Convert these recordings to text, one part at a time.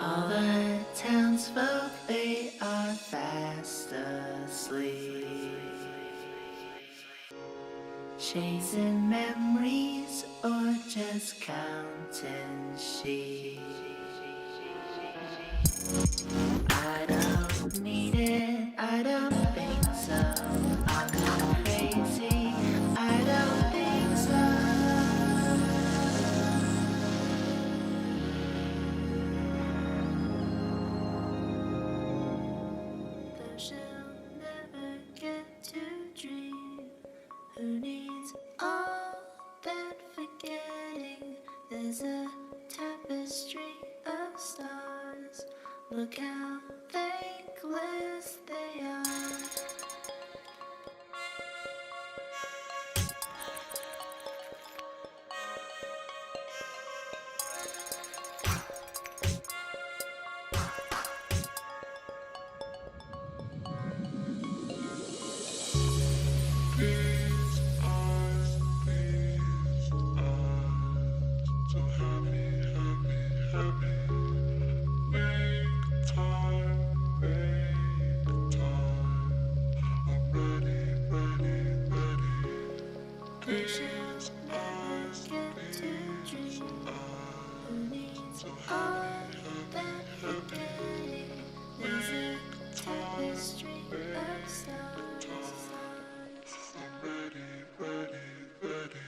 All the townsfolk, they are fast asleep, chasing memories or just counting sheep. I don't need it, I don't think so. I'm not crazy, I don't think so. Though she'll never get to dream, who needs all that forgetting? There's a tapestry of stars. Look how thankless they are. So happy, happy, happy. Make time, make time. I'm ready, ready, ready. They shall These never eyes, get to these dream. Who eyes. needs So all happy, that happy, happy. forgetting? There's a Make time, tapestry of make stars. time. I'm ready, ready, ready.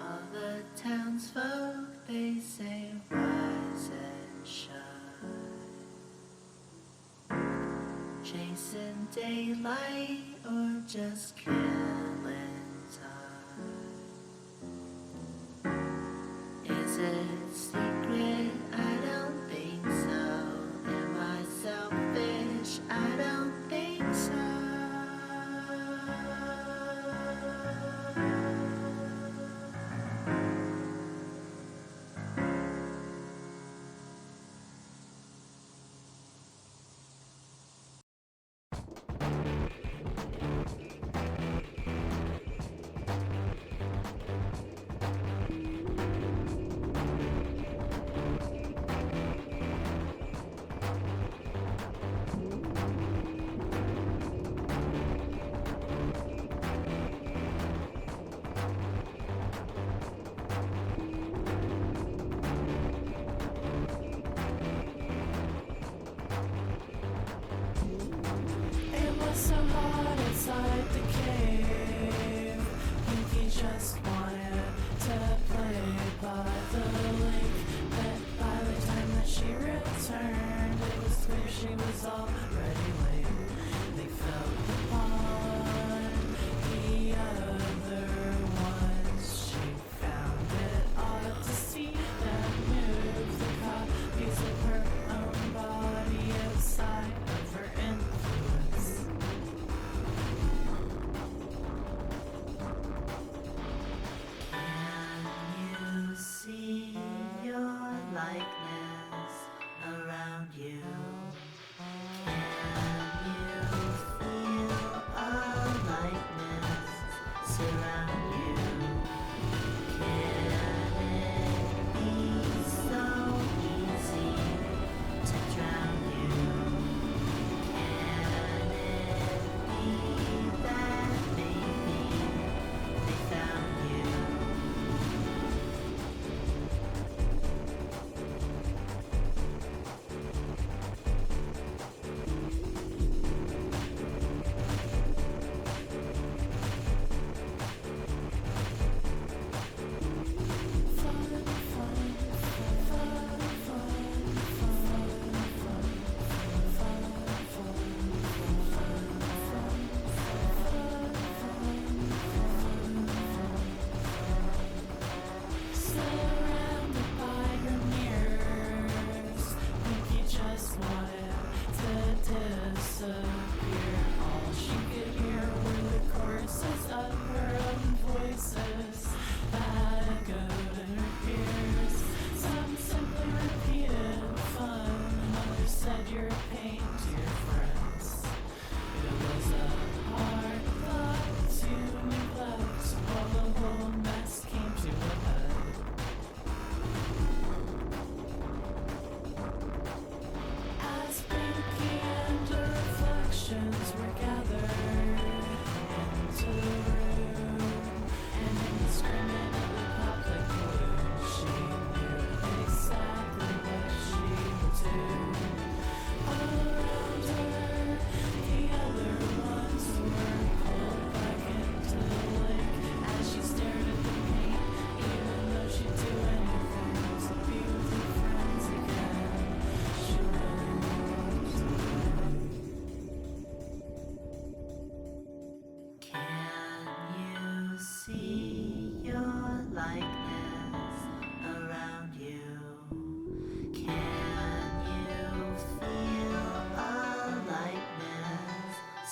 All the townsfolk, they say rise and shine, chasing daylight or just killing time. Is it secret? I don't think so. Am I selfish? I don't think so. It was so hot inside the cave. Pinky just wanted to play by the lake. But by the time that she returned, it was clear she was already late. They felt the bond, the other ones. She found it odd to see them move the copies of her own body outside of her influence. Can you see your likeness around you? Can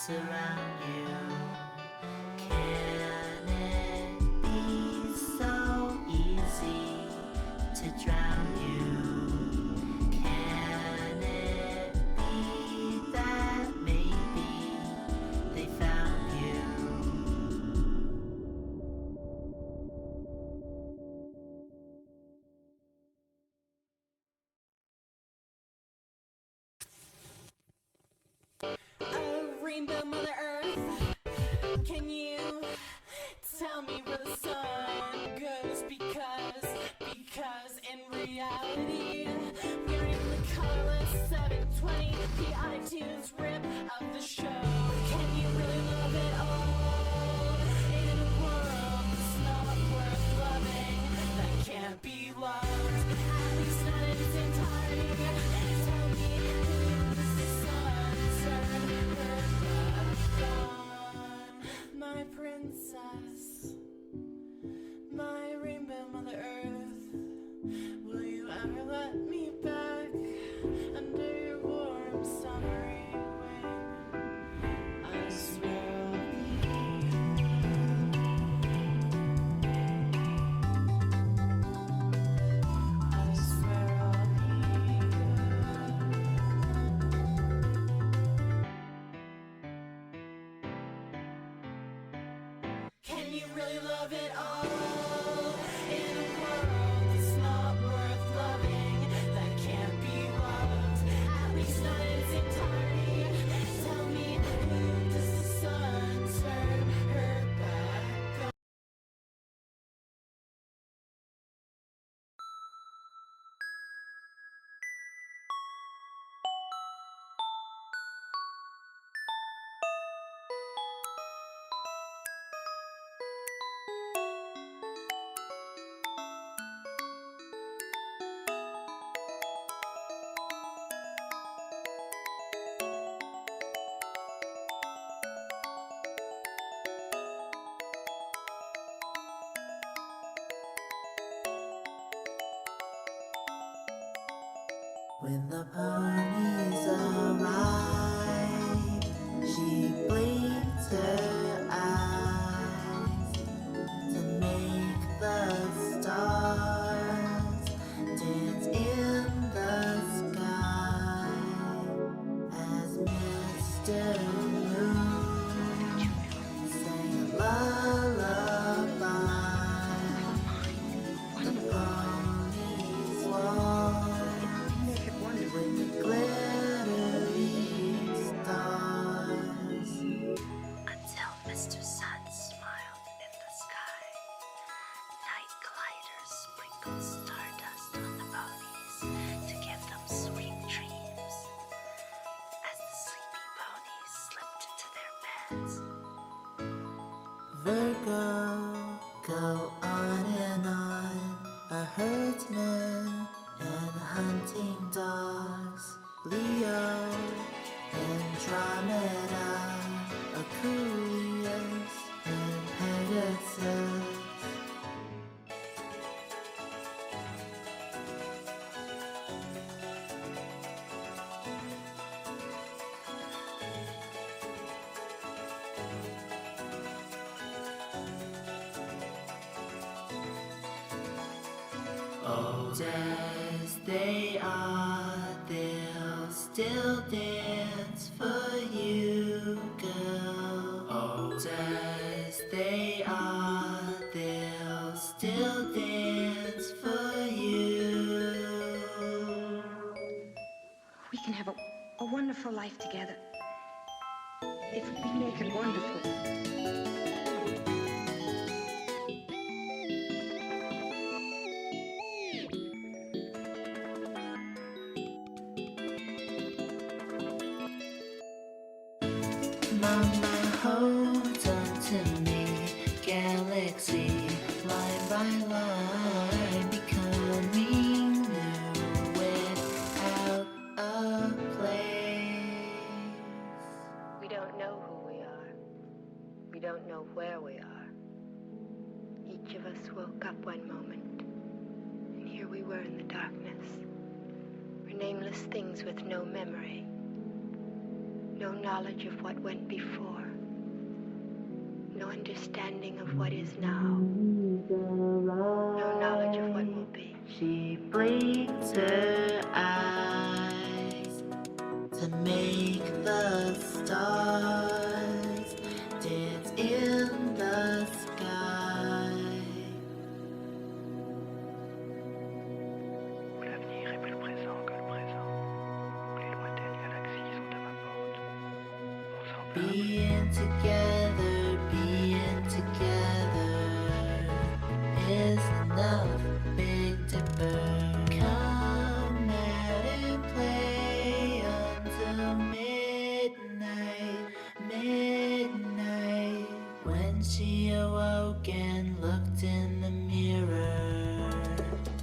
surround you. Can it be so easy to drown you? Can it be that maybe they found you? A rainbow Mother Earth, can you tell me where the sun goes? Because in reality, we are in the colorless 720, the iTunes rip of the show. Can you really love it all in a world that's not worth loving, that can't be loved, at least not in its entirety? Tell me, who does the sun turn her back on? My princess, my rainbow Mother Earth, will you ever let me back under your warm summery wing? I swear I'll be I swear I'll be Can you really love it all in a world that's not worth loving, that can't be loved, at least not in its entirety? Tell me, who does the sun turn her back on? When the ponies arrive, she blinks her eyes to make the stars dance in the sky as Mr. Moon sang a lullaby. The ponies walk with the glittering stars until Mr. Sun smiled in the sky. Night gliders sprinkled stardust on the ponies to give them sweet dreams. As the sleepy ponies slipped into their beds, Virgo, go on and on, a herdsman and hunting dogs. Leo, Andromeda, Aquarius, and Pegasus. Old as they are, they'll still dance for you, girl. Old as they are, they'll still dance for you. We can have a wonderful life together. If we make it wonderful. Mama, hold on to me, galaxy, line by line, becoming new without a place. We don't know who we are. We don't know where we are. Each of us woke up one moment, and here we were in the darkness. We're nameless things with no memory, No knowledge of what went before. No understanding of what is now. No knowledge of what will be. She blinks her eyes to make the stars dance in the sky. Où l'avenir est plus présent que le présent, où les lointaines galaxies sont à ma porte. On s'en parle. Being together is enough, Big Dipper. Come out and play until midnight. When she awoke and looked in the mirror,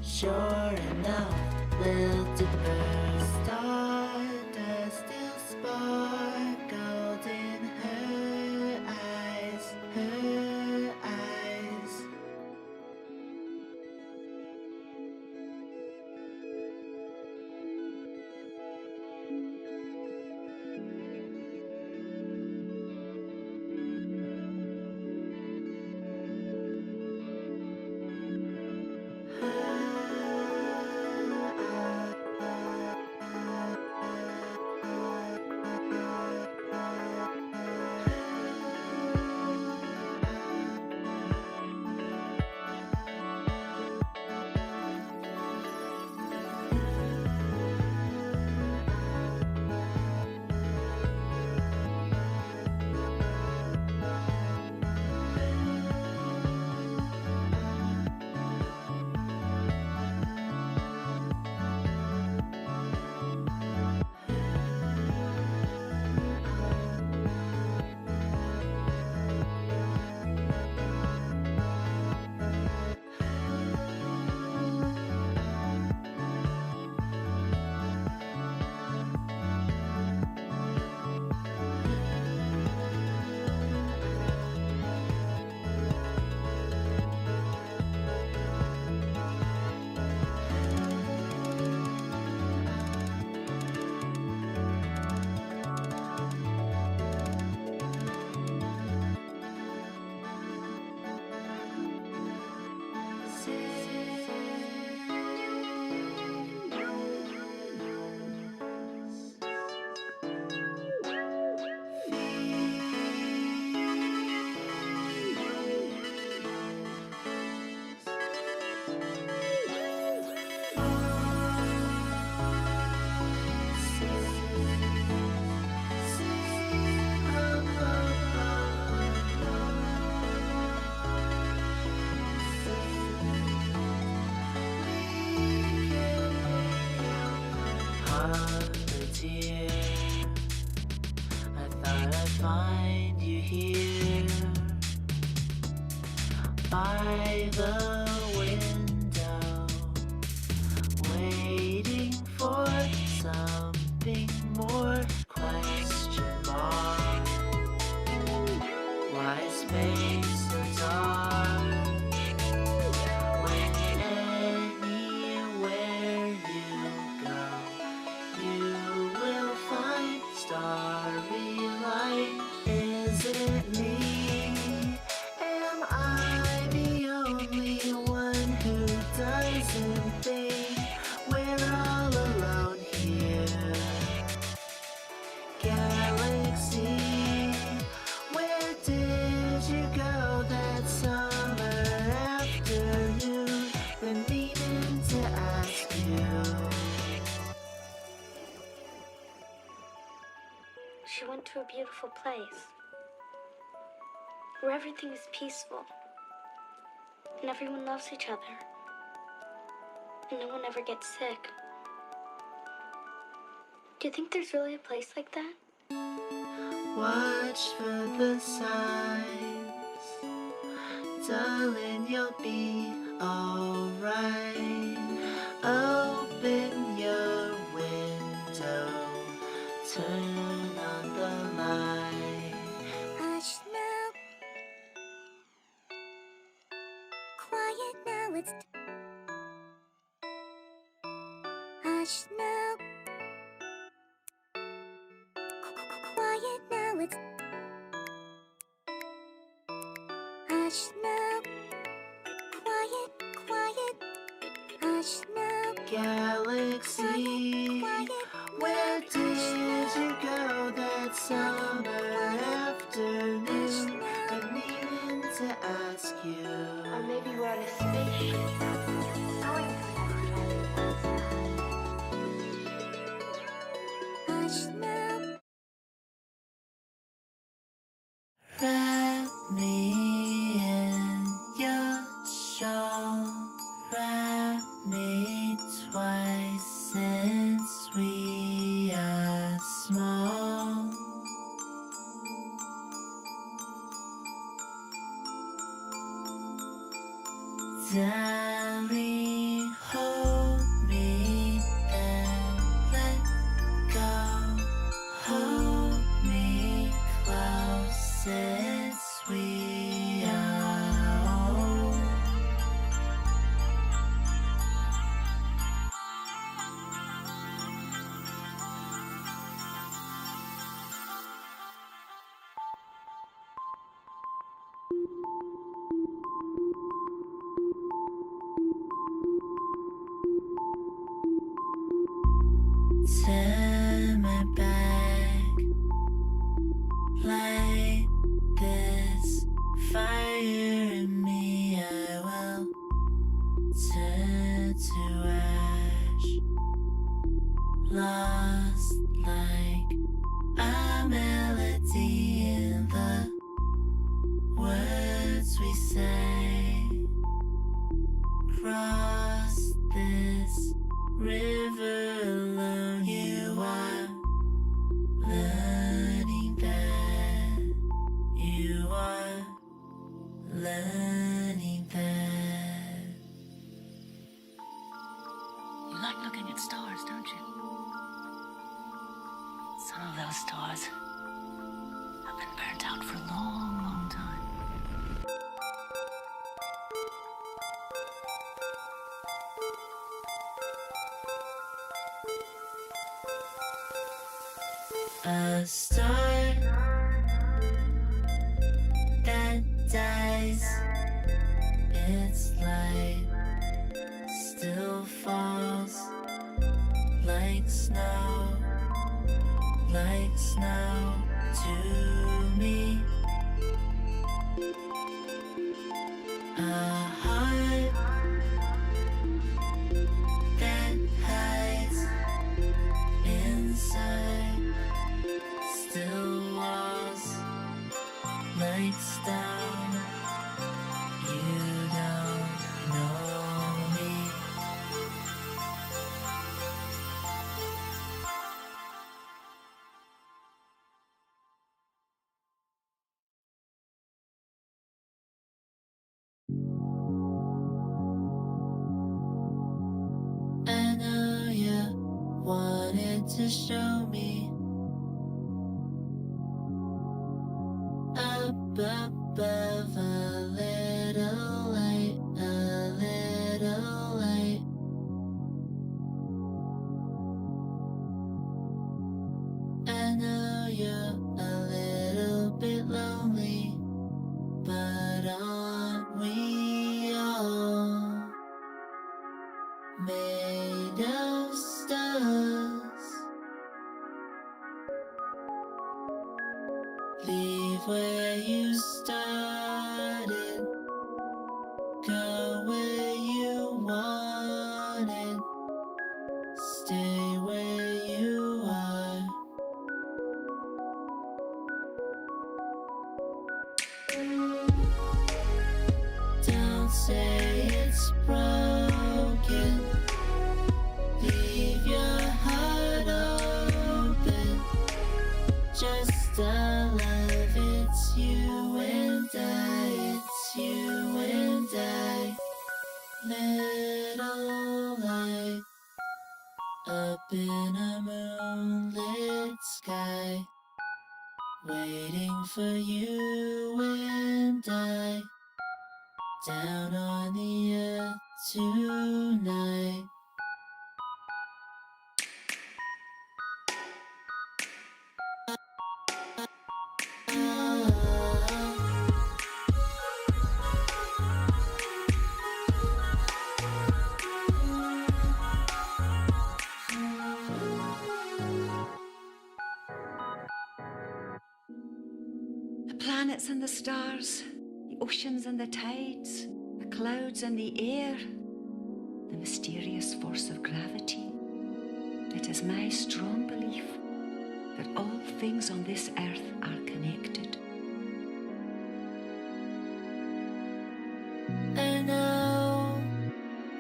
sure enough, Lil Dipper, stardust still sparkled in her eyes. Dear, I thought I'd find you here by the window, waiting for something more. Question mark. Why space so dark? When anywhere you go, you will find starry light. Is it me? Am I the only one who doesn't think we're all alone here? Galaxy, where did you go that summer afternoon? Been meaning to ask you. She went to a beautiful place where everything is peaceful and everyone loves each other and no one ever gets sick. Do you think there's really a place like that? Watch for the signs, darling, you'll be alright. Open your window, turn on the light. Hush now. Quiet now, it's hush now. Quiet quiet now, it's hush now. Quiet, quiet, hush now. Galaxy, where did you go that summer afternoon? Been meaning to ask you. Or maybe we're on a spaceship. Going Hush now. Wrap me in your shawl. Wrap me twice since we are small. Darling, hold me, then let go. Hold me close since we are old. Turn my back, light this fire in me. I will turn to ash, lost like a melody in the words we say. Cross this river alone. You are learning that. You are learning that. You like looking at stars, don't you? Some of those stars have been burnt out for a long, long time. A star that dies, its light still falls like snow to me. A heart that hides inside still walls like stone. You don't know me. I know you wanted to show me up above a little light, a little light. I know you're a little bit lonely, but aren't we all made of stars? Leave where you started, go where you wanted, stay where you are. Don't say it's broken, leave your heart open. Just a love, it's you and I, it's you and I. Little light up in a moonlit sky, waiting for you and I, down on the earth tonight. planets and the stars, the oceans and the tides, the clouds and the air, the mysterious force of gravity. It is my strong belief that all things on this earth are connected. I know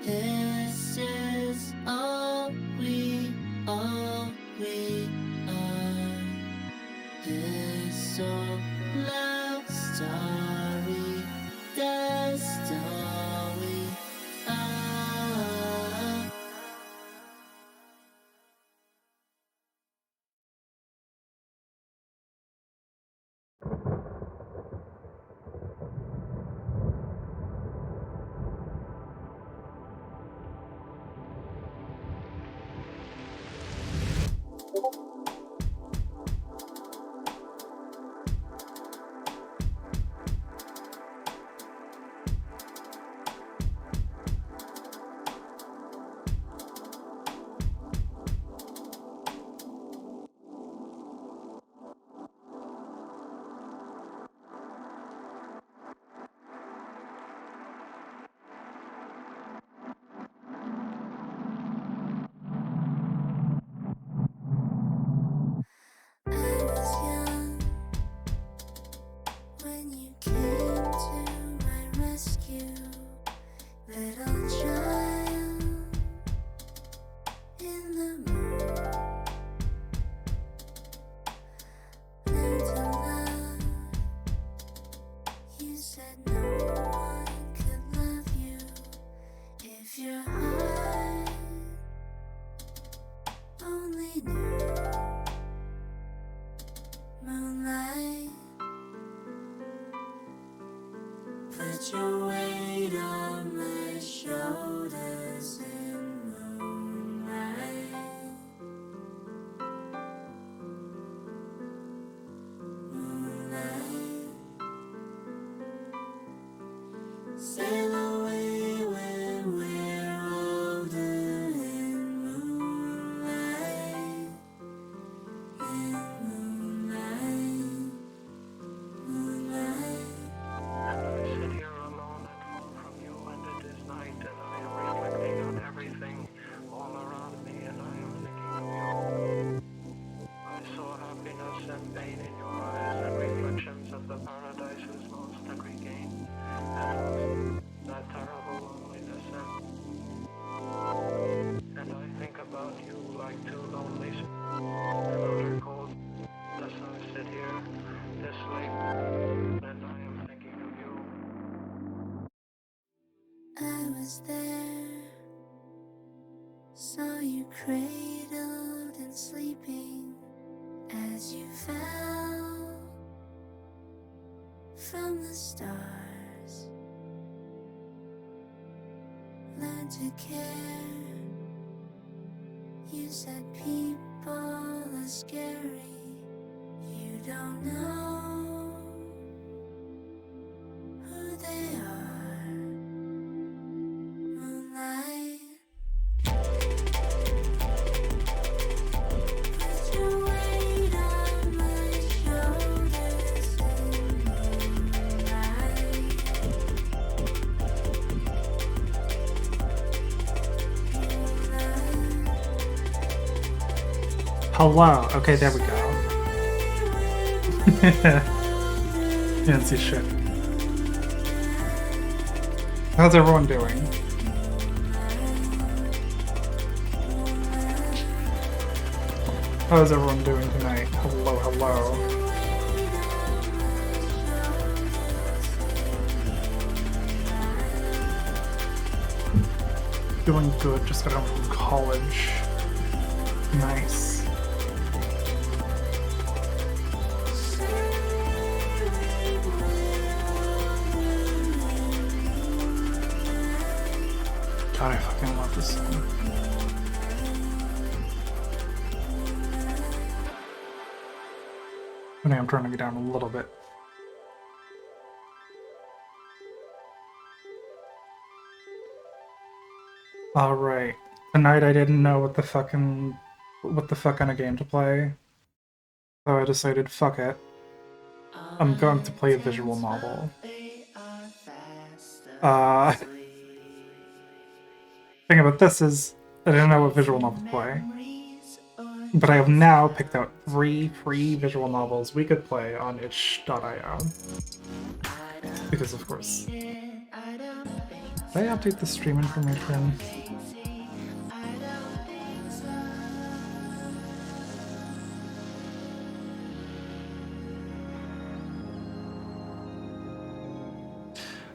this is all we are. This old love story, the story of. I was young when you came to my rescue, little child in the moon. Learn to love. You said no one could love you if your heart only knew moonlight. Put your weight on my shoulders in moonlight. Moonlight. Sail away when we're older in moonlight. In moonlight. Moonlight. And I sit here alone and far from you, and it is night, and I am reflecting on everything all around me, and I am thinking of you. I saw happiness and pain in your eyes, and reflections of the paradises lost and regained, and that terrible loneliness, and I think about you like two lonely and are cold as I sit here this late, and I am thinking of you. I was there, saw you cradled and sleeping as you fell from the stars. Learn to care. You said people are scary. You don't know who they are. Moonlight. Put your weight on my shoulders in moonlight. Moonlight. Hello. Okay, there we go. Didn't see shit. How's everyone doing? How's everyone doing tonight? Hello, hello. Doing good, just got home from college. Nice. God, I fucking love this song. Okay, I'm trying to get down a little bit. Alright. Tonight I didn't know what the fuck kind of game to play. So I decided fuck it. I'm going to play a visual novel. They are fast Uh, thing about this is, I didn't know what visual novel to play, memories or but I have now picked out 3 free visual novels we could play on itch.io. Because of course. I don't think Did I update the stream information? crazy. I don't think so.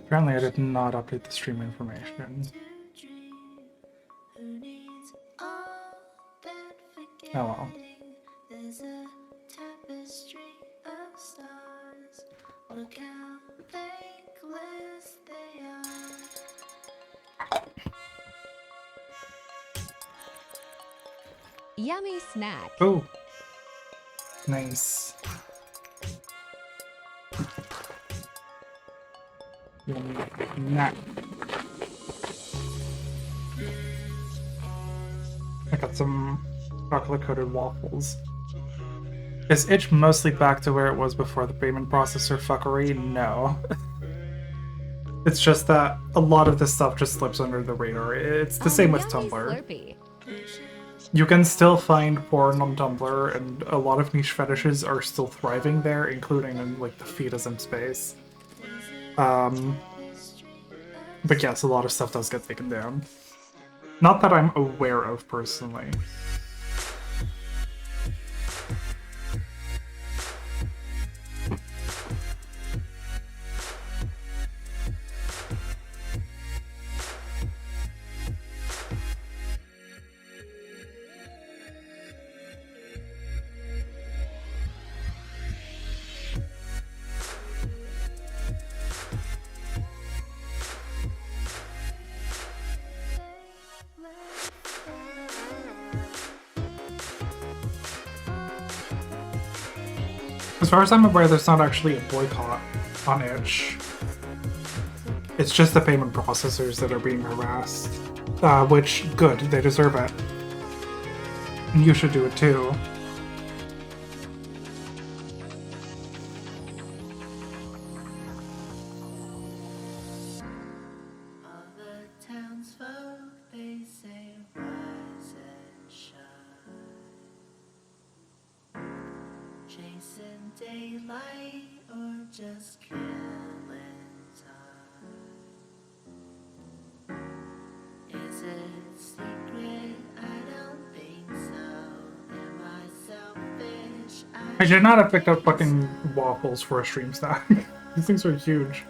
Apparently I did not update the stream information. To dream, who needs all that Oh well. forgetting? There's a tapestry of stars. Look how thankless they are. Yummy snack. Oh! Nice. Nah. I got some chocolate-coated waffles. Is itch mostly back to where it was before the payment processor fuckery? No. It's just that a lot of this stuff just slips under the radar. It's the same with Yummy Tumblr. Slurpee. You can still find porn on Tumblr, and a lot of niche fetishes are still thriving there, including in like the fetism space. But yes, a lot of stuff does get taken down. Not that I'm aware of personally. As far as I'm aware, there's not actually a boycott on itch. It's just the payment processors that are being harassed. Which, good, they deserve it. And you should do it too. All the townsfolk, they say rise and shine. Chasing daylight or just killing time. Is it secret? I don't think so. Am I selfish? I should not have picked up fucking waffles for a stream stack. These things are huge.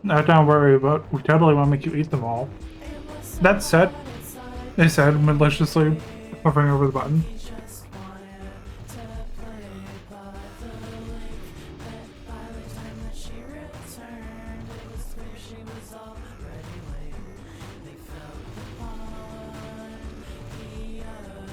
No, don't worry about. We totally won't make you eat them all. That said, they said maliciously hovering over the button. Just wanted to play by the lake, but by the time that she returned, it was clear she was already late. They felt the bond, the other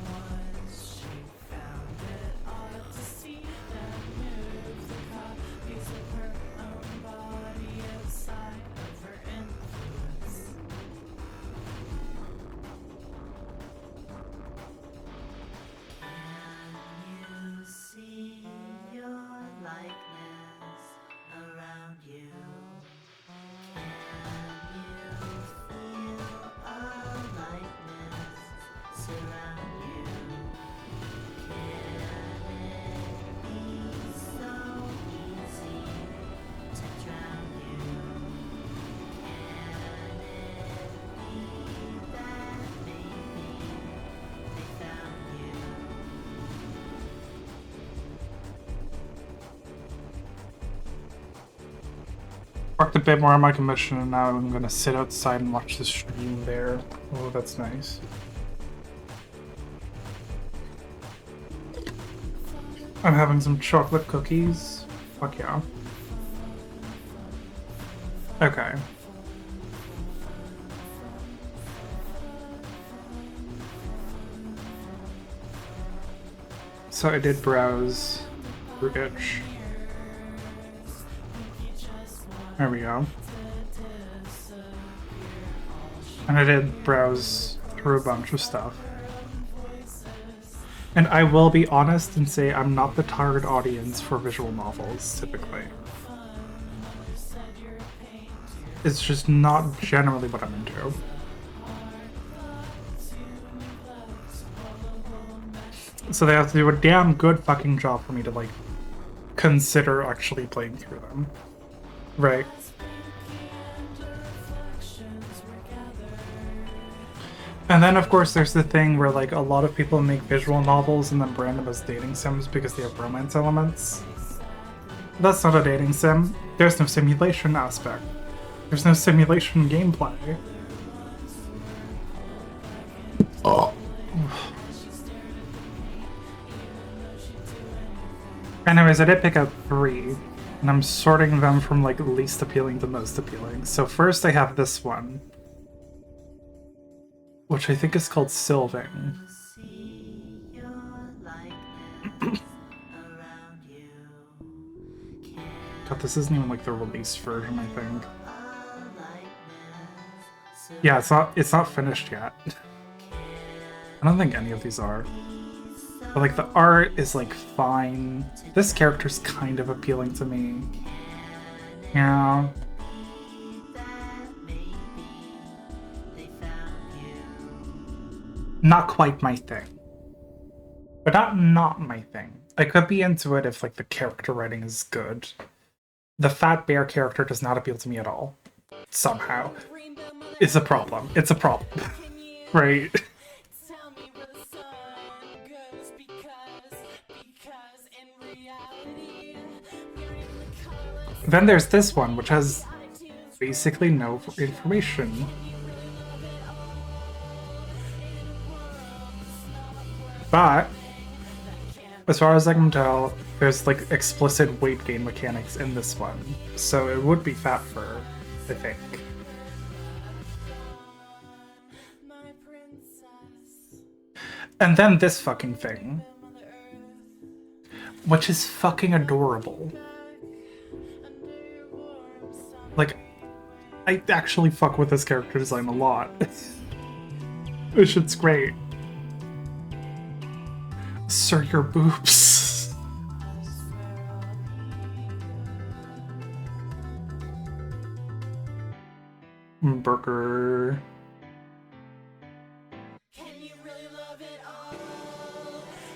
ones. She found it odd to see them move the copies of her own body outside of her influence. Worked a bit more on my commission, and now I'm gonna sit outside and watch the stream there. Oh, that's nice. I'm having some chocolate cookies. Fuck yeah. Okay. So I did browse through itch. There we go. And I did browse through a bunch of stuff. And I will be honest and say I'm not the target audience for visual novels, typically. It's just not generally what I'm into. So they have to do a damn good fucking job for me to, like, consider actually playing through them. Right. And then, of course, there's the thing where, like, a lot of people make visual novels and then brand them as dating sims because they have romance elements. That's not a dating sim. There's no simulation aspect. There's no simulation gameplay. Oh. Anyways, I did pick out 3, and I'm sorting them from, like, least appealing to most appealing. So first I have this one, which I think is called Sylving. God, this isn't even, like, the release version, I think. Yeah, it's not finished yet. I don't think any of these are. But, like, the art is, like, fine. This character's kind of appealing to me. Yeah. Not quite my thing. But not my thing. I could be into it if, like, the character writing is good. The fat bear character does not appeal to me at all. Somehow. It's a problem. It's a problem. Right? Then there's this one, which has basically no information. But, as far as I can tell, there's, like, explicit weight gain mechanics in this one. So it would be fat fur, I think. And then this fucking thing. Which is fucking adorable. Like, I actually fuck with this character design a lot. This shit's great. Sir, your boobs. Burger.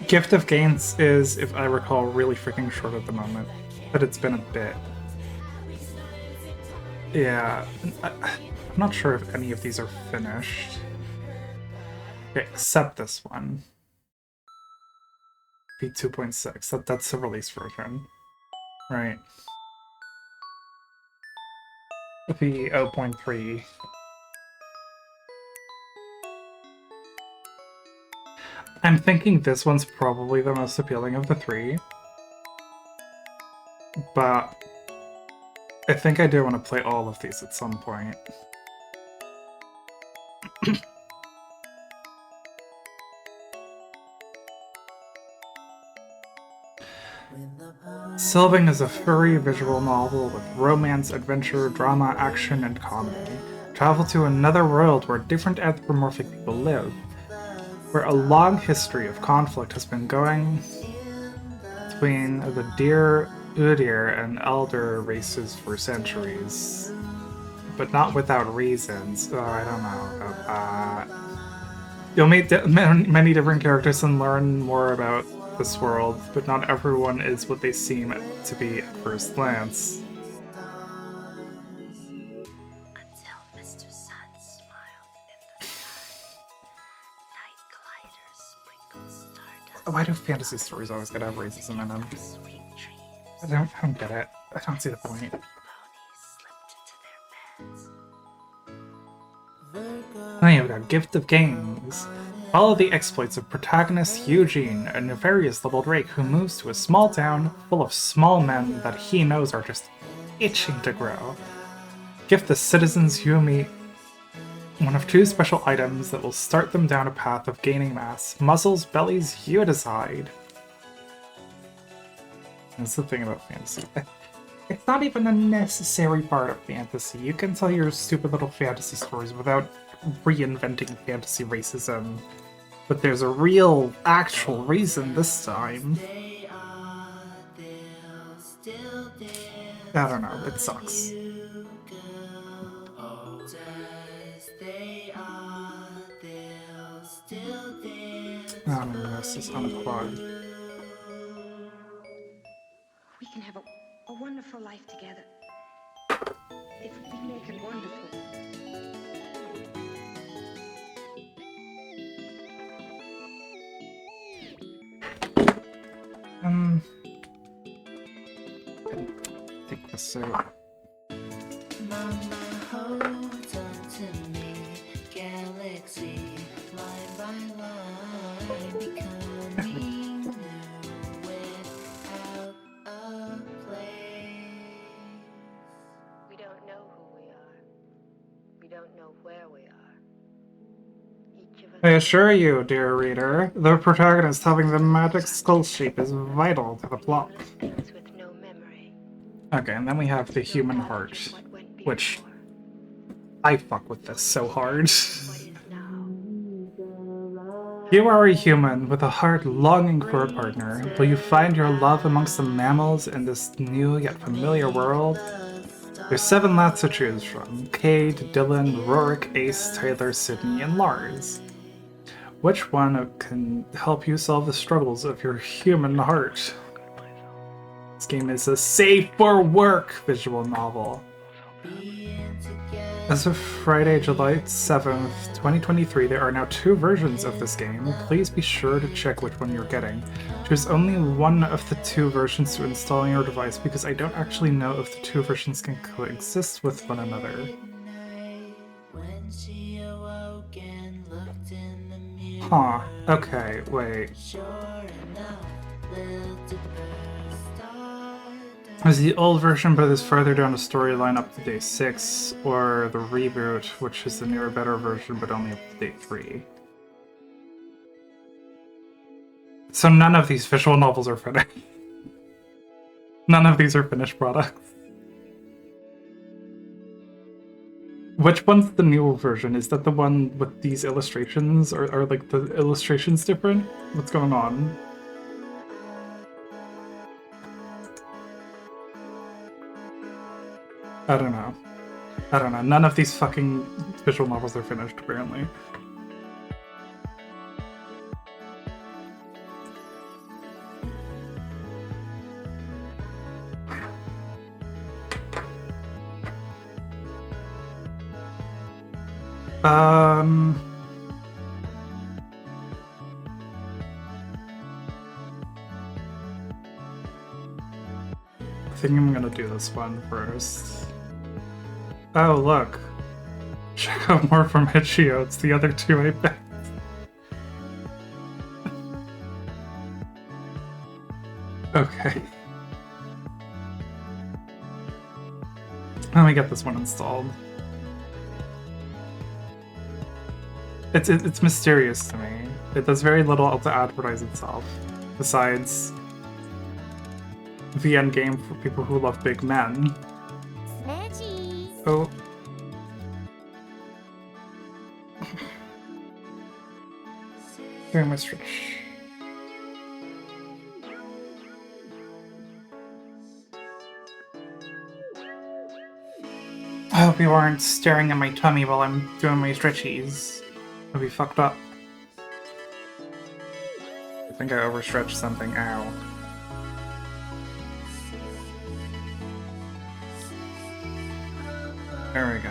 Gift of Gains is, if I recall, really freaking short at the moment. But it's been a bit. Yeah. I'm not sure if any of these are finished. Okay, except this one. V2.6. That's the release version. Right. The 0.3. I'm thinking this one's probably the most appealing of the 3. But I think I do want to play all of these at some point. Sylving is a furry visual novel with romance, adventure, drama, action, and comedy. Travel to another world where different anthropomorphic people live, where a long history of conflict has been going between the deer, Udir, and elder races for centuries. But not without reasons. Oh, I don't know about that. You'll meet many different characters and learn more about this world, but not everyone is what they seem to be at first glance. Until Mr. Sun smiled in the sky, night gliders sprinkled stardust. Why do fantasy stories always gotta have racism in them? Sweet dreams. I don't get it. I don't see the point. Ponies slipped Then you've got Gift of Games. Follow the exploits of protagonist Eugene, a nefarious leveled rake who moves to a small town full of small men that he knows are just itching to grow. Gift the citizens you meet one of 2 special items that will start them down a path of gaining mass. Muscles, bellies, you decide. That's the thing about fantasy. It's not even a necessary part of fantasy. You can tell your stupid little fantasy stories without reinventing fantasy racism. But there's a real, actual reason this time. I don't know, it sucks. Oh, this is unplugged. We can have a wonderful life together. If we make it wonderful. Take this out. Mama, hold on to me, galaxy, line by line, becoming new without a place. We don't know who we are. We don't know where we are. Each of us. I assure you, dear reader, the protagonist having the magic skull shape is vital to the plot. Things with no memory. Okay, and then we have the human heart, which I fuck with this so hard. What is now? You are a human with a heart longing for a partner. Will you find your love amongst the mammals in this new yet familiar world? There's 7 lads to choose from. Cade, Dylan, Rorik, Ace, Tyler, Sydney, and Lars. Which one can help you solve the struggles of your human heart? This game is a safe for work visual novel. As of Friday, July 7th, 2023, there are now 2 versions of this game. Please be sure to check which one you're getting. Choose only one of the 2 versions to install on your device because I don't actually know if the 2 versions can coexist with one another. Huh. Okay, wait. Is the old version but is further down the storyline up to day 6, or the reboot, which is the newer, better version but only up to day 3? So none of these visual novels are finished. None of these are finished products. Which one's the newer version? Is that the one with these illustrations? Or are like the illustrations different? What's going on? I don't know. I don't know. None of these fucking visual novels are finished, apparently. I think I'm gonna do this one first. Oh, look. Check out more from Hitchio. It's the other 2 I bet. Okay. Let me get this one installed. It's mysterious to me. It does very little to advertise itself, besides the end game for people who love big men. Oh. Very much stretch. I hope you aren't staring at my tummy while I'm doing my stretchies. I'll be fucked up. I think I overstretched something. Ow. There we go.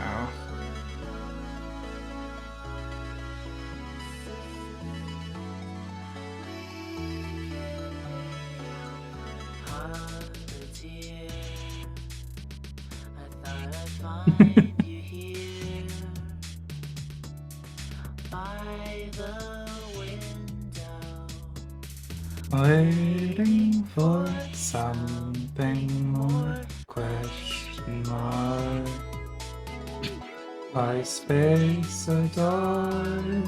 by the window, waiting for something more? Question mark. By space adore.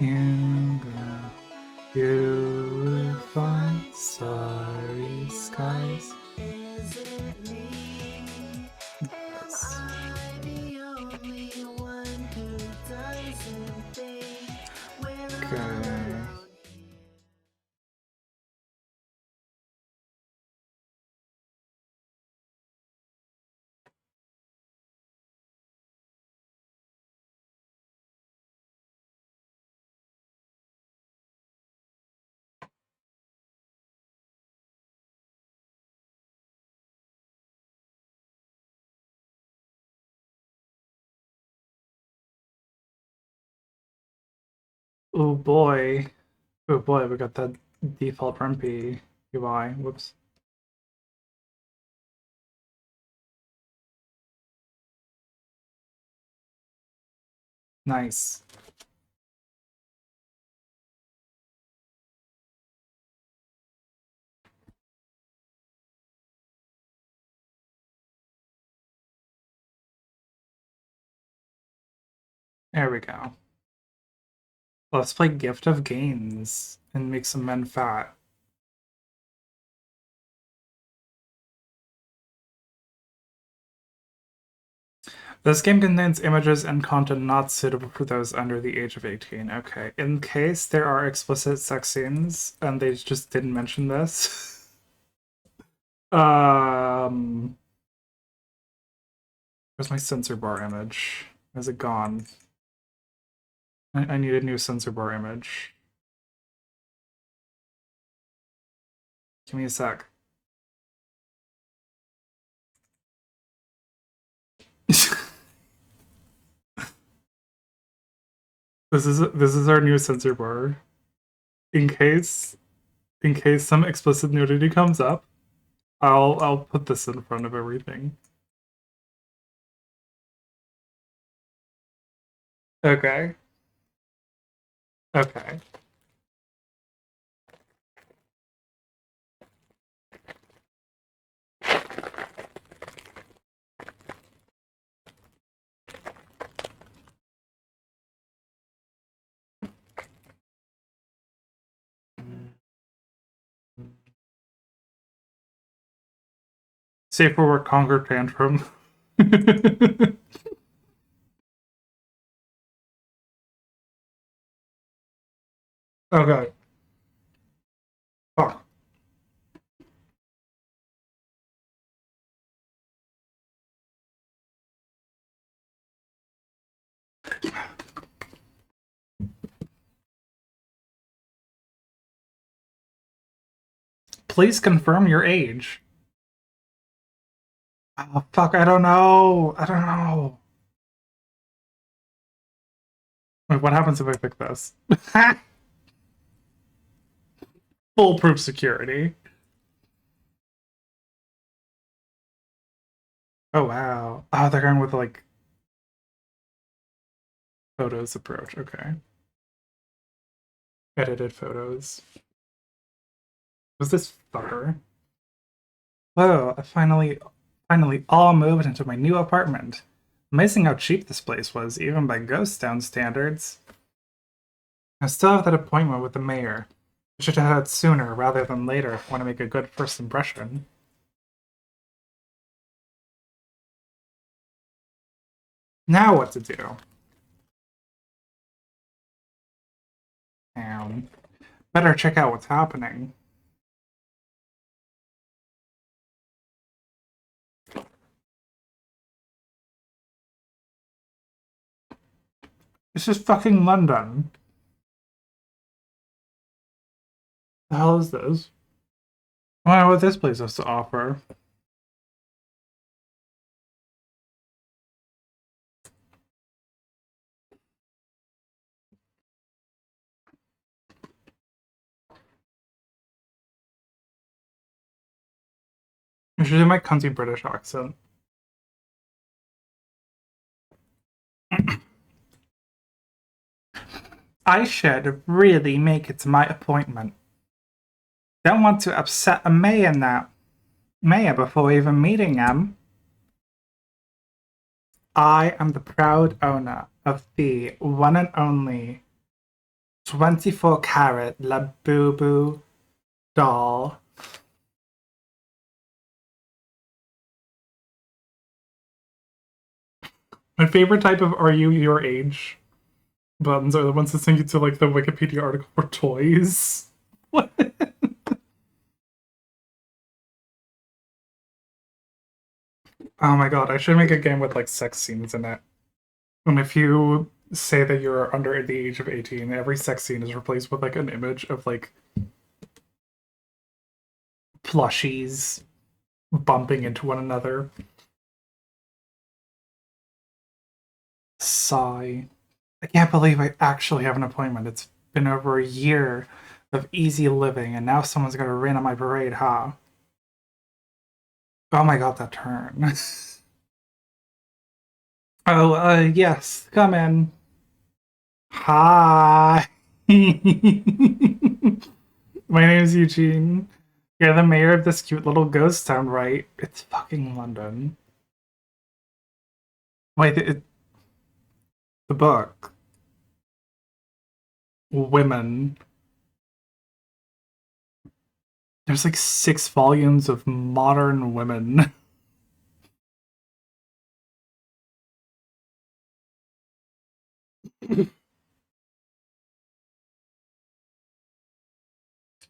You go, you will find starry skies. is it me? Am I the only one who doesn't think we're Okay. alone? Oh boy. Oh boy, we got that default rumpy UI. Whoops. Nice. There we go. Let's play Gift of Gains and make some men fat. This game contains images and content not suitable for those under the age of 18. Okay. In case there are explicit sex scenes and they just didn't mention this. Where's my censor bar image? Is it gone? I need a new censor bar image. Give me a sec. This is our new censor bar. In case some explicit nudity comes up, I'll put this in front of everything. Okay. Okay. Safe for work conquer tantrum. Okay. Fuck. Please confirm your age. Oh, fuck, I don't know. I don't know. Wait, what happens if I pick this? Foolproof security. Oh, wow. Oh, they're going with, like, photos approach. Okay. Edited photos. Who's this fucker? Whoa, I finally all moved into my new apartment. Amazing how cheap this place was, even by ghost town standards. I still have that appointment with the mayor. I should have had it sooner rather than later if I want to make a good first impression. Now what to do? Better check out what's happening. This is fucking London. The hell is this? I wonder what this place has to offer. I should do my cunty British accent. I should really make it my appointment. Don't want to upset a mayor before even meeting him. I am the proud owner of the one and only 24 karat La Boo Boo doll. My favorite type of "Are you your age?" buttons are the ones that send you to like the Wikipedia article for toys. What? Oh my god, I should make a game with like sex scenes in it. And if you say that you're under the age of 18, every sex scene is replaced with like an image of like plushies bumping into one another. Sigh. I can't believe I actually have an appointment. It's been over a year of easy living, and now someone's gonna rain on my parade, huh? Oh my god, that turn. Oh, yes, come in. Hi. My name is Eugene. You're the mayor of this cute little ghost town, right? It's fucking London. Wait, the book. Women. There's like 6 volumes of modern women.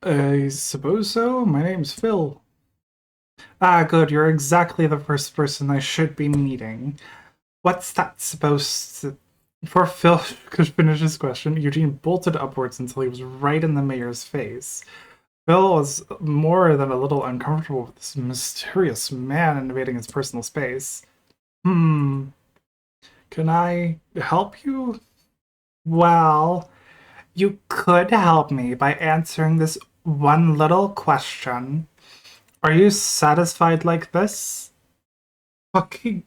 I suppose so. My name's Phil. Ah, good. You're exactly the first person I should be meeting. What's that supposed to... Before Phil could finish his question, Eugene bolted upwards until he was right in the mayor's face. Phil was more than a little uncomfortable with this mysterious man invading his personal space. Can I help you? Well, you could help me by answering this one little question. Are you satisfied like this? Fucking...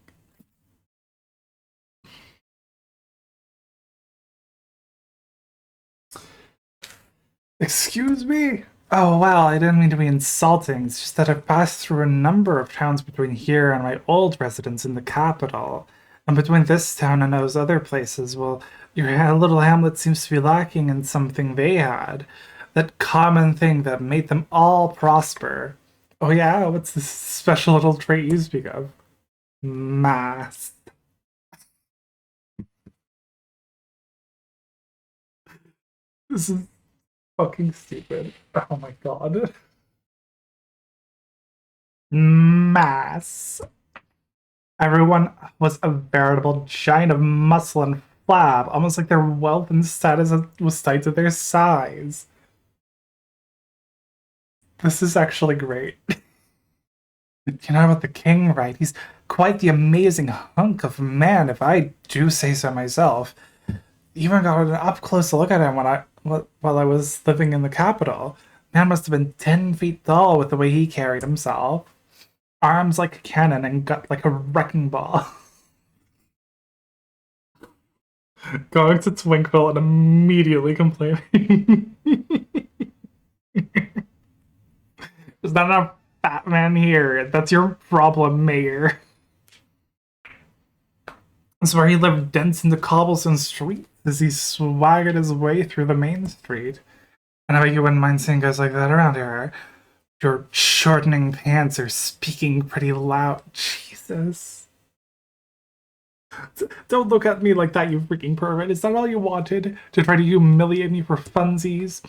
Excuse me? Oh, well, I didn't mean to be insulting. It's just that I've passed through a number of towns between here and my old residence in the capital. And between this town and those other places, well, your little hamlet seems to be lacking in something they had. That common thing that made them all prosper. Oh yeah? What's this special little trait you speak of? Mass. This is fucking stupid. Oh my god. Mass. Everyone was a veritable giant of muscle and flab, almost like their wealth and status was tied to their size. This is actually great. You know about the king, right? He's quite the amazing hunk of a man, if I do say so myself. Even got an up close look at him while I was living in the capital. Man must have been 10 feet tall with the way he carried himself. Arms like a cannon and gut like a wrecking ball. Going to Twinkville and immediately complaining. There's not enough fat man here. That's your problem, mayor. That's where he lived dense into cobblestone streets as he swaggered his way through the main street. And I bet you wouldn't mind seeing guys like that around here. Your shortening pants are speaking pretty loud. Jesus. Don't look at me like that, you freaking pervert. Is that all you wanted? To try to humiliate me for funsies?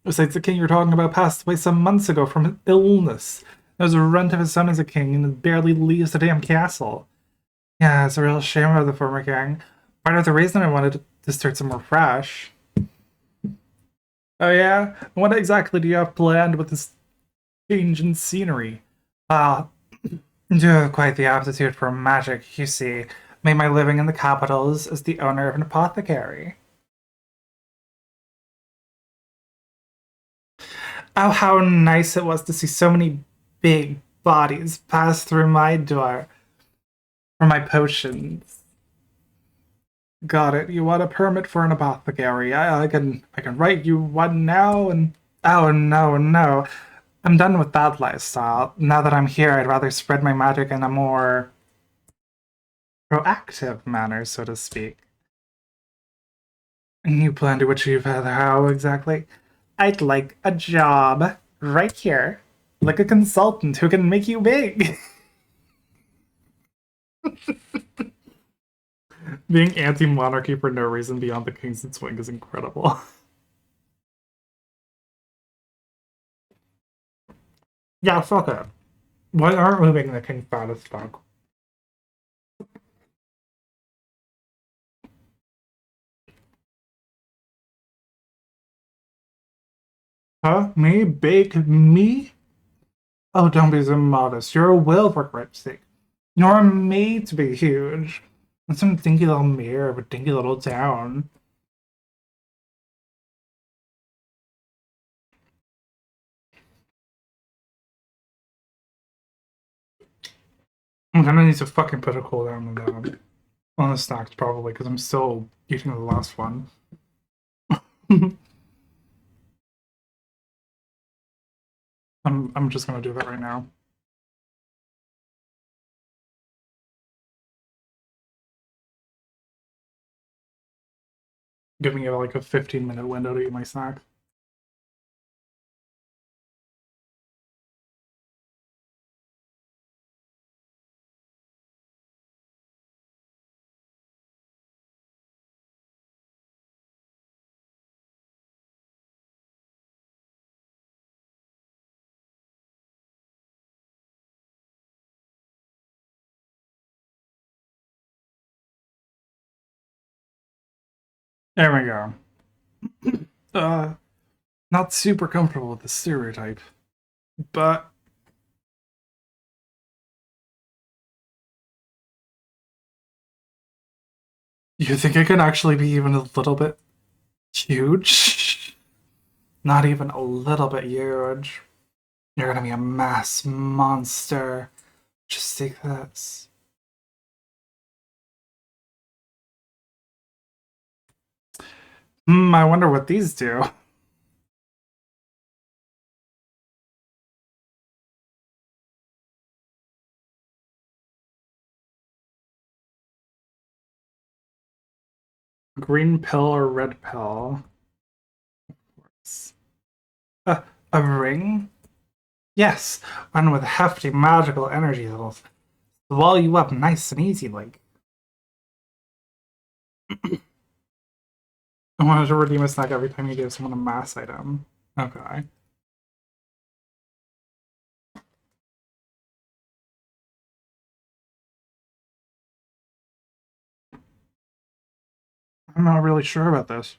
Besides, the king you're talking about passed away some months ago from illness. There's a runt of his son as a king and barely leaves the damn castle. Yeah, it's a real shame about the former king. Part of the reason I wanted to start somewhere fresh. Oh yeah? What exactly do you have planned with this change in scenery? You have quite the aptitude for magic, you see. Made my living in the capitals as the owner of an apothecary. Oh, how nice it was to see so many big bodies pass through my door for my potions. Got it. You want a permit for an apothecary? I can write you one now and oh no, no. I'm done with that lifestyle. Now that I'm here, I'd rather spread my magic in a more proactive manner, so to speak. And you plan to achieve how exactly? I'd like a job right here, like a consultant who can make you big. Being anti-monarchy for no reason beyond the kings and swing is incredible. Yeah, fuck it. Why aren't we making the king fat as fuck? Huh? Me? Big me? Oh, don't be so modest. You're a whale for Christ's sake. You're made to be huge. Not some dinky little mirror of a dinky little town. I'm gonna need to fucking put a cooldown on the snacks probably because I'm still eating the last one. I'm just gonna do that right now. Giving it like a 15-minute window to eat my snack. There we go. Not super comfortable with the stereotype, but you think I could actually be even a little bit huge? Not even a little bit huge. You're gonna be a mass monster. Just take this. I wonder what these do. Green pill or red pill? A ring? Yes, one with hefty magical energy levels. Wall you up nice and easy, like. I wanted to redeem a snack every time you give someone a mass item. Okay. I'm not really sure about this.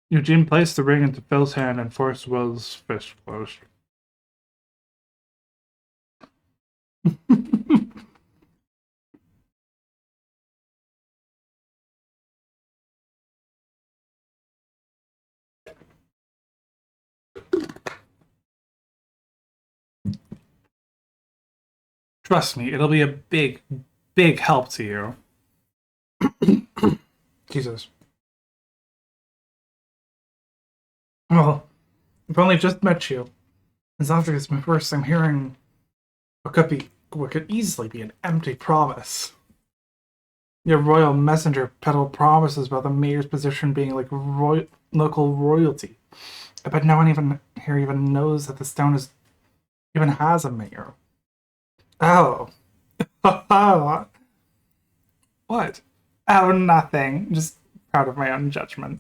Eugene placed the ring into Phil's hand and forced Will's fist closed. Trust me, it'll be a big, big help to you. Jesus. Well, I've only just met you. It's obvious my first time hearing what could easily be an empty promise. Your royal messenger peddled promises about the mayor's position being like local royalty. I bet no one even here even knows that the stone even has a mayor. Oh. What? Oh, nothing. Just proud of my own judgment.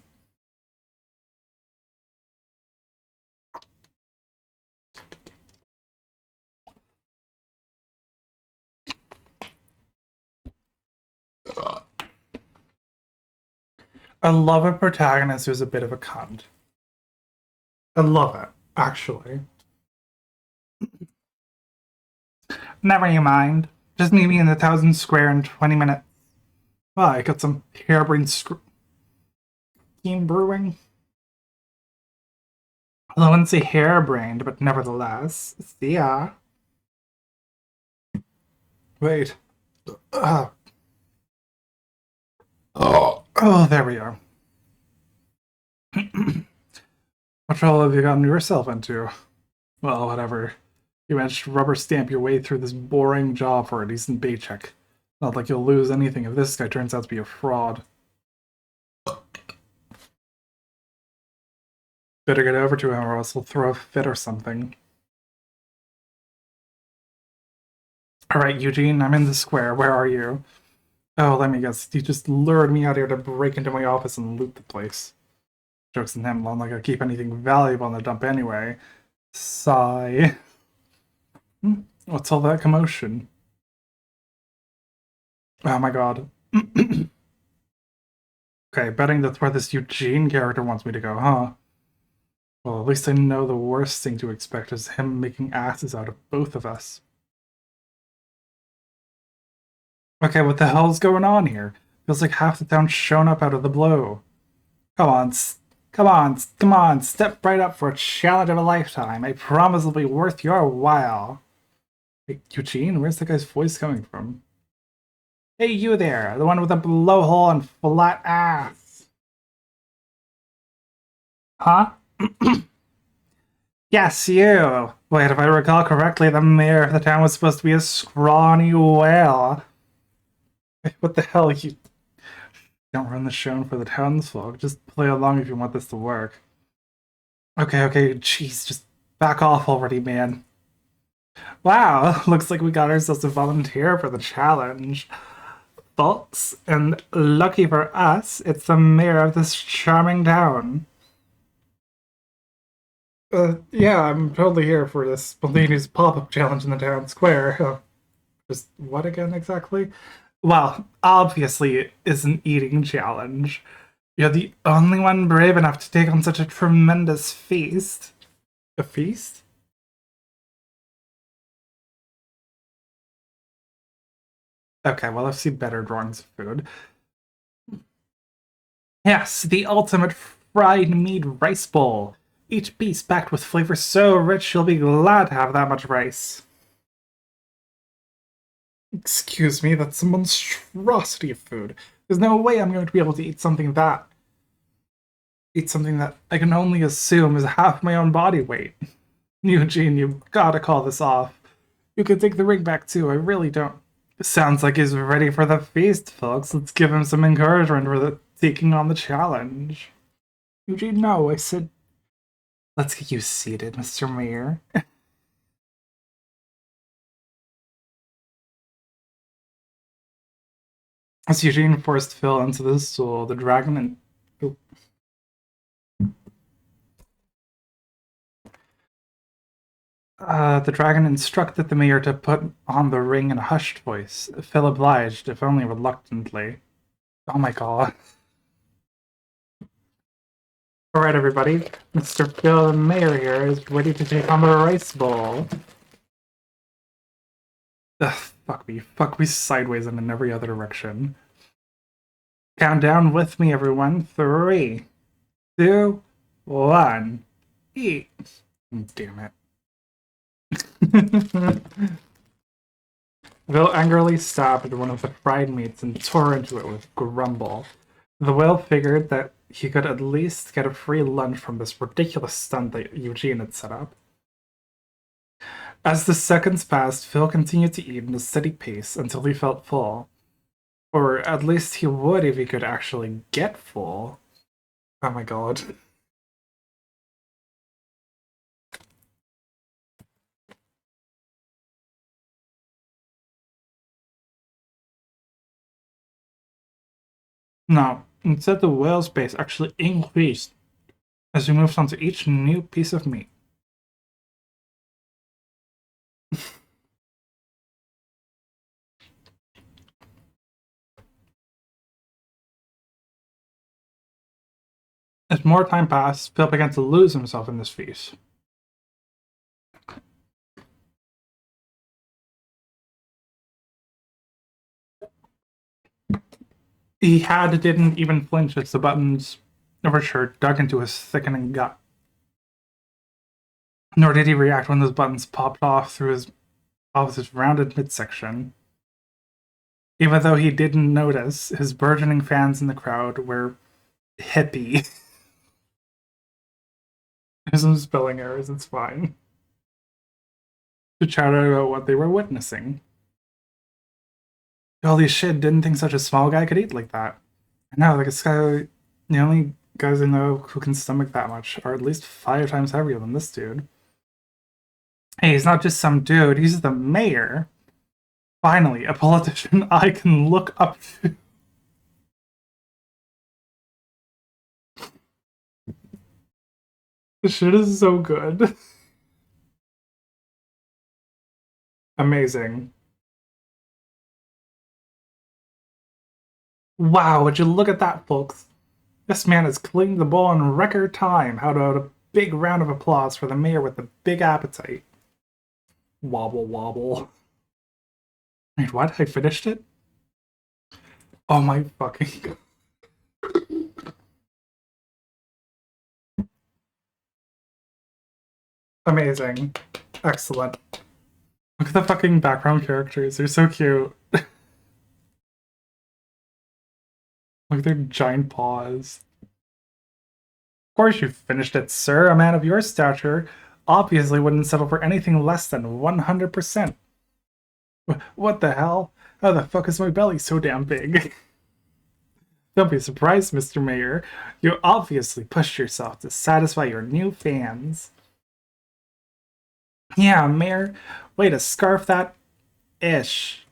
I love a protagonist who's a bit of a cunt. I love it, actually. Never you mind. Just meet me in the 1000 Square in 20 minutes. Well, I got some harebrained scheme brewing. Well, I wouldn't say harebrained, but nevertheless. See ya. Wait. Oh, there we are. What trouble have you gotten yourself into? Well, whatever. You managed to rubber stamp your way through this boring job for a decent paycheck. Not like you'll lose anything if this guy turns out to be a fraud. Better get over to him or else he'll throw a fit or something. Alright, Eugene, I'm in the square. Where are you? Oh, let me guess. You just lured me out here to break into my office and loot the place. Joke's on him, I'm not gonna keep anything valuable in the dump anyway. Sigh. What's all that commotion? Oh my god. Okay, betting that's where this Eugene character wants me to go, huh? Well, at least I know the worst thing to expect is him making asses out of both of us. Okay, what the hell's going on here? Feels like half the town's shown up out of the blue. Come on, come on, step right up for a challenge of a lifetime. I promise it'll be worth your while. Hey, Eugene, where's the guy's voice coming from? Hey, you there, the one with the blowhole and flat ass. Huh? Yes, you. Wait, if I recall correctly, the mayor of the town was supposed to be a scrawny whale. What the hell, you don't run the show for the townsfolk. Just play along if you want this to work. Okay, jeez, just back off already, man. Wow, looks like we got ourselves a volunteer for the challenge. Folks, and lucky for us, it's the mayor of this charming town. Yeah, I'm totally here for this Bellini's pop-up challenge in the town square. Just what again, exactly? Well, obviously it is an eating challenge. You're the only one brave enough to take on such a tremendous feast. A feast? Okay, well, I've seen better drawings of food. Yes, the ultimate fried meat rice bowl. Each piece packed with flavor so rich you'll be glad to have that much rice. Excuse me, that's a monstrosity of food. There's no way I'm going to be able to eat something that I can only assume is half my own body weight. Eugene, you've gotta call this off. You can take the ring back too, I really don't. Sounds like he's ready for the feast, folks. Let's give him some encouragement for taking on the challenge. Eugene, no, I said... Let's get you seated, Mr. Mayor. As Eugene forced Phil into the stool, the dragon and... the dragon instructed the mayor to put on the ring in a hushed voice. Phil obliged, if only reluctantly. Oh my god. Alright, everybody. Mr. Phil, the mayor here, is ready to take on the rice bowl. Ugh, fuck me sideways and in every other direction. Count down with me, everyone. 3, 2, 1. Eat. Damn it. Phil angrily stabbed one of the fried meats and tore into it with grumble. The whale figured that he could at least get a free lunch from this ridiculous stunt that Eugene had set up. As the seconds passed, Phil continued to eat in a steady pace until he felt full. Or at least he would if he could actually get full. Oh my god. No, instead the whale's pace actually increased as he moved on to each new piece of meat. As more time passed, Phil began to lose himself in this feast. He didn't even flinch as the buttons of her shirt dug into his thickening gut. Nor did he react when those buttons popped off through his rounded midsection. Even though he didn't notice, his burgeoning fans in the crowd were hippie. There's some spelling errors, it's fine. To chat about what they were witnessing. Holy shit, didn't think such a small guy could eat like that. No, like this guy, the only guys I know who can stomach that much are at least 5 times heavier than this dude. Hey, he's not just some dude, he's the mayor. Finally, a politician I can look up to. This shit is so good. Amazing. Wow, would you look at that, folks? This man has cleaned the bowl in record time. How about a big round of applause for the mayor with the big appetite? Wobble, wobble. Wait, what? I finished it? Oh my fucking... Amazing. Excellent. Look at the fucking background characters. They're so cute. Look at their giant paws. Of course you finished it, sir. A man of your stature obviously wouldn't settle for anything less than 100%. What the hell? How the fuck is my belly so damn big? Don't be surprised, Mr. Mayor. You obviously pushed yourself to satisfy your new fans. Yeah, Mayor. Way to scarf that ish.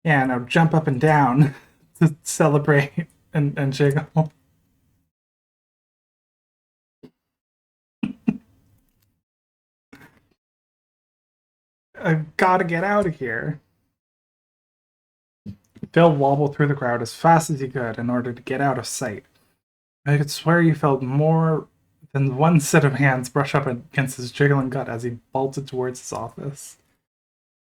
Yeah, now jump up and down to celebrate and jiggle. I've gotta get out of here. Phil wobbled through the crowd as fast as he could in order to get out of sight. I could swear he felt more than one set of hands brush up against his jiggling gut as he bolted towards his office.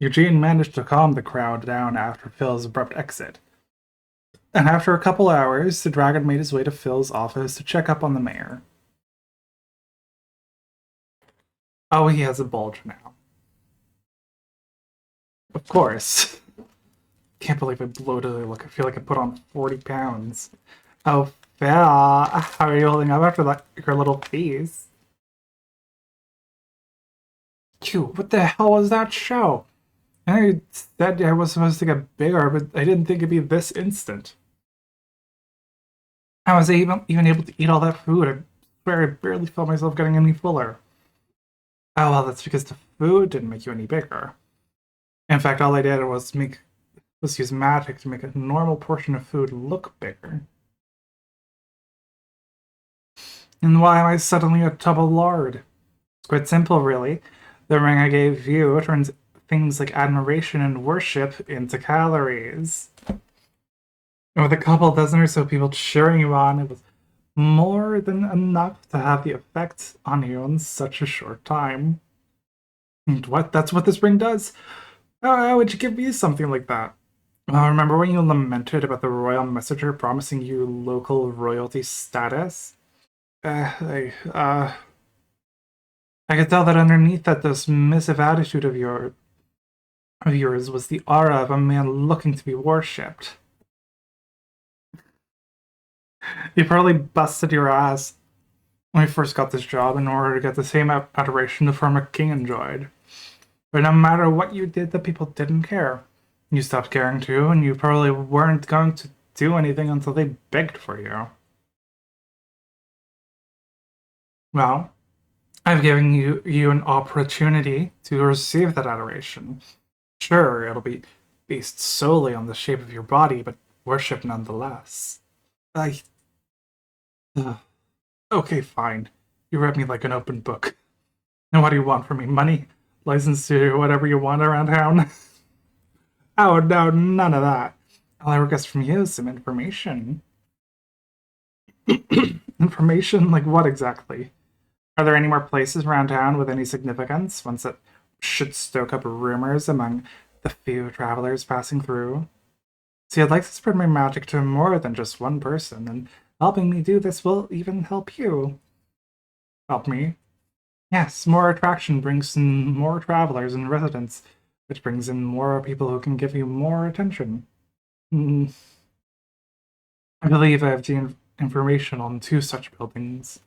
Eugene managed to calm the crowd down after Phil's abrupt exit. And after a couple hours, the dragon made his way to Phil's office to check up on the mayor. Oh, he has a bulge now. Of course. Can't believe I bloated. Look, I feel like I put on 40 pounds. Oh, Phil, how are you holding up after that, your little feast? Phew, what the hell was that show? I said I was supposed to get bigger, but I didn't think it'd be this instant. I was even able to eat all that food. I swear I barely felt myself getting any fuller. Oh, well, that's because the food didn't make you any bigger. In fact, all I did was use magic to make a normal portion of food look bigger. And why am I suddenly a tub of lard? It's quite simple, really. The ring I gave you turns things like admiration and worship into calories. And with a couple dozen or so people cheering you on, it was more than enough to have the effect on you in such a short time. And what? That's what this ring does? How would you give me something like that? Remember when you lamented about the royal messenger promising you local royalty status? I could tell that underneath that dismissive attitude of yours was the aura of a man looking to be worshipped. You probably busted your ass when you first got this job in order to get the same adoration the former king enjoyed. But no matter what you did, the people didn't care. You stopped caring too, and you probably weren't going to do anything until they begged for you. Well, I've given you an opportunity to receive that adoration. Sure, it'll be based solely on the shape of your body, but worship nonetheless. I... Okay, fine. You read me like an open book. And what do you want from me? Money? License to do whatever you want around town? Oh, no, none of that. All I request from you is some information. Information? Like what exactly? Are there any more places around town with any significance? Ones that should stoke up rumors among the few travelers passing through? See, I'd like to spread my magic to more than just one person, and helping me do this will even help you. Help me? Yes, more attraction brings in more travelers and residents which brings in more people who can give you more attention. Mm, I believe I have the information on 2 such buildings.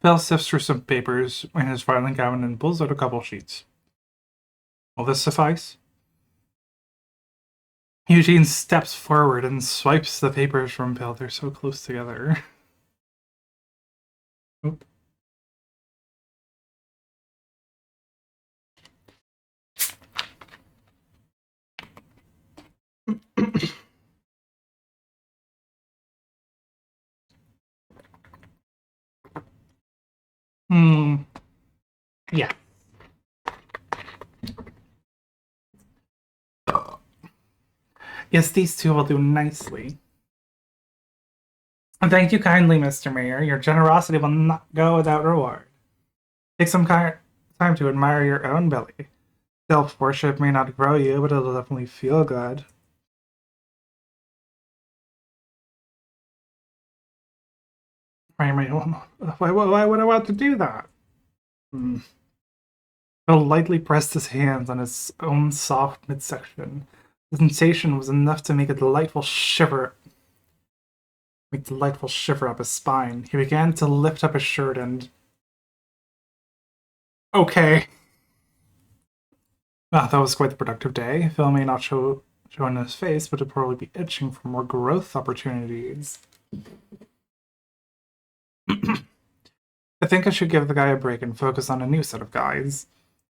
Bell sifts through some papers in his filing cabinet and pulls out a couple sheets. Will this suffice? Eugene steps forward and swipes the papers from Bill. They're so close together. Oop. Yeah. Yes, these two will do nicely. Thank you kindly, Mr. Mayor. Your generosity will not go without reward. Take some time to admire your own belly. Self-worship may not grow you, but it'll definitely feel good. Why would I want to do that? Bill lightly pressed his hands on his own soft midsection. The sensation was enough to make a delightful shiver up his spine. He began to lift up his shirt and... Okay. Ah, that was quite the productive day. Phil may not show in his face, but he'll probably be itching for more growth opportunities. I think I should give the guy a break and focus on a new set of guys.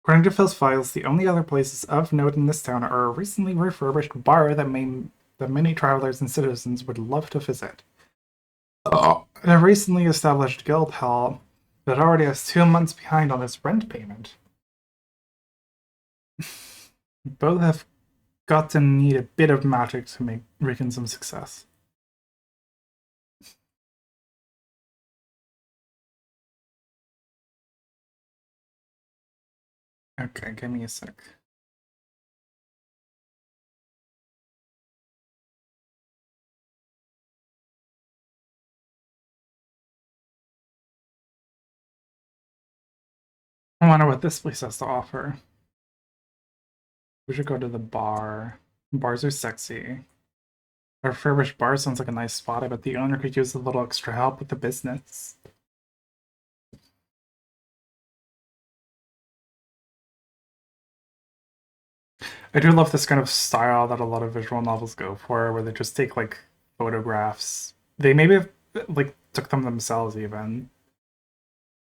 According to Phil's files, the only other places of note in this town are a recently refurbished bar that many travelers and citizens would love to visit. And a recently established guild hall that already has 2 months behind on its rent payment. Both have got to need a bit of magic to reckon some success. Okay, give me a sec. I wonder what this place has to offer. We should go to the bar. Bars are sexy. A refurbished bar sounds like a nice spot. I bet the owner could use a little extra help with the business. I do love this kind of style that a lot of visual novels go for, where they just take like photographs. They maybe like took them themselves even,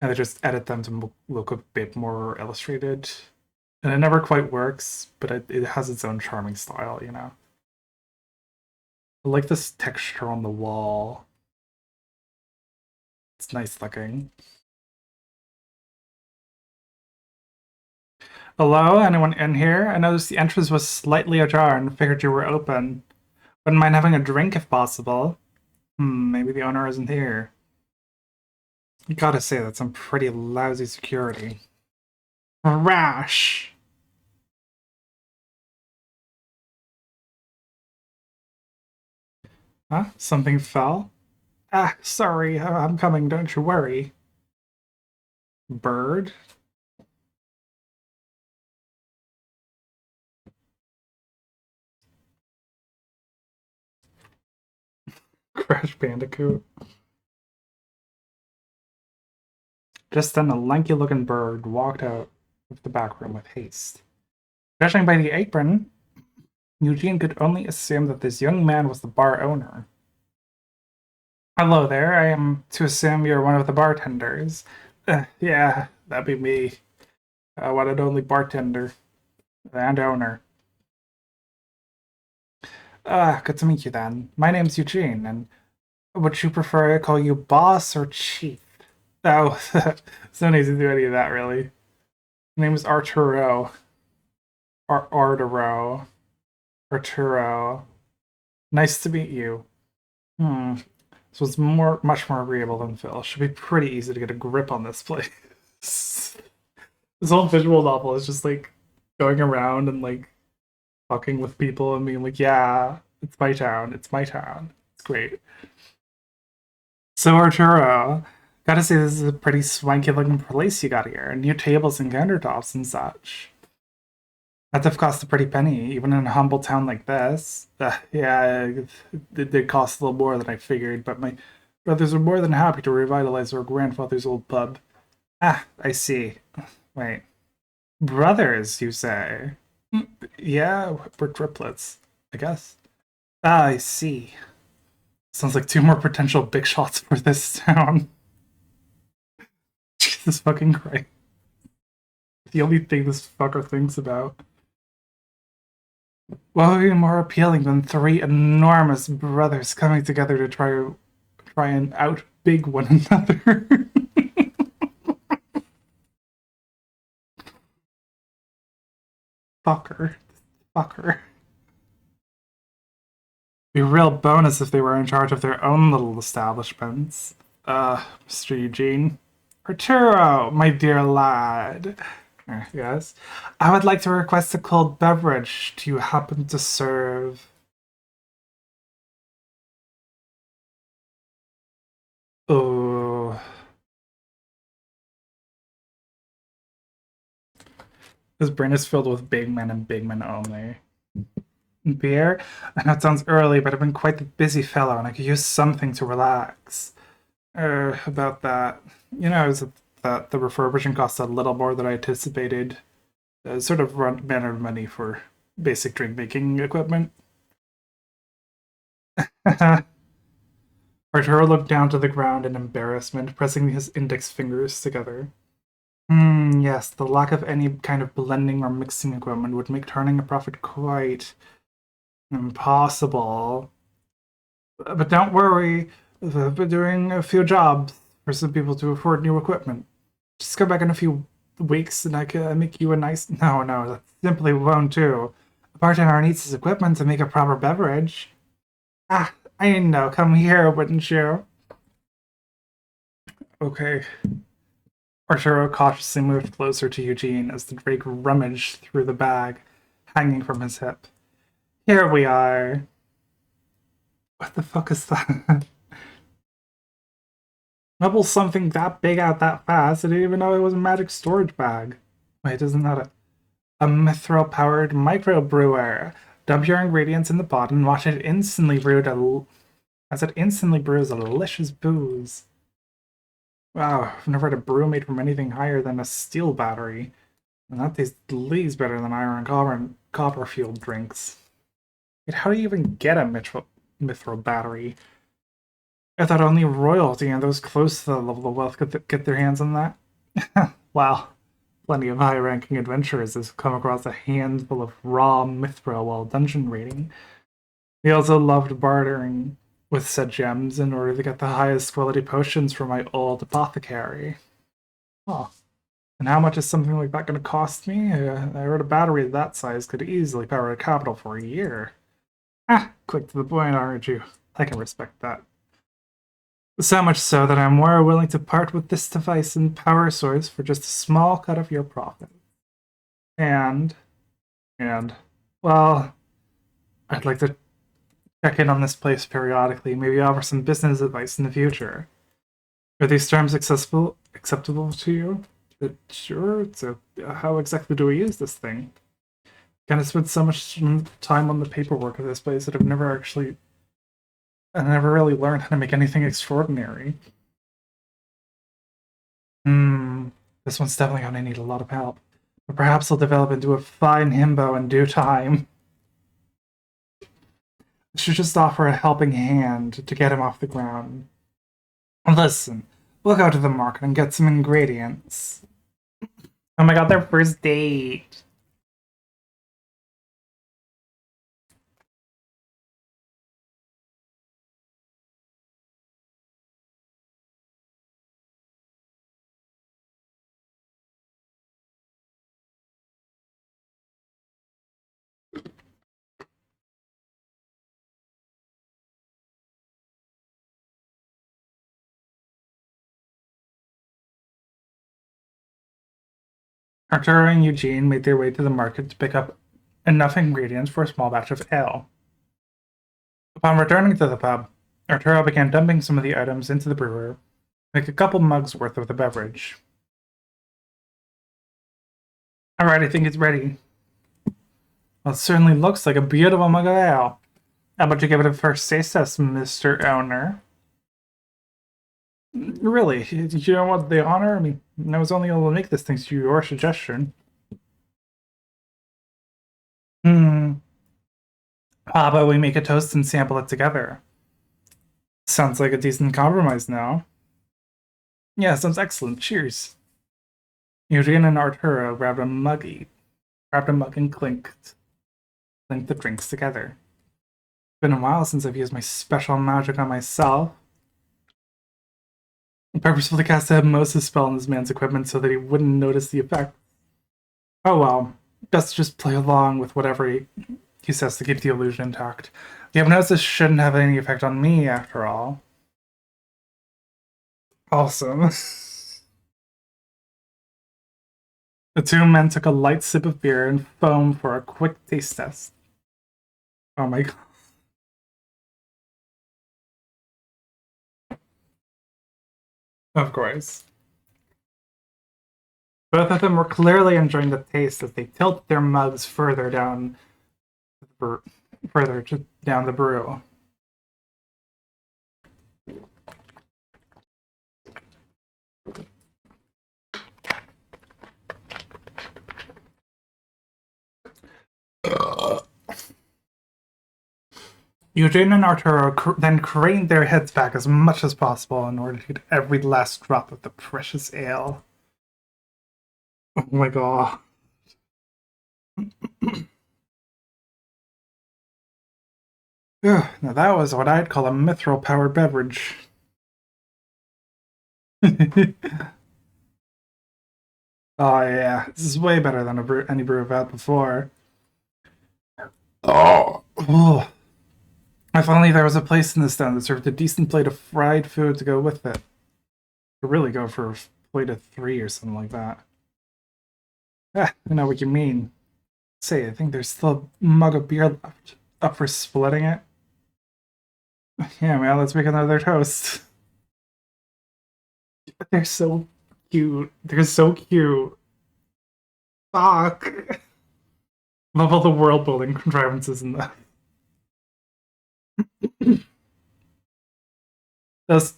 and they just edit them to look a bit more illustrated. And it never quite works, but it has its own charming style, you know. I like this texture on the wall. It's nice looking. Hello, anyone in here? I noticed the entrance was slightly ajar and figured you were open. Wouldn't mind having a drink if possible. Maybe the owner isn't here. You gotta say, that's some pretty lousy security. Rash! Huh? Something fell? Ah, sorry, I'm coming, don't you worry. Bird? Crash Bandicoot. Just then, a lanky-looking bird walked out of the back room with haste. Judging by the apron, Eugene could only assume that this young man was the bar owner. Hello there, I am to assume you're one of the bartenders. Yeah, that'd be me. One and only bartender. And owner. Good to meet you then. My name's Eugene, and would you prefer I call you boss or chief? Oh, it's no need to do any of that, really. My name is Arturo. Arturo. Nice to meet you. So it's much more agreeable than Phil. Should be pretty easy to get a grip on this place. This whole visual novel is just like going around and like talking with people and being like, yeah, it's my town, it's my town. It's great. So Arturo, gotta say this is a pretty swanky looking place you got here. New tables and countertops and such. That'd have cost a pretty penny, even in a humble town like this. Yeah, it did cost a little more than I figured, but my brothers are more than happy to revitalize our grandfather's old pub. Ah, I see. Wait. Brothers, you say? Yeah, we're triplets, I guess. Ah, I see. Sounds like two more potential big shots for this town. Jesus fucking Christ. The only thing this fucker thinks about. What would be more appealing than three enormous brothers coming together to try and outbig one another? Fucker. Fucker. Be a real bonus if they were in charge of their own little establishments. Mr. Eugene. Arturo, my dear lad. Yes. I would like to request a cold beverage. Do you happen to serve? Oh. His brain is filled with big men and big men only. Beer? I know it sounds early, but I've been quite the busy fellow and I could use something to relax. About that. You know, is that the refurbishing cost a little more than I anticipated. Sort of ran out of money for basic drink making equipment. Arturo looked down to the ground in embarrassment, pressing his index fingers together. Yes, the lack of any kind of blending or mixing equipment would make turning a profit quite impossible. But don't worry, I've been doing a few jobs for some people to afford new equipment. Just come back in a few weeks and I can make you a nice. No, that simply won't do. A bartender needs his equipment to make a proper beverage. Ah, I know. Come here, wouldn't you? Okay. Arturo cautiously moved closer to Eugene as the Drake rummaged through the bag hanging from his hip. Here we are. What the fuck is that? Double something that big out that fast? I didn't even know it was a magic storage bag. Wait, isn't that a mithril-powered microbrewer? Dump your ingredients in the pot and watch it instantly as it instantly brews a delicious booze. Wow, I've never had a brew made from anything higher than a steel battery. And that tastes leagues better than iron and copper fueled drinks. Wait, how do you even get a mithril battery? I thought only royalty and those close to the level of wealth could get their hands on that. Wow, plenty of high-ranking adventurers have come across a handful of raw mithril while dungeon raiding. He also loved bartering with said gems in order to get the highest quality potions from my old apothecary. Oh, and how much is something like that going to cost me? I heard a battery that size could easily power a capital for a year. Ah, quick to the point, aren't you? I can respect that. So much so that I'm more willing to part with this device and power source for just a small cut of your profit. And, well, I'd like to check in on this place periodically, maybe offer some business advice in the future. Are these terms acceptable to you? Sure, so how exactly do we use this thing? Kind of spent so much time on the paperwork of this place that I never really learned how to make anything extraordinary. This one's definitely gonna need a lot of help. But perhaps he'll develop into a fine himbo in due time. I should just offer a helping hand to get him off the ground. Listen, we'll go to the market and get some ingredients. Oh my god, their first date. Arturo and Eugene made their way to the market to pick up enough ingredients for a small batch of ale. Upon returning to the pub, Arturo began dumping some of the items into the brewer, like a couple mugs worth of the beverage. Alright, I think it's ready. Well, it certainly looks like a beautiful mug of ale. How about you give it a first taste test, Mr. Owner? Really? You don't want the honor? I mean, I was only able to make this thanks to your suggestion. How about we make a toast and sample it together? Sounds like a decent compromise now. Yeah, sounds excellent. Cheers. Eugene and Arturo grabbed a mug and clinked the drinks together. It's been a while since I've used my special magic on myself. I purposefully cast a hypnosis spell on this man's equipment so that he wouldn't notice the effect. Oh well, best just play along with whatever he says to keep the illusion intact. The hypnosis shouldn't have any effect on me, after all. Awesome. The two men took a light sip of beer and foamed for a quick taste test. Oh my god. Of course. Both of them were clearly enjoying the taste as they tilted their mugs further down the brew. Eugene and Arturo then craned their heads back as much as possible in order to get every last drop of the precious ale. Oh my god. Now that was what I'd call a mithril-powered beverage. Oh yeah, this is way better than any brew I've had before. Oh. If only there was a place in this town that served a decent plate of fried food to go with it. Could really go for a plate of 3 or something like that. I know what you mean. Say, I think there's still a mug of beer left. Up for splitting it? Yeah, man, let's make another toast. They're so cute. They're so cute. Fuck. Love all the world building contrivances in that.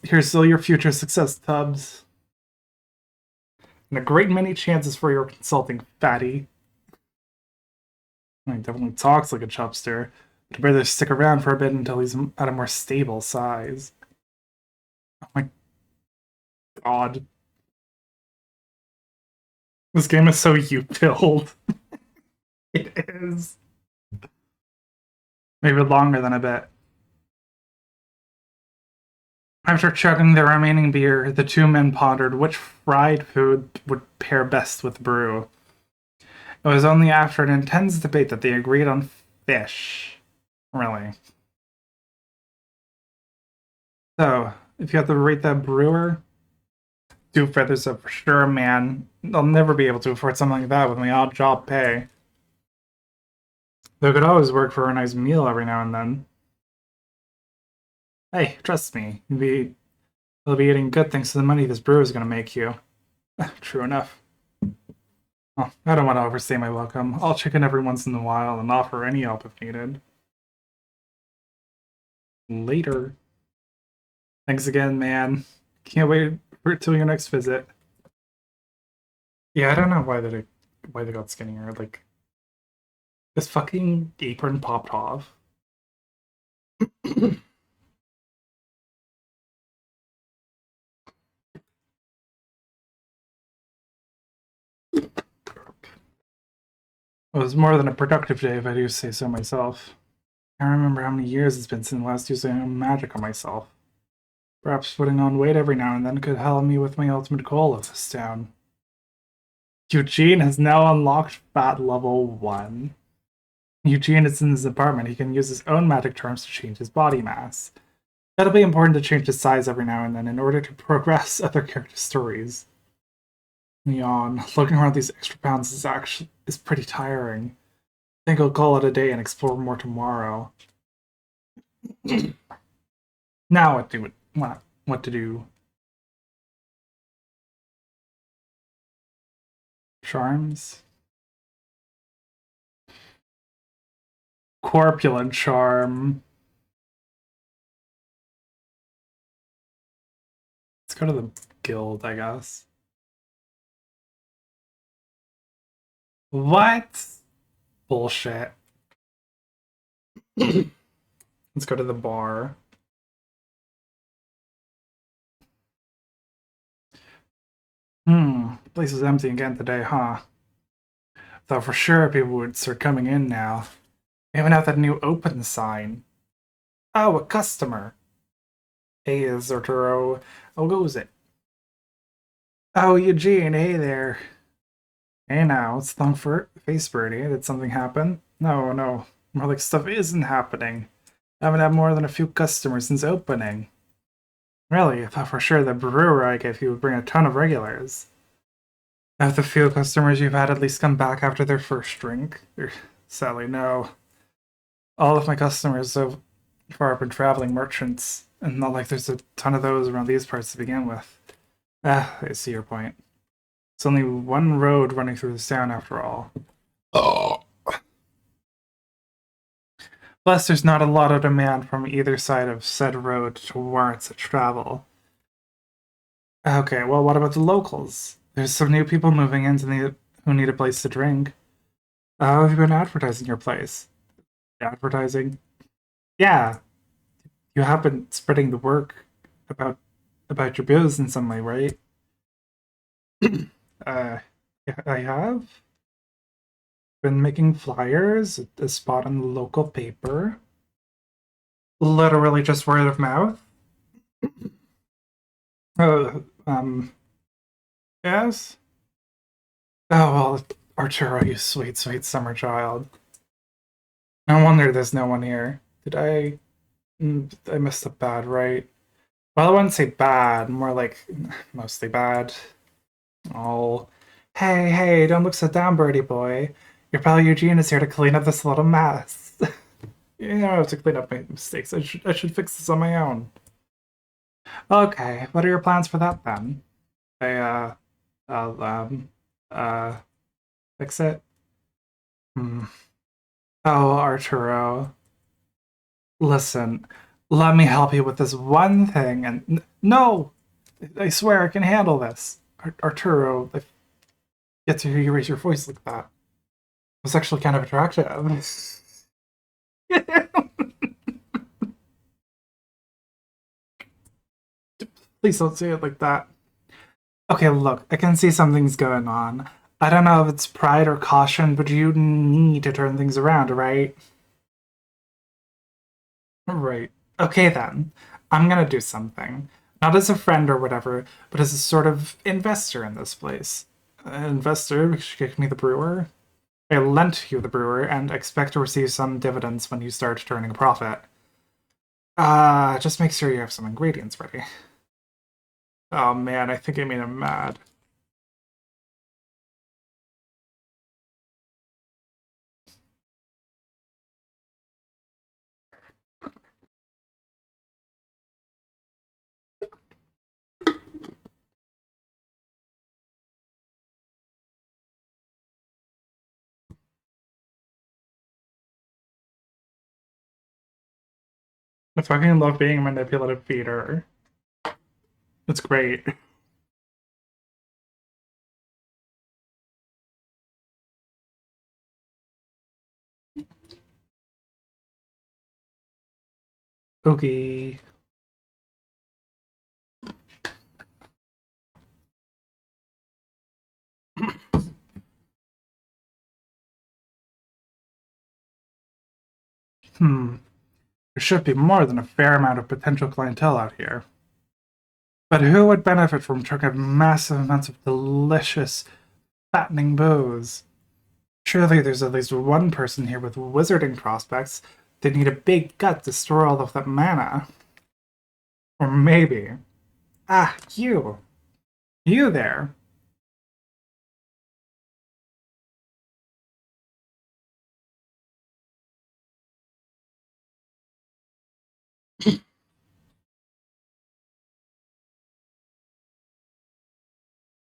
Here's still your future success, Tubbs. And a great many chances for your consulting, fatty. He definitely talks like a chubster. I'd rather stick around for a bit until he's at a more stable size. Oh my god. This game is so you-pilled. It is. Maybe longer than a bit. After chugging the remaining beer, the two men pondered which fried food would pair best with brew. It was only after an intense debate that they agreed on fish. Really. So, if you had to rate that brewer, 2 feathers up for sure, man. I'll never be able to afford something like that with my odd job pay. Though it could always work for a nice meal every now and then. Hey, trust me, you'll be eating good thanks to the money this brew is going to make you. True enough. Oh, I don't want to overstay my welcome. I'll check in every once in a while and offer any help if needed. Later. Thanks again, man. Can't wait till your next visit. Yeah, I don't know why they got skinnier. Like, this fucking apron popped off. It was more than a productive day, if I do say so myself. I can't remember how many years it's been since last used any magic on myself. Perhaps putting on weight every now and then could help me with my ultimate goal of this town. Eugene has now unlocked Fat Level 1. Eugene is in his apartment. He can use his own magic charms to change his body mass. That'll be important to change his size every now and then in order to progress other character stories. Yawn. Looking around these extra pounds is pretty tiring. I think I'll call it a day and explore more tomorrow. Now what to do? Charms? Corpulent charm. Let's go to the guild, I guess. What? Bullshit. Let's go to the bar. Place is empty again today, huh? Thought for sure people would start coming in now. Even out that new open sign. Oh, a customer. Hey, is Arturo. How goes it? Oh, Eugene, hey there. Hey now, it's Thumb for Face Birdie. Did something happen? No, no. More like stuff isn't happening. I haven't had more than a few customers since opening. Really, I thought for sure the brewer I gave you would bring a ton of regulars. Have the few customers you've had at least come back after their first drink? Sadly, no. All of my customers so far have been traveling merchants, and not like there's a ton of those around these parts to begin with. I see your point. It's only one road running through this town after all. Oh. Plus, there's not a lot of demand from either side of said road to warrant such travel. Okay, well, what about the locals? There's some new people moving in who need a place to drink. How have you been advertising your place? Advertising? Yeah, you have been spreading the word about your biz in some way, right? Yeah, I have been making flyers, a spot on the local paper. Literally just word of mouth. Oh, yes? Oh, well, Arturo, you sweet, sweet summer child. No wonder there's no one here. Did I... I messed up bad, right? Well, I wouldn't say bad, more like mostly bad. Oh, hey, don't look so down, birdie boy. Your pal Eugene is here to clean up this little mess. You know, I have to clean up my mistakes. I should fix this on my own. Okay, what are your plans for that then? I'll, fix it? Hmm. Oh, Arturo. Listen, let me help you with this one thing, and no! I swear I can handle this. Arturo, I get to hear you raise your voice like that. It was actually kind of attractive. Please don't say it like that. Okay, look, I can see something's going on. I don't know if it's pride or caution, but you need to turn things around, right? Right. Okay then. I'm gonna do something. Not as a friend or whatever, but as a sort of investor in this place. Investor because you gave me the brewer? I lent you the brewer and expect to receive some dividends when you start turning a profit. Just make sure you have some ingredients ready. Oh man, I think I made him mad. I fucking love being a manipulative feeder. It's great. Okay. There should be more than a fair amount of potential clientele out here. But who would benefit from drinking massive amounts of delicious, fattening booze? Surely there's at least one person here with wizarding prospects. They need a big gut to store all of that mana. Or maybe... Ah, you! You there!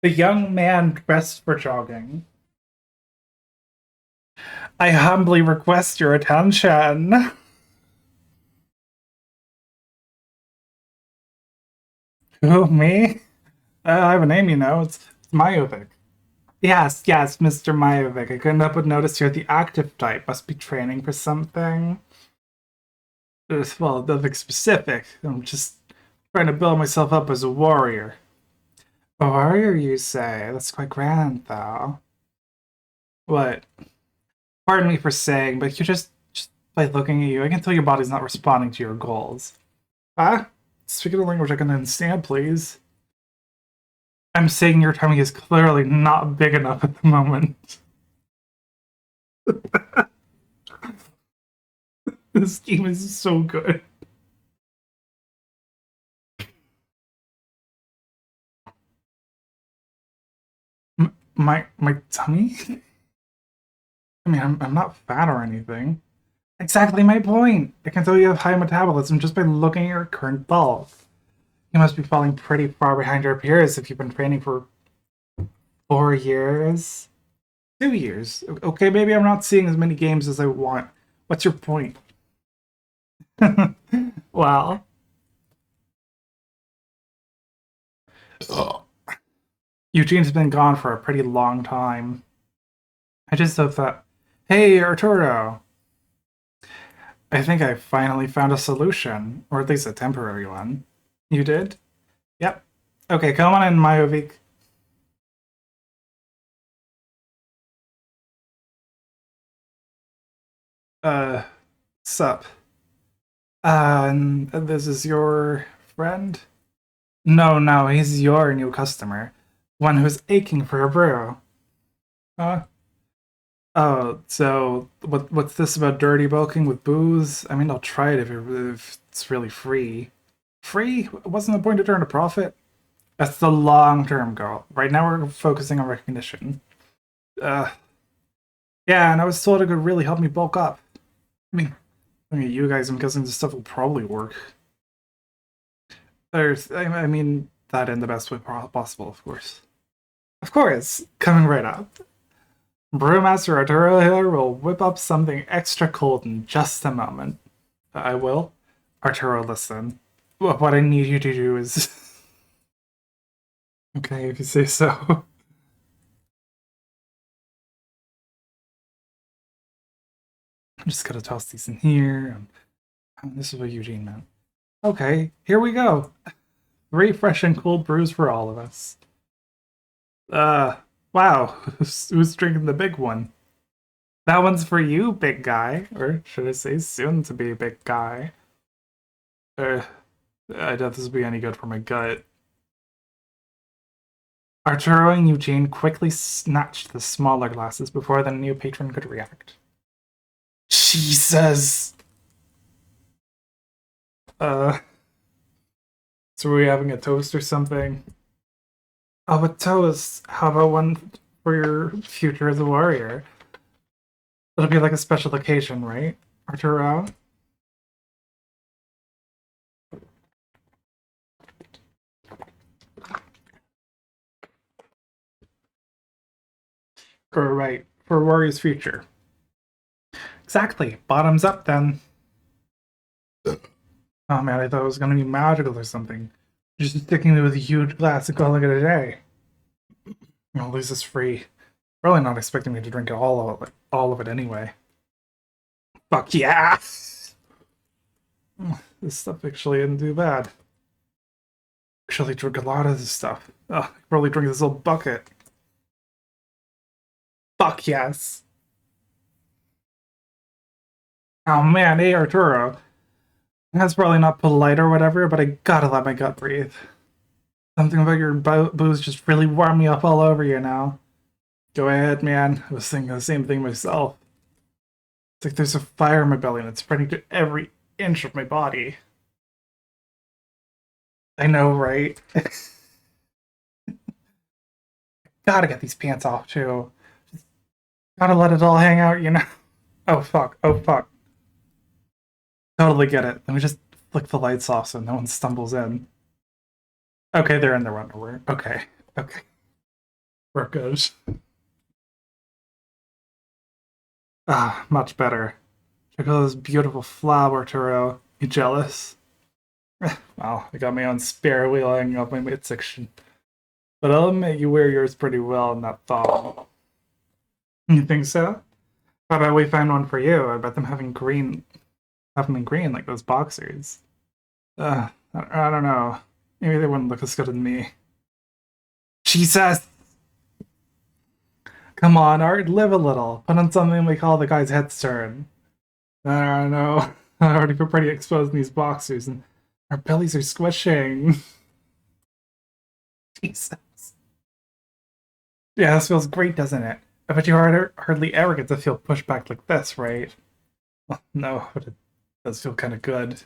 The young man dressed for jogging. I humbly request your attention. Who, me? I have a name, you know. It's Mayovic. Yes, yes, Mr. Mayovic. I couldn't help but notice you're the active type. Must be training for something. Well, nothing specific. I'm just trying to build myself up as a warrior. A warrior, you say? That's quite grand, though. What? Pardon me for saying, but you're just by looking at you, I can tell your body's not responding to your goals. Huh? Speaking a language I can understand, please. I'm saying your tummy is clearly not big enough at the moment. This game is so good. My tummy? I mean, I'm not fat or anything. Exactly my point. I can tell you have high metabolism just by looking at your current bulk. You must be falling pretty far behind your peers if you've been training for 4 years. 2 years. Okay, maybe I'm not seeing as many games as I want. What's your point? Well. Eugene's been gone for a pretty long time. I just hope that. Hey, Arturo! I think I finally found a solution, or at least a temporary one. You did? Yep. Okay, come on in, Majovic. Sup? And this is your friend? No, no, he's your new customer. One who's aching for a brew. Huh? Oh, so what's this about dirty bulking with booze? I mean, I'll try it if it's really free. Free? Wasn't the point to turn a profit? That's the long-term goal. Right now we're focusing on recognition. Uh, yeah, and I was told it could really help me bulk up. I mean, you guys, I'm guessing this stuff will probably work. I mean, that in the best way possible, of course. Of course, coming right up. Brewmaster Arturo here will whip up something extra cold in just a moment. I will. Arturo, listen. What I need you to do is... Okay, if you say so. I'm just gonna toss these in here. This is what Eugene meant. Okay, here we go. 3 fresh and cold brews for all of us. Wow. Who's drinking the big one? That one's for you, big guy. Or should I say soon to be a big guy? I doubt this will be any good for my gut. Arturo and Eugene quickly snatched the smaller glasses before the new patron could react. Jesus! So are we having a toast or something? Oh, a toast. How about one for your future as a warrior? It'll be like a special occasion, right, Arturo? Or right, for warrior's future. Exactly. Bottoms up then. Oh man, I thought it was gonna be magical or something. Just sticking me with a huge glass and calling it a day. Well, at least it's free. Probably not expecting me to drink all of it anyway. Fuck yeah! This stuff actually isn't too bad. Actually drink a lot of this stuff. Oh, I probably drink this whole bucket. Fuck yes! Oh man, hey Arturo. That's probably not polite or whatever, but I gotta let my gut breathe. Something about your booze just really warmed me up all over you now. Go ahead, man. I was thinking the same thing myself. It's like there's a fire in my belly and it's spreading to every inch of my body. I know, right? Gotta get these pants off, too. Just gotta let it all hang out, you know? Oh, fuck. Oh, fuck. Totally get it. Let me just flick the lights off so no one stumbles in. Okay, they're in their underwear. Okay. Okay. We're good. Ah, much better. Check out this beautiful flower, Turo. You jealous? Well, I got my own spare wheel hanging off my midsection. But I'll admit you wear yours pretty well in that thong. You think so? How about we find one for you? I bet them have them in green like those boxers. I don't know. Maybe they wouldn't look as good as me. Jesus! Come on, Art, live a little. Put on something we call the guy's head turn. I don't know. I already feel pretty exposed in these boxers, and our bellies are squishing. Jesus. Yeah, this feels great, doesn't it? I bet you hardly ever get to feel pushed back like this, right? Well, no, but it does feel kind of good.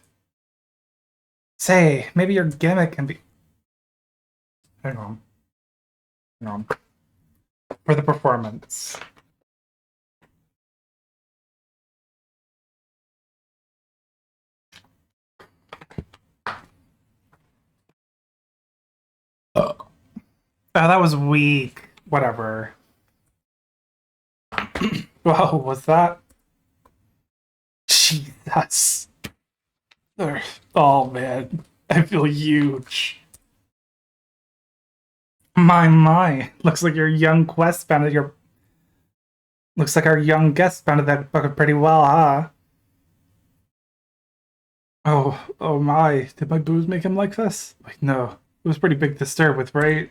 Say, maybe your gimmick can be... Hang on. Hang on. For the performance. Oh, that was weak. Whatever. Whoa, was that? Jesus. Oh man, I feel huge. My. Looks like your young quest banded your. Looks like our young guest banded that bucket pretty well, huh? Oh my. Did my booze make him like this? Like, no. It was pretty big to start with, right?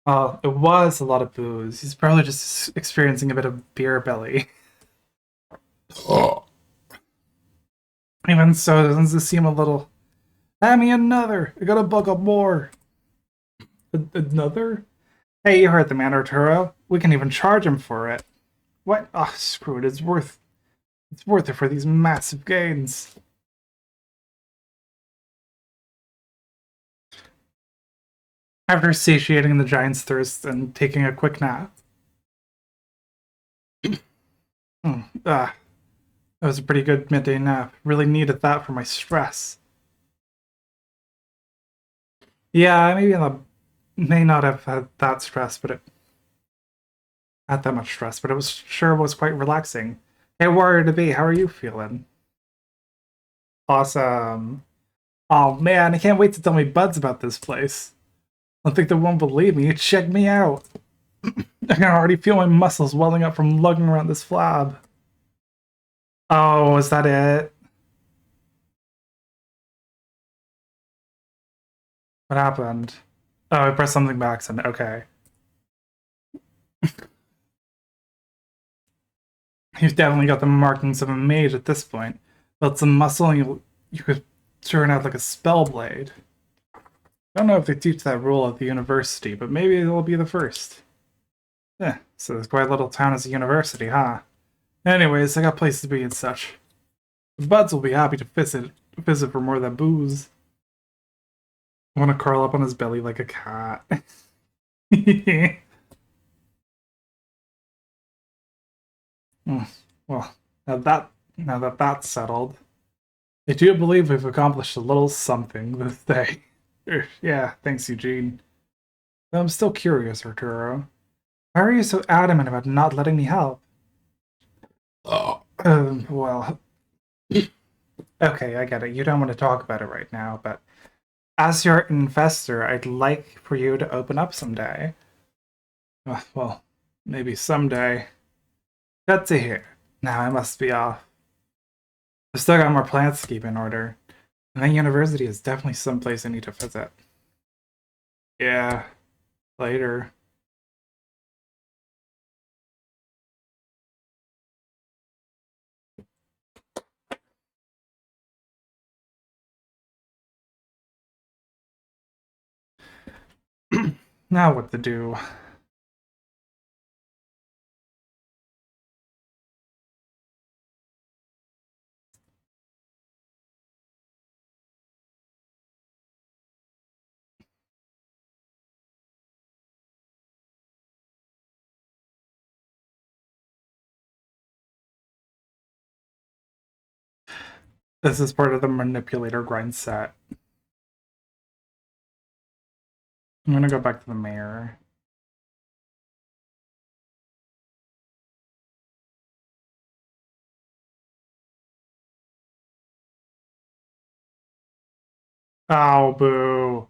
It was a lot of booze. He's probably just experiencing a bit of beer belly. Even so, doesn't this seem a little... Hand me another! I got a bucket more! Another? Hey, you heard the man, Arturo. We can even charge him for it. What? Oh, screw it. It's worth it for these massive gains. After satiating the giant's thirst and taking a quick nap. That was a pretty good midday nap. Really needed that for my stress. Yeah, maybe I may not have had that stress, but it had that much stress, but it was quite relaxing. Hey, Warrior to be, how are you feeling? Awesome. Oh man, I can't wait to tell my buds about this place. I don't think they won't believe me. Check me out. I can already feel my muscles welling up from lugging around this flab. Oh, is that it? What happened? Oh, I pressed something by accident. Okay. You've definitely got the markings of a mage at this point. Build some muscle and you could turn out like a spellblade. I don't know if they teach that rule at the university, but maybe it'll be the first. Yeah, so there's quite a little town as a university, huh? Anyways, I got places to be and such. The buds will be happy to visit for more of that booze. I want to curl up on his belly like a cat. Well, now that that's settled, I do believe we've accomplished a little something this day. Yeah, thanks, Eugene. But I'm still curious, Arturo. Why are you so adamant about not letting me help? Well, okay, I get it. You don't want to talk about it right now, but as your investor, I'd like for you to open up someday. Well, maybe someday. Good to hear. Now I must be off. I've still got more plans to keep in order. And that university is definitely someplace I need to visit. Yeah, later. Now what to do? This is part of the manipulator grind set. I'm gonna go back to the mayor. Oh, boo.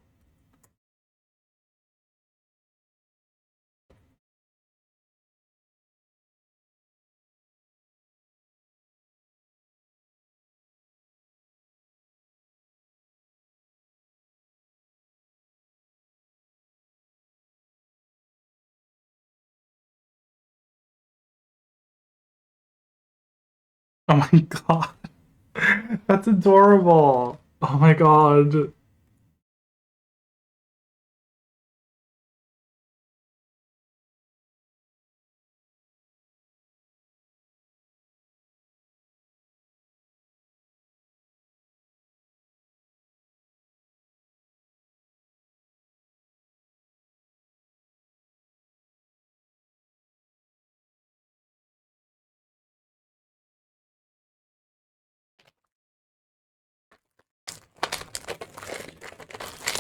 Oh my god. That's adorable. Oh my god.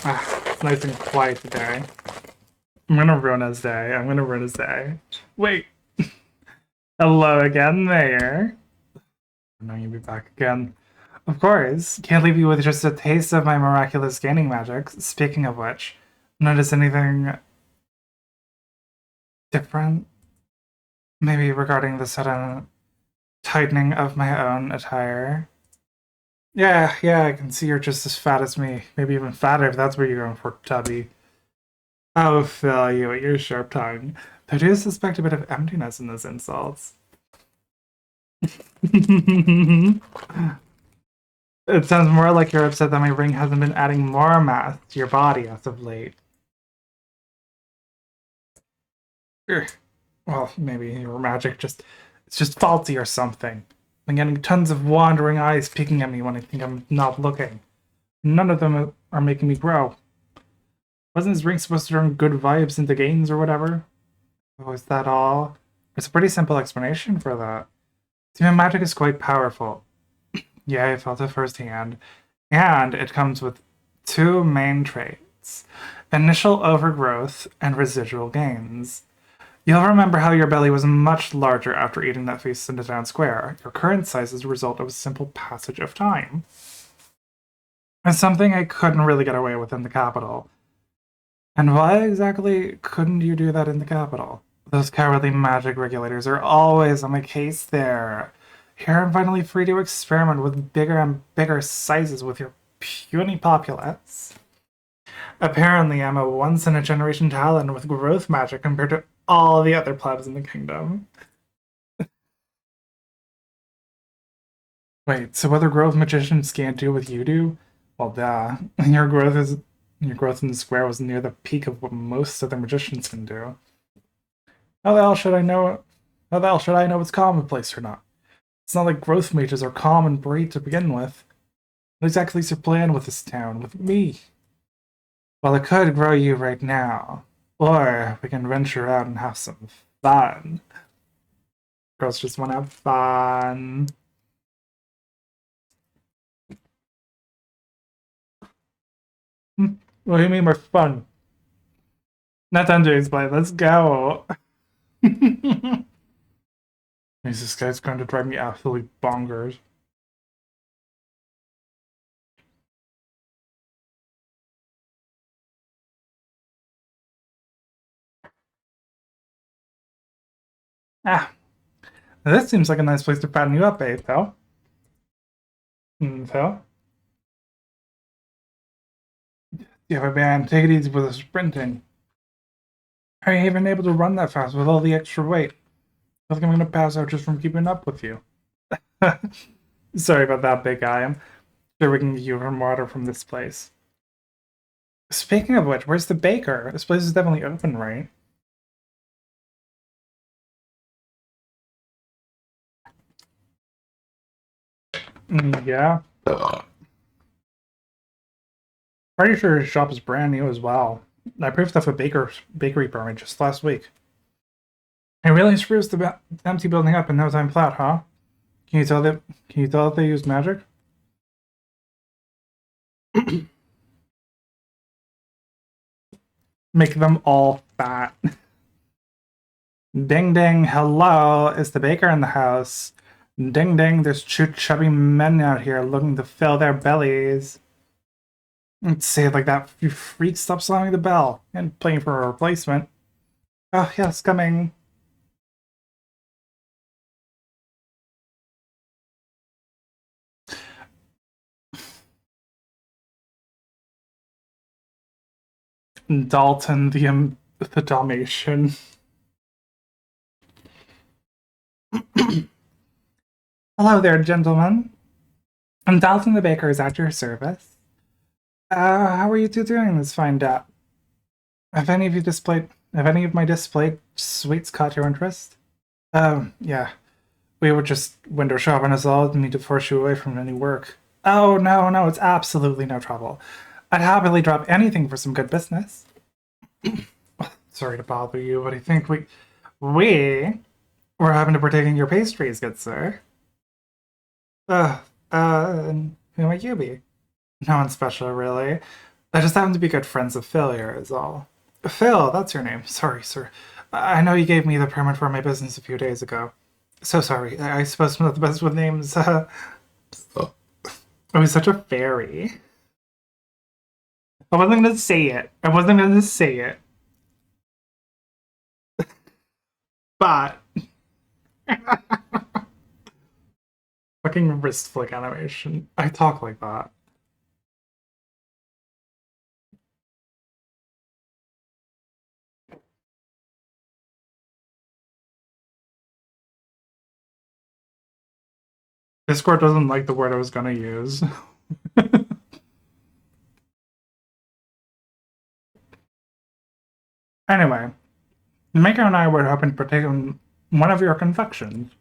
Ah, it's nice and quiet today. I'm gonna ruin his day. I'm gonna ruin his day. Wait. Hello again, Mayor. I'm going to be back again. Of course. Can't leave you with just a taste of my miraculous gaining magic. Speaking of which, notice anything different? Maybe regarding the sudden tightening of my own attire? Yeah, I can see you're just as fat as me. Maybe even fatter if that's what you're going for, Tubby. Oh, Phil, you with your sharp tongue. I do suspect a bit of emptiness in those insults. It sounds more like you're upset that my ring hasn't been adding more mass to your body as of late. Well, maybe your magic it's just faulty or something. I'm getting tons of wandering eyes peeking at me when I think I'm not looking. None of them are making me grow. Wasn't this ring supposed to turn good vibes into gains or whatever? Oh, is that all? There's a pretty simple explanation for that. See, my magic is quite powerful. Yeah, I felt it firsthand. And it comes with two main traits: initial overgrowth and residual gains. You'll remember how your belly was much larger after eating that feast in the town square. Your current size is a result of a simple passage of time. And something I couldn't really get away with in the capital. And why exactly couldn't you do that in the capital? Those cowardly magic regulators are always on my case there. Here I'm finally free to experiment with bigger and bigger sizes with your puny populace. Apparently, I'm a once-in-a-generation talent with growth magic compared to all the other plebs in the kingdom. Wait, so other growth magicians can't do what you do? Well, duh. Your growth in the square was near the peak of what most other magicians can do. How the hell should I know? How the hell should I know it's commonplace or not? It's not like growth mages are calm and bright to begin with. What exactly is your plan with this town, with me? Well, I could grow you right now, or we can venture out and have some fun. Girls just want to have fun. What do you mean we're fun? Not time to explain. Let's go. This guy's going to drive me absolutely bonkers. Ah, this seems like a nice place to fatten you up, eh, Phil? Phil? You have a band. Take it easy with the sprinting. How are you even able to run that fast with all the extra weight? I think I'm going to pass out just from keeping up with you. Sorry about that, big guy. I'm sure we can get you some water from this place. Speaking of which, where's the baker? This place is definitely open, right? Yeah. Pretty sure his shop is brand new as well. I proved off a bakery permit just last week. It really screws the empty building up in no time flat, huh? Can you tell that they use magic? Make them all fat. Ding ding, hello, is the baker in the house? Ding ding, there's two chubby men out here looking to fill their bellies. Let's say it like that. You freak, stop slamming the bell and playing for a replacement. Oh, yes, coming. Dalton, the Dalmatian. Hello there, gentlemen. I'm Dalton the Baker is at your service. How are you two doing this fine day? Have any of my displayed sweets caught your interest? Yeah. We were just window shopping us all, didn't mean to force you away from any work. Oh, no, it's absolutely no trouble. I'd happily drop anything for some good business. Sorry to bother you, but I think we were having to partake in your pastries, good sir. And who might you be? No one special, really. I just happen to be good friends of Phil here, is all. Phil, that's your name. Sorry, sir. I know you gave me the permit for my business a few days ago. So sorry. I suppose I'm not the best with names. I was such a fairy. I wasn't gonna say it. But fucking wrist flick animation. I talk like that. Discord doesn't like the word I was gonna use. Anyway, Maker and I were hoping to partake in one of your confections.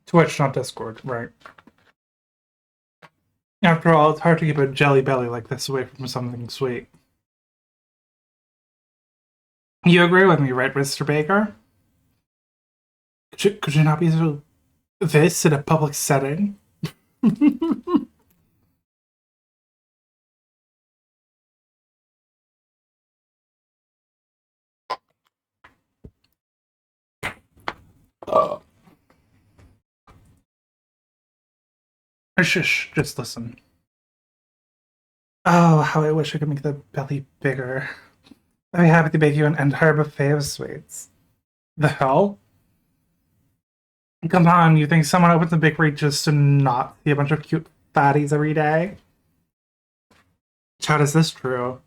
Twitch, not Discord, right. After all, it's hard to keep a jelly belly like this away from something sweet. You agree with me, right, Mr. Baker? Could you not be so this in a public setting? Shush, just listen. Oh, how I wish I could make the belly bigger. I'd be happy to bake you an entire buffet of sweets. The hell? Come on, you think someone opens a bakery just to not see a bunch of cute fatties every day? Chad, is this true?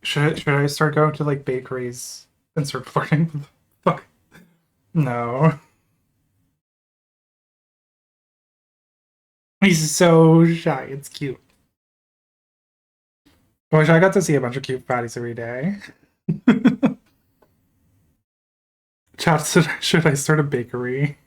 Should I start going to like bakeries and start flirting with the fuck? No. He's so shy, it's cute. I wish I got to see a bunch of cute fatties every day. Chad, should I start a bakery?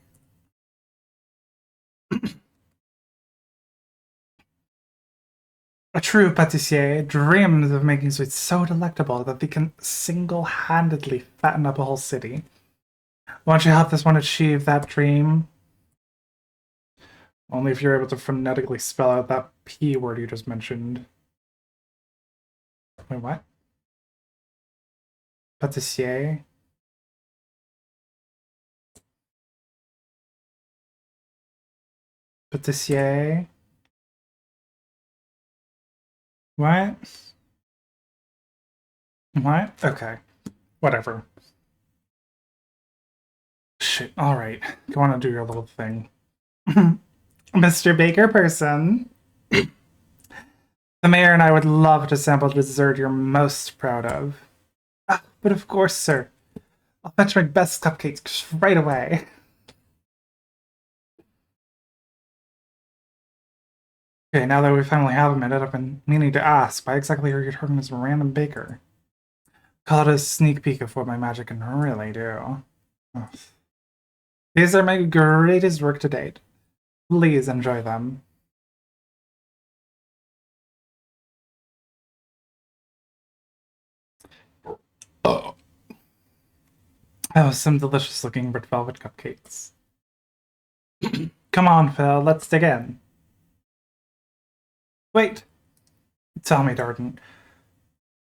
A true pâtissier dreams of making sweets so delectable that they can single-handedly fatten up a whole city. Won't you help this one achieve that dream? Only if you're able to phonetically spell out that P word you just mentioned. Wait, what? Pâtissier? Pâtissier? What? What? Okay. Whatever. Shit, alright. Go on and do your little thing. Mr. Baker person. The mayor and I would love to sample the dessert you're most proud of. But of course, sir. I'll fetch my best cupcakes right away. Okay, now that we finally have a minute, I've been meaning to ask, why exactly are you talking to this random baker? Call it a sneak peek of what my magic can really do. Ugh. These are my greatest work to date. Please enjoy them. Oh, some delicious looking red velvet cupcakes. Come on, Phil, let's dig in. Wait. Tell me, Darden,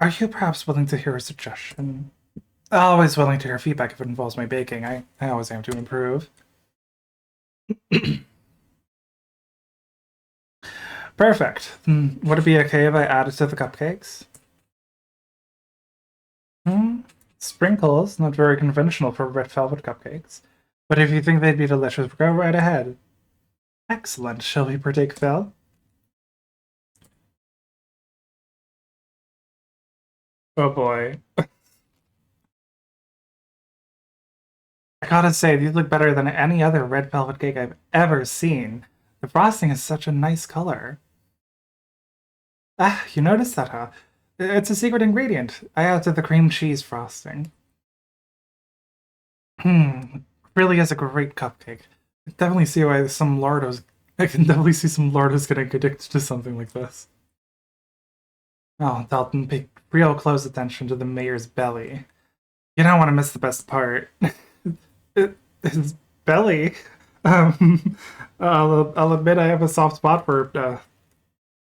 are you perhaps willing to hear a suggestion? Always willing to hear feedback if it involves my baking. I always aim to improve. Perfect. Would it be okay if I added to the cupcakes? Sprinkles, not very conventional for red velvet cupcakes. But if you think they'd be delicious, go right ahead. Excellent. Shall we partake, Phil? Oh boy. I gotta say, these look better than any other red velvet cake I've ever seen. The frosting is such a nice color. Ah, you noticed that, huh? It's a secret ingredient. I added the cream cheese frosting. Hmm, really is a great cupcake. I definitely see why some lardos. I can definitely see some lardos getting addicted to something like this. Oh, Dalton, pay real close attention to the mayor's belly. You don't want to miss the best part. His belly. I'll admit I have a soft spot for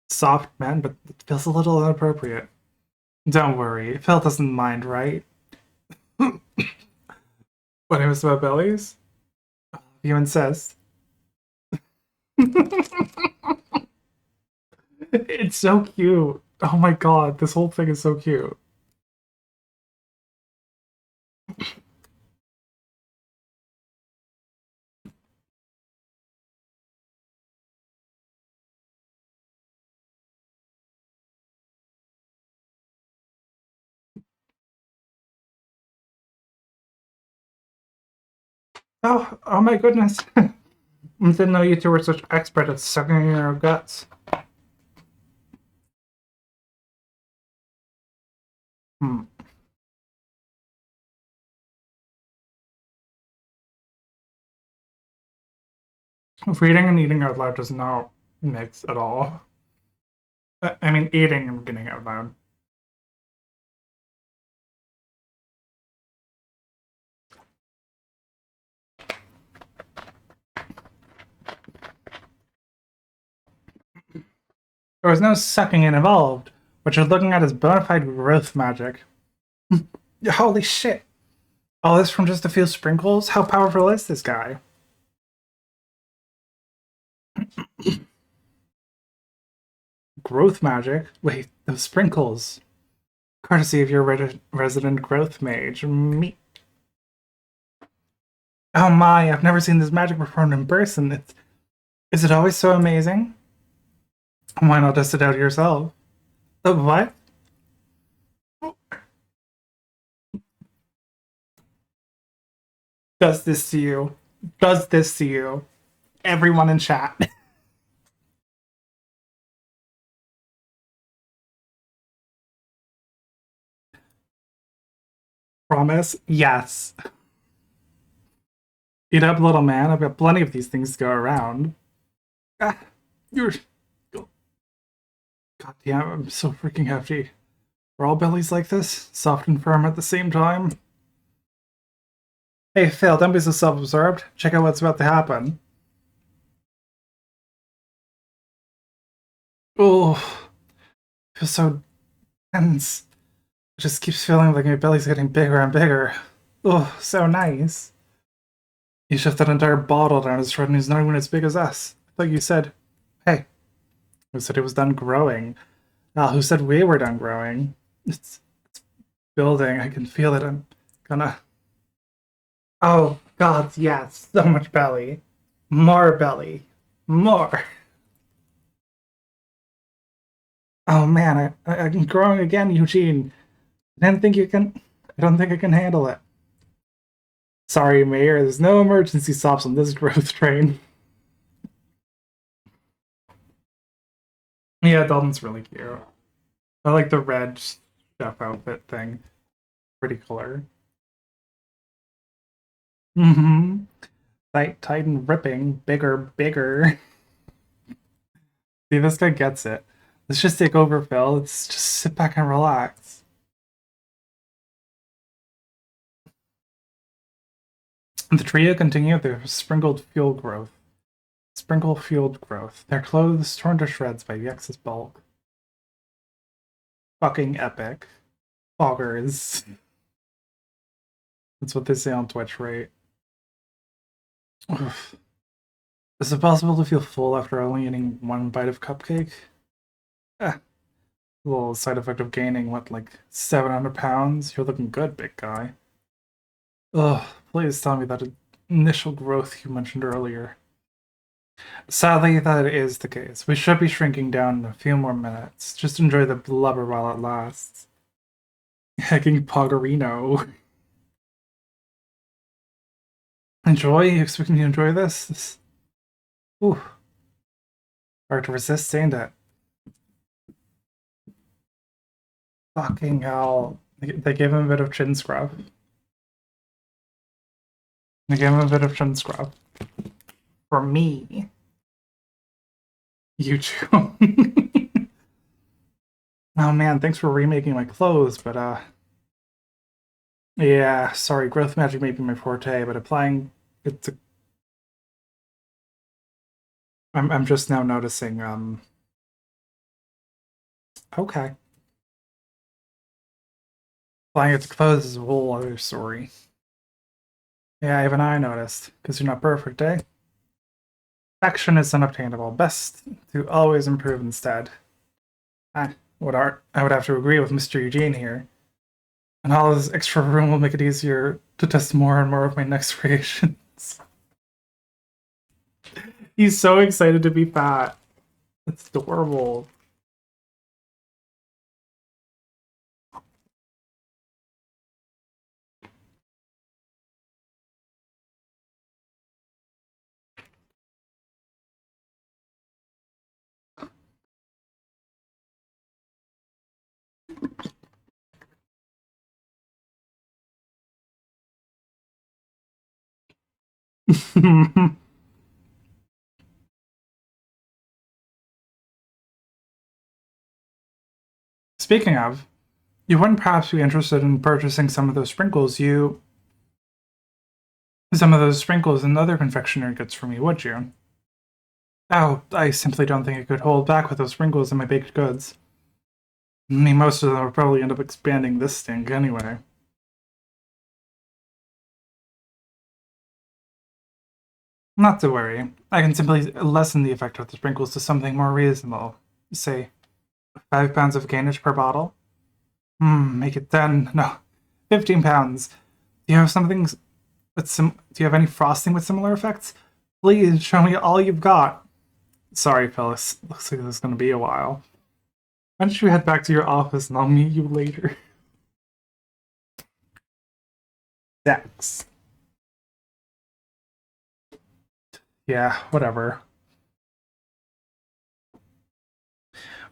soft men, but it feels a little inappropriate. Don't worry, Phil doesn't mind, right? When it was about bellies? You insist. It's so cute. Oh my god, this whole thing is so cute. Oh my goodness. I didn't know you two were such expert at sucking in your guts. Hmm. Reading and eating out loud does not mix at all. I mean, eating and reading out loud. There was no sucking in involved. What you're looking at is bona fide growth magic. Holy shit. All this from just a few sprinkles? How powerful is this guy? Growth magic? Wait, those sprinkles. Courtesy of your resident growth mage. Me. Oh my, I've never seen this magic performed in person. Is it always so amazing? Why not test it out yourself? What? Does this to you? Does this to you? Everyone in chat. Promise? Yes. Eat up, little man. I've got plenty of these things to go around. Ah, you're. God damn, I'm so freaking hefty. Are all bellies like this? Soft and firm at the same time? Hey, Phil, don't be so self-absorbed. Check out what's about to happen. Oh, feels so tense. It just keeps feeling like my belly's getting bigger and bigger. Oh, so nice. You shoved that entire bottle down his throat and he's not even as big as us. I thought you said, hey, who said it was done growing? Ah, who said we were done growing? It's building. I can feel it. I'm gonna. Oh, God, yes. So much belly. More belly. More. Oh man, I'm growing again, Eugene. I don't think I can handle it. Sorry, Mayor, there's no emergency stops on this growth train. Yeah, Dalton's really cute. I like the red chef outfit thing. Pretty color. Mm-hmm. Tight and ripping. Bigger, bigger. See, this guy gets it. Let's just take over, Phil. Let's just sit back and relax. The trio continue their sprinkled fuel growth. Sprinkle fueled growth. Their clothes torn to shreds by the excess bulk. Fucking epic. Foggers. That's what they say on Twitch, right? Oof. Is it possible to feel full after only eating one bite of cupcake? Eh, little side effect of gaining, what, like 700 pounds? You're looking good, big guy. Ugh, please tell me that initial growth you mentioned earlier. Sadly, that is the case. We should be shrinking down in a few more minutes. Just enjoy the blubber while it lasts. Hecking Poggerino. Enjoy? You expect me to enjoy this? Ooh. Hard to resist, ain't it? Fucking hell. They gave him a bit of chin scrub. They gave him a bit of chin scrub. For me. You too. Oh man, thanks for remaking my clothes, but yeah, sorry, growth magic may be my forte, but applying it to I'm just now noticing okay. Applying it to clothes is a whole other story. Yeah, even I noticed, because you're not perfect, eh? Perfection is unobtainable. Best to always improve instead. I I would have to agree with Mr. Eugene here. And all this extra room will make it easier to test more and more of my next creations. He's so excited to be fat. It's adorable. Speaking of, you wouldn't perhaps be interested in purchasing some of those sprinkles and other confectionery goods for me, would you? Oh, I simply don't think I could hold back with those sprinkles and my baked goods. I mean, most of them would probably end up expanding this stink anyway. Not to worry. I can simply lessen the effect of the sprinkles to something more reasonable. Say, 5 pounds of gainage per bottle? Make it 10. No, 15 pounds. Do you have something do you have any frosting with similar effects? Please show me all you've got. Sorry, Phyllis. Looks like this is going to be a while. Why don't you head back to your office and I'll meet you later? Dex. Yeah, whatever.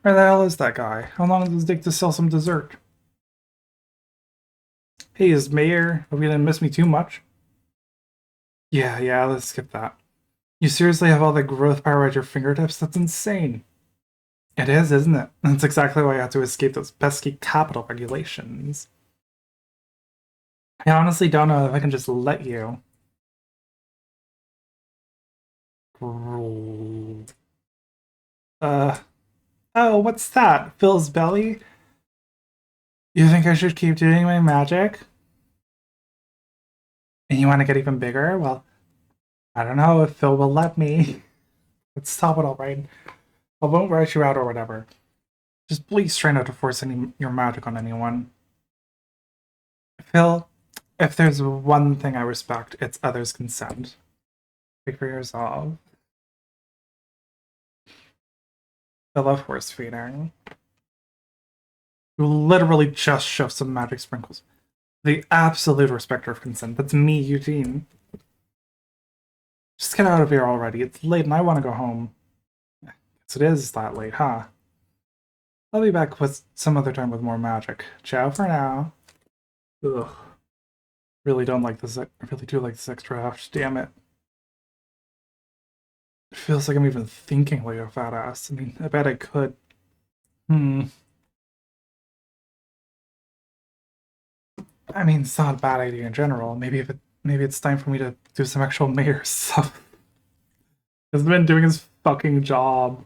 Where the hell is that guy? How long does it take to sell some dessert? Hey, is Mayor? Hope you didn't miss me too much. Yeah, let's skip that. You seriously have all the growth power at your fingertips? That's insane. It is, isn't it? That's exactly why I had to escape those pesky capital regulations. I honestly don't know if I can just let you. Oh, what's that? Phil's belly? You think I should keep doing my magic? And you want to get even bigger? Well, I don't know if Phil will let me. Let's stop it all right. I won't write you out or whatever. Just please try not to force your magic on anyone. Phil, if there's one thing I respect, it's others' consent. Speak for yourself. I love horse feeding. You literally just shove some magic sprinkles. The absolute respecter of consent. That's me, Eugene. Just get out of here already. It's late and I want to go home. Guess it is that late, huh? I'll be back with some other time with more magic. Ciao for now. Ugh. Really don't like this. I really do like this extra half. Damn it. It feels like I'm even thinking like a fat ass. I mean, I bet I could. I mean, it's not a bad idea in general. Maybe it's time for me to do some actual mayor stuff. He's been doing his fucking job.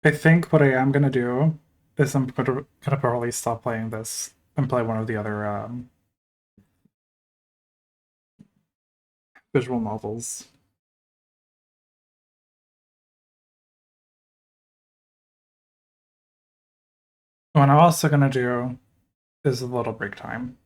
I think what I am gonna do is I'm gonna probably stop playing this and play one of the other visual novels. What I'm also gonna do is a little break time.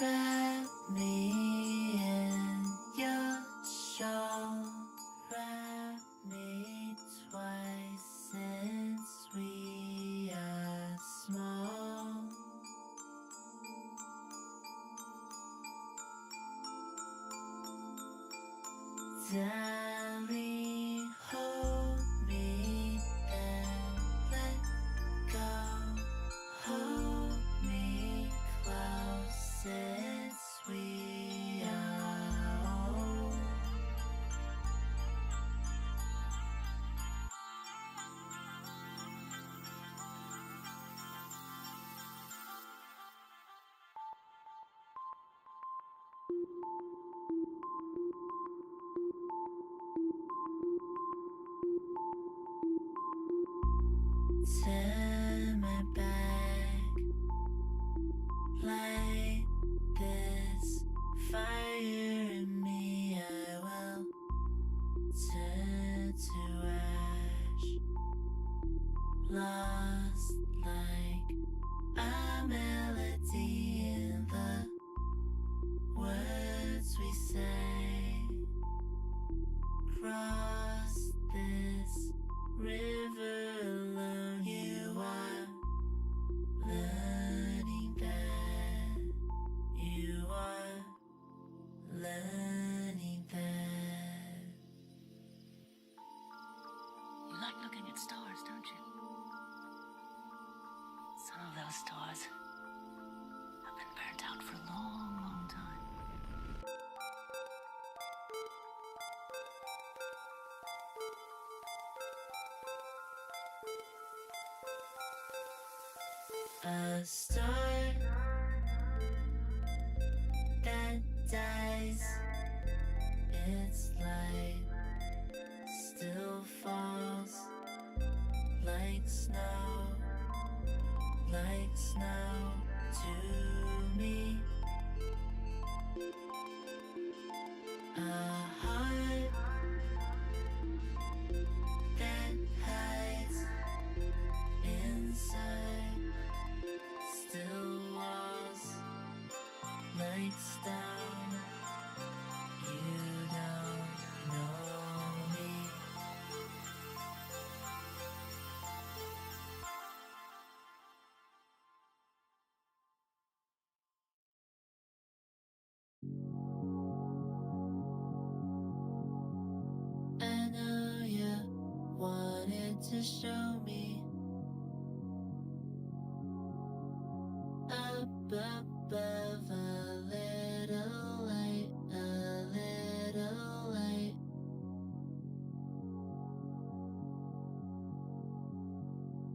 Wrap me in your shawl. Wrap me twice since we are small. Darling, hold me and let go. Hold me close since we are old. Turn my back, light this fire in me. I will turn to ash, lost like a melody in the words we say. Cross this river alone. You are learning that. You are learning that. You like looking at stars, don't you? Some of those stars have been burnt out for a long, long time. A star that dies, its light still falls like snow to me. A heart that hides inside still walls like stone. You don't know me. I know you wanted to show me up above a little light, a little light.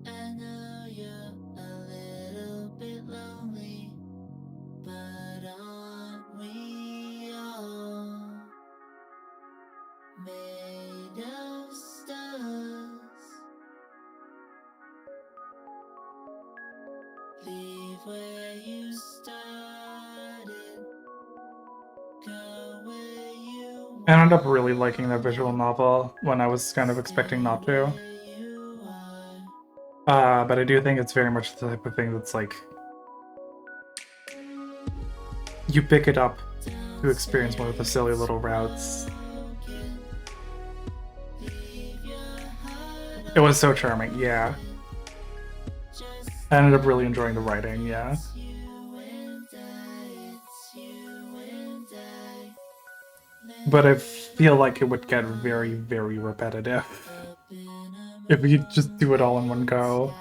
I know you're a little bit lonely, but aren't we all made of stars? Leave where you started, go where you I ended up really liking the visual novel when I was kind of expecting not to. But I do think it's very much the type of thing that's like you pick it up to experience one of the silly little routes. It was so charming, yeah. I ended up really enjoying the writing, yeah. But I feel like it would get very, very repetitive if you just do it all in one go.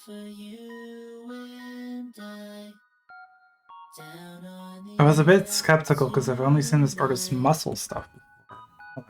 for you and down on the I was a bit skeptical because I've only seen this artist's muscle stuff before. Okay.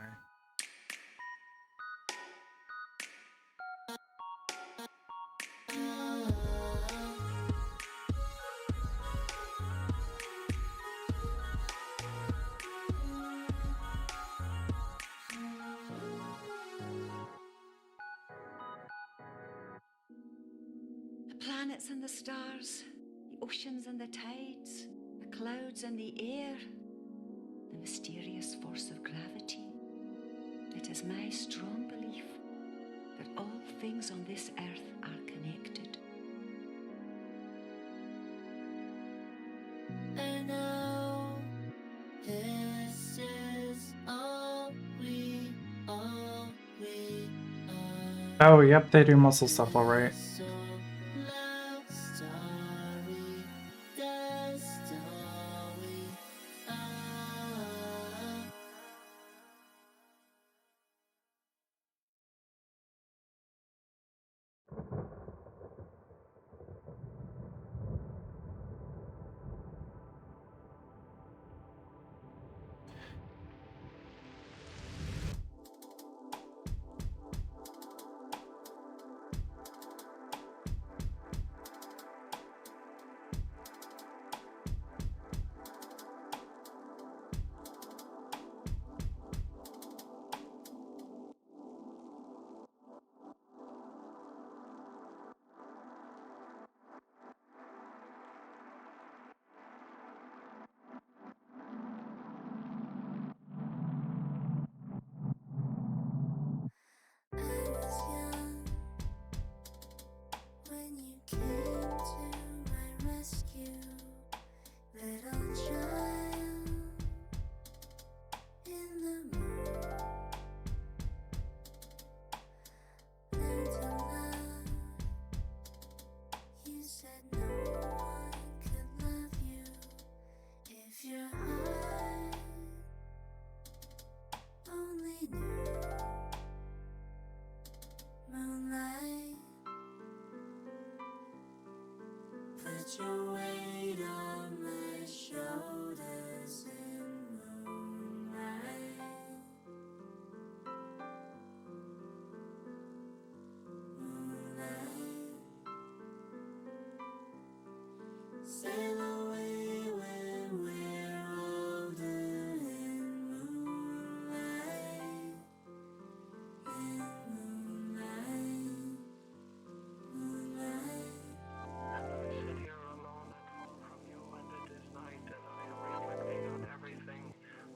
The planets and the stars, the oceans and the tides, the clouds and the air, the mysterious force of gravity. It is my strong belief that all things on this earth are connected. And now this is all we are. Oh, yep, they do muscle stuff, alright. So love story, the story are. I was young when you came to my rescue, little child in the moon. Learn to love. You said no one could love you if your heart only knew moonlight. Put your weight on my shoulders in moonlight. Moonlight. Sail away when we're older in moonlight. In moonlight. Moonlight. And I sit here alone and far from you, and it is night, and I am reflecting on everything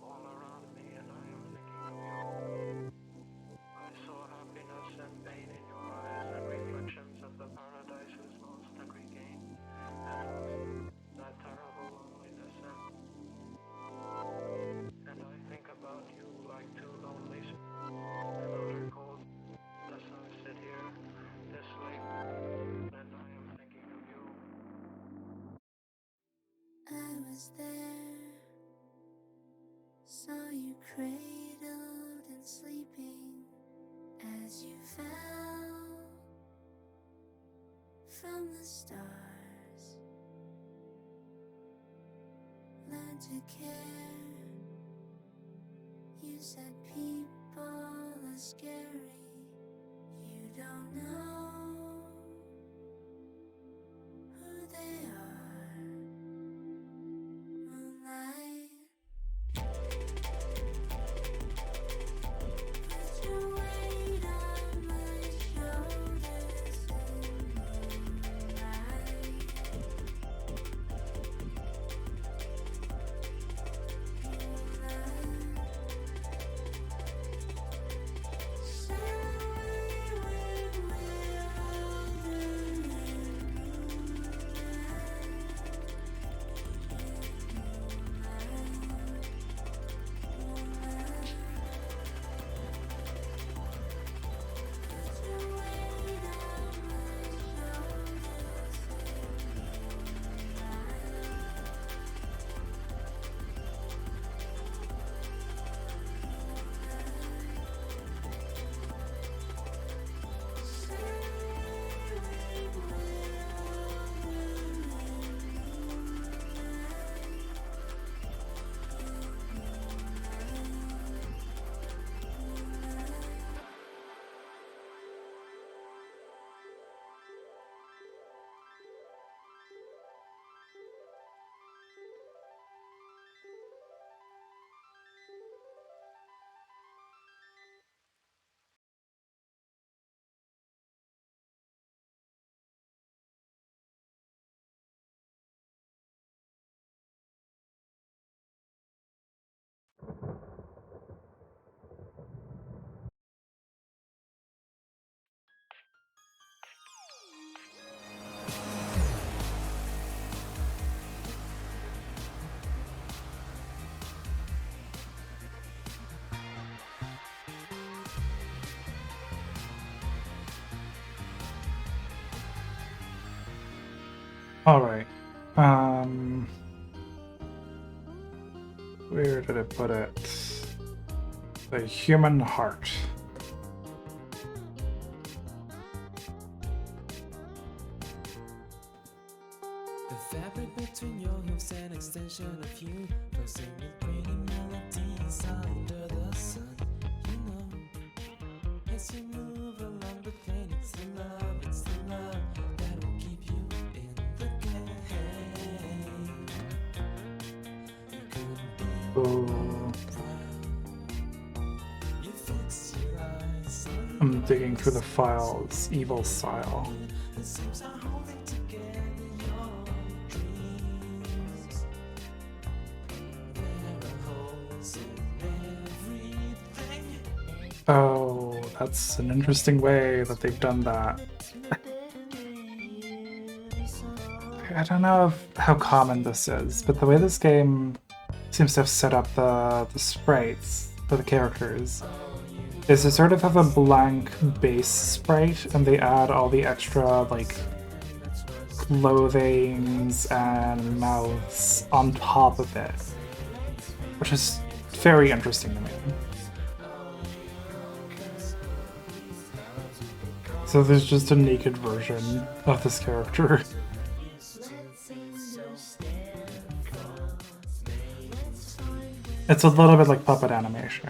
all around me, and I am thinking of you. I saw happiness and pain in your eyes, and reflections of the paradises lost and regained, and lost that terrible loneliness, and I think about you like two lonely and utter cold as I sit here this late, and I am thinking of you. I was there, saw you cradled and sleeping as you fell from the stars. Learn to care. You said people are scary. You don't know who they are. Moonlight. Put your weight on my shoulders in moonlight. Moonlight. Sail Alright. Where did it put it? The human heart. The fabric between your hooves and extension of you, closing with pretty melodies under the sun. You know, as you move along the plane, it's the love that will keep you in the game. You couldn't be Oh, proud. You fix your eyes on I'm digging through the files, evil style. the seams are holding together your dreams. There are holes in everything. Oh, that's an interesting way that they've done that. I don't know how common this is, but the way this game seems to have set up the sprites for the characters is to sort of have a blank base sprite, and they add all the extra, like, clothings and mouths on top of it, which is very interesting to me. So there's just a naked version of this character. It's a little bit like puppet animation.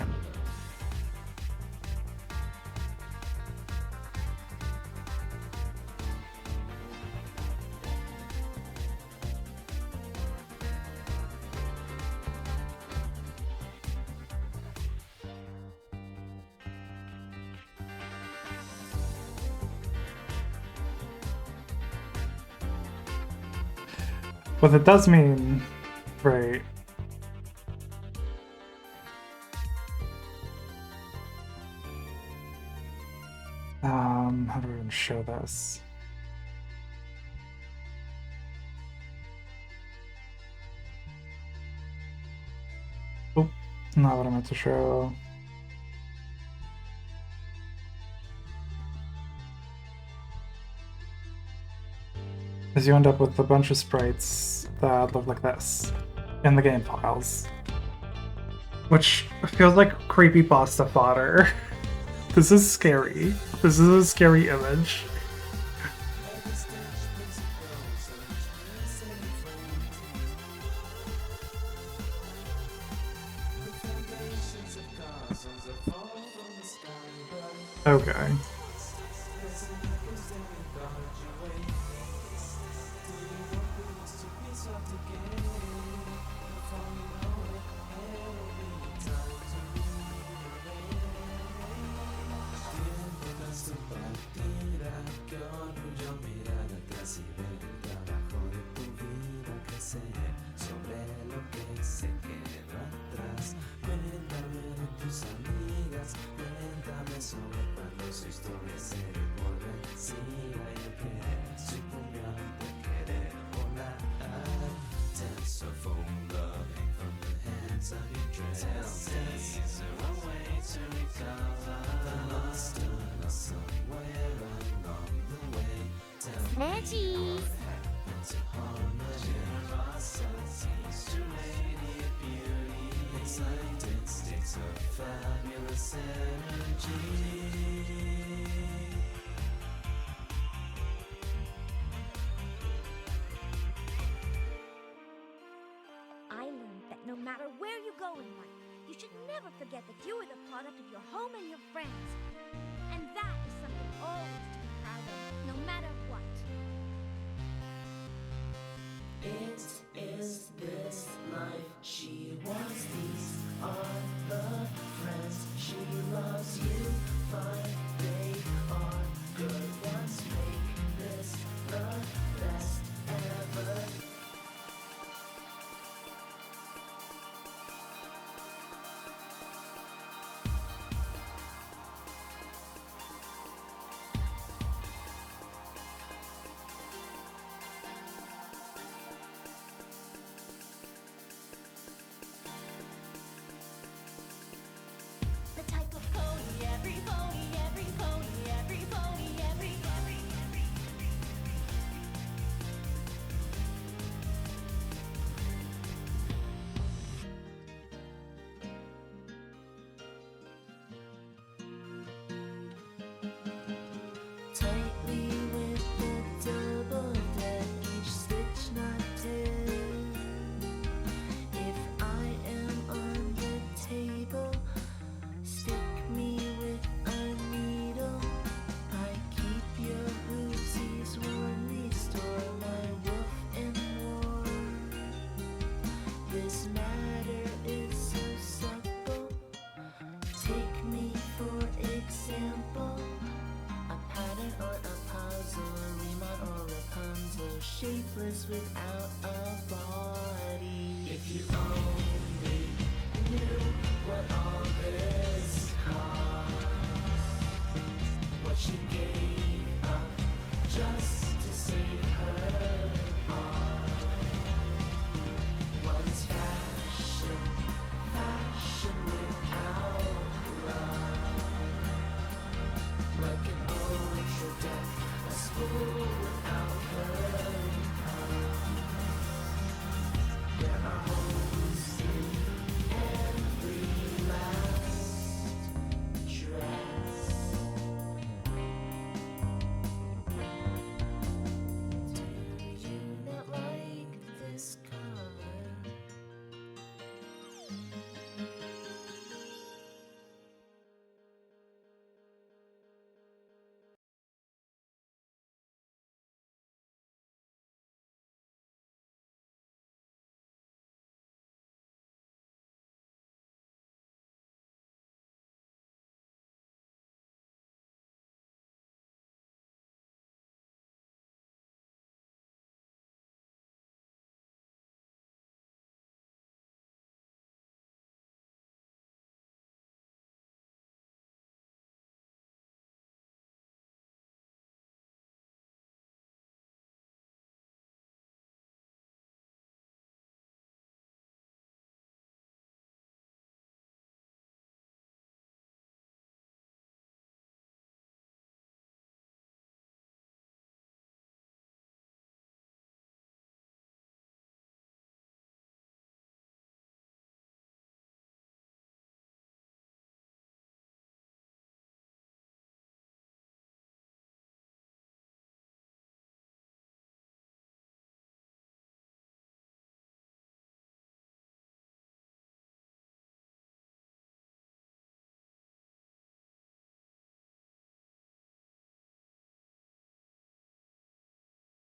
What it does mean, right? How do we even show this? Oh, not what I meant to show. Is you end up with a bunch of sprites that look like this in the game files. Which feels like creepypasta fodder. This is scary. This is a scary image. Okay. Maggie! I learned that no matter where you go in life, you should never forget that you are the product of your home and your friends. And that is something always to be proud of, no matter what. It is this life she wants. These are the friends she loves. You find they are good ones. Make this the best ever. shapeless without a body. If you only knew what all this cost, what she gave up just to save her heart. Once fashion, fashion without love, like an ultra death, a spool without her. There are holes in every last dress. Do you not like this color?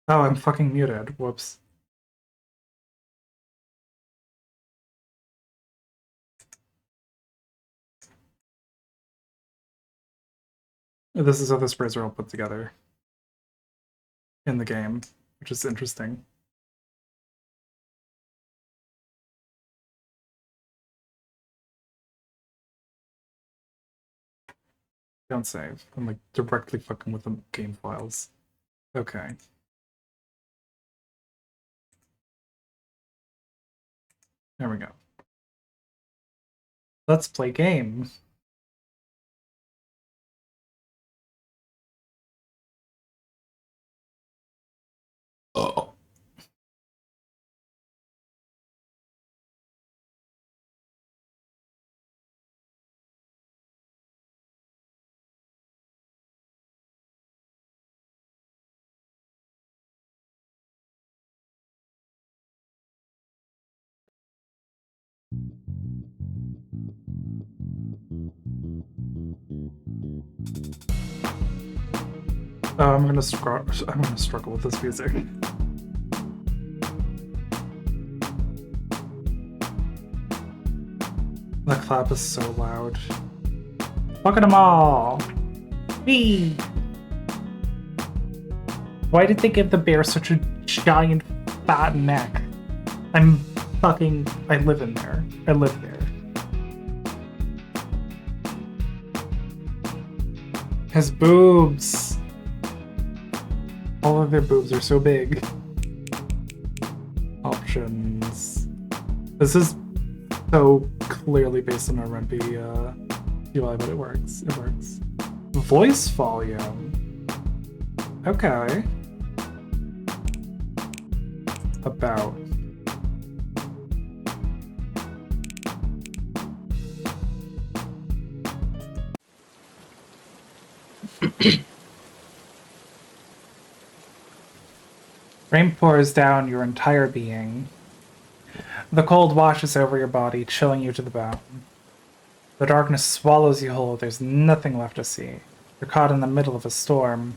Oh, I'm fucking muted. Whoops. This is how the sprays are all put together in the game, which is interesting. Don't save. I'm like directly fucking with the game files. Okay. There we go. Let's play game. Oh. I'm gonna struggle with this music. The clap is so loud. Look at them all! Whee! Why did they give the bear such a giant fat neck? I live in there. I live there. His boobs! All of their boobs are so big. Options. This is so clearly based on a Rumpy UI, but it works. It works. Voice volume. Okay. About. Rain pours down your entire being. The cold washes over your body, chilling you to the bone. The darkness swallows you whole, there's nothing left to see. You're caught in the middle of a storm.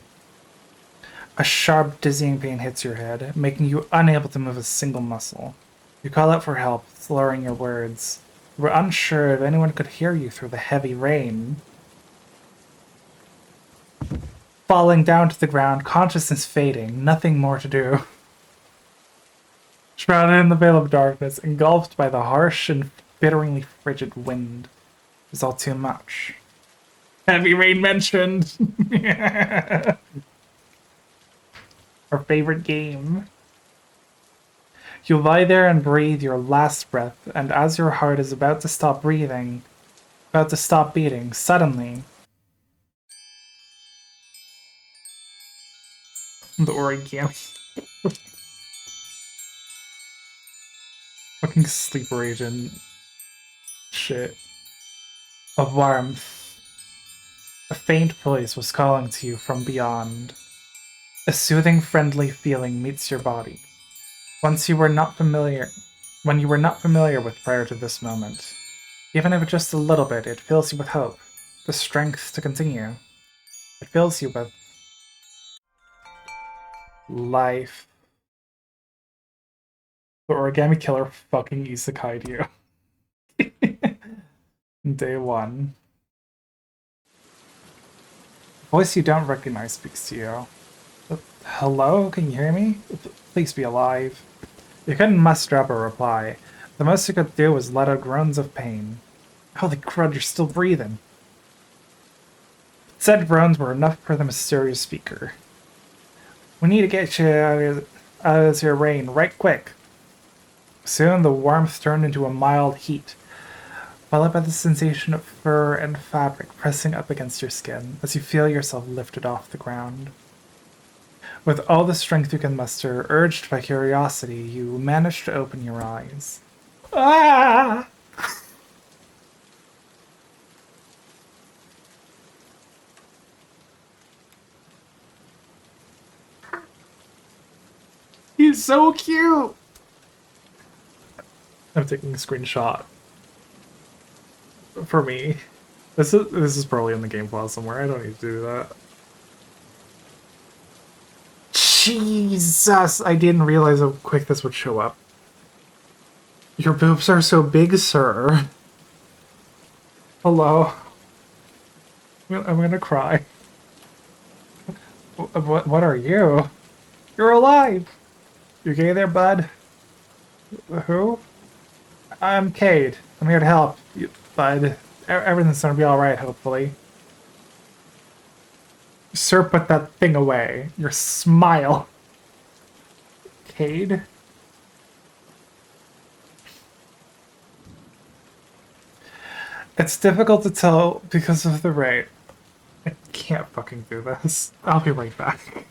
A sharp, dizzying pain hits your head, making you unable to move a single muscle. You call out for help, slurring your words. You were unsure if anyone could hear you through the heavy rain. Falling down to the ground, consciousness fading, nothing more to do. Shrouded in the veil of darkness, engulfed by the harsh and bitteringly frigid wind. It was all too much. Heavy rain mentioned. Our favorite game. You lie there and breathe your last breath, and as your heart is about to stop breathing, about to stop beating, suddenly the origami. Fucking sleeper agent shit. A warmth. A faint voice was calling to you from beyond. A soothing, friendly feeling meets your body. Once you were not familiar, when you were not familiar with prior to this moment. Even if just a little bit, it fills you with hope, the strength to continue. It fills you with life. The origami killer fucking isekai'd you. Day 1. Voice you don't recognize speaks to you. Hello? Can you hear me? Please be alive. You couldn't muster up a reply. The most you could do was let out groans of pain. Holy crud, you're still breathing. Said groans were enough for the mysterious speaker. We need to get you out of this here rain, right quick. Soon the warmth turned into a mild heat, followed by the sensation of fur and fabric pressing up against your skin as you feel yourself lifted off the ground. With all the strength you can muster, urged by curiosity, you manage to open your eyes. Ah! He's so cute! I'm taking a screenshot. For me. This is probably in the game file somewhere. I don't need to do that. Jesus! I didn't realize how quick this would show up. Your boobs are so big, sir. Hello. I'm gonna cry. What are you? You're alive! You okay there, bud? Who? I'm Cade. I'm here to help you, bud. Everything's gonna be alright, hopefully. Sir, put that thing away. Your smile. Cade? It's difficult to tell because of the rate. I can't fucking do this. I'll be right back.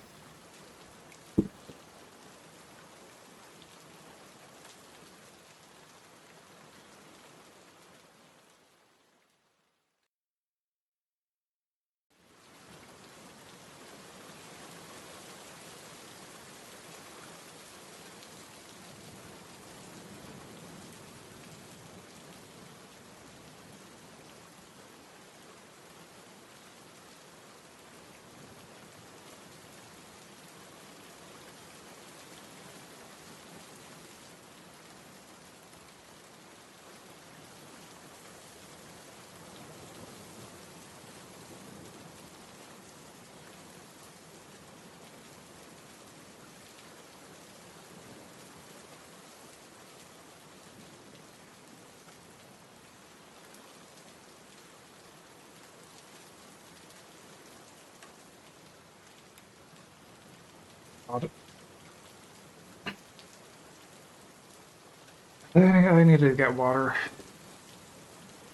I need to get water.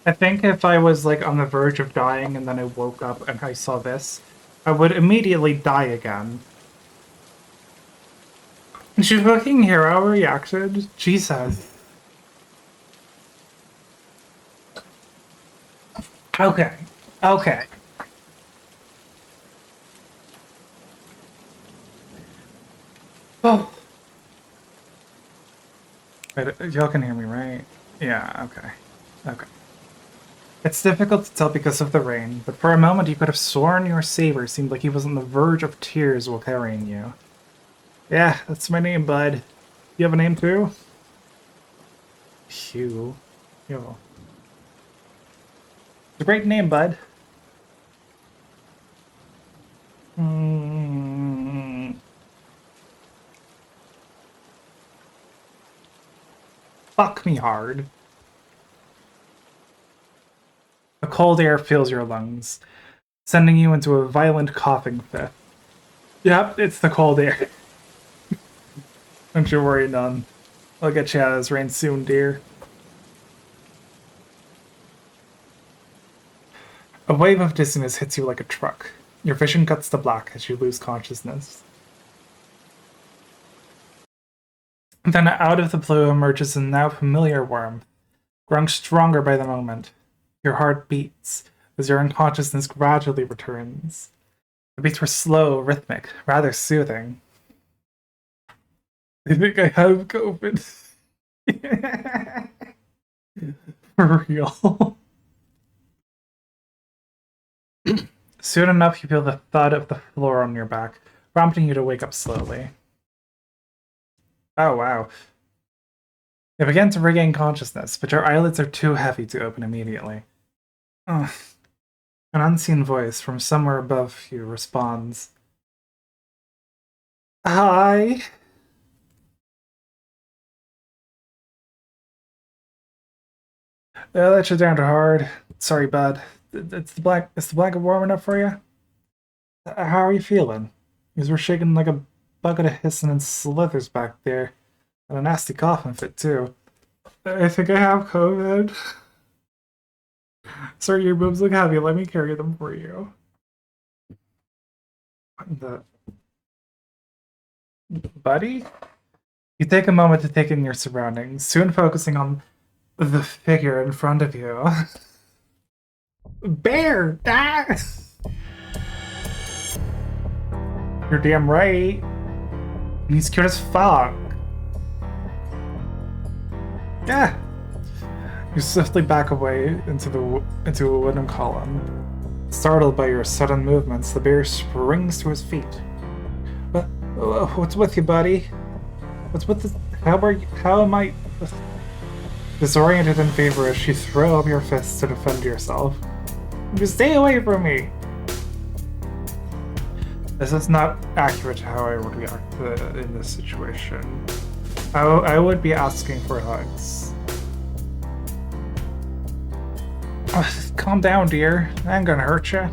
I think if I was like on the verge of dying and then I woke up and I saw this, I would immediately die again. And she fucking hero reacted? Jesus. Okay. Okay. Oh. Wait, y'all can hear me, right? Yeah, okay. Okay. It's difficult to tell because of the rain, but for a moment you could have sworn your saber seemed like he was on the verge of tears while carrying you. Yeah, that's my name, bud. You have a name too? Hugh. Yo. It's a great name, bud. fuck me hard. The cold air fills your lungs, sending you into a violent coughing fit. Yep, it's the cold air. Don't you worry, none. I'll get you out of this rain soon, dear. A wave of dizziness hits you like a truck. Your vision cuts to black as you lose consciousness. Then out of the blue emerges a now familiar warmth, growing stronger by the moment. Your heart beats as your unconsciousness gradually returns. The beats were slow, rhythmic, rather soothing. I think I have COVID. For real. Soon enough, you feel the thud of the floor on your back, prompting you to wake up slowly. Oh, wow. You begin to regain consciousness, but your eyelids are too heavy to open immediately. Ugh. An unseen voice from somewhere above you responds. Hi. That you down too hard. Sorry, bud. Is the blanket warm enough for you? How are you feeling? Because we're shaking like a bucket of hissing and slithers back there. And a nasty coughing fit, too. I think I have COVID. Sorry, your boobs look heavy. Let me carry them for you. What the... Buddy? You take a moment to take in your surroundings, soon focusing on the figure in front of you. Bear! Ah! You're damn right. He's cute as fuck. Yeah. You swiftly back away into a wooden column. Startled by your sudden movements, the bear springs to his feet. What's with you, buddy? What's with this? How am I... Disoriented and feverish, you throw up your fists to defend yourself. Stay away from me! This is not accurate to how I would react in this situation. I would be asking for hugs. Calm down, dear. I ain't gonna hurt you.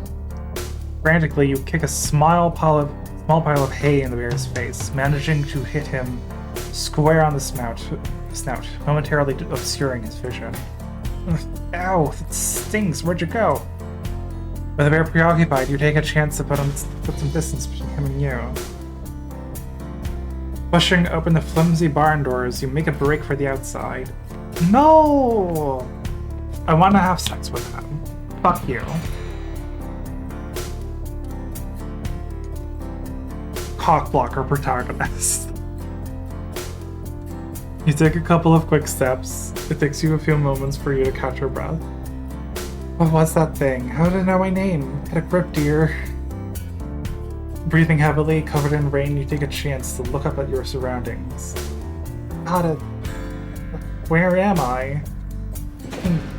Frantically, you kick a small pile of hay in the bear's face, managing to hit him square on the snout, momentarily obscuring his vision. Ow, that stings. Where'd you go? With the bear preoccupied, you take a chance to put some distance between him and you. Pushing open the flimsy barn doors, you make a break for the outside. No! I want to have sex with him. Fuck you. Cockblocker protagonist. You take a couple of quick steps. It takes you a few moments for you to catch your breath. What was that thing? How did it know my name? Get a grip, dear. Breathing heavily, covered in rain, you take a chance to look up at your surroundings. Where am I?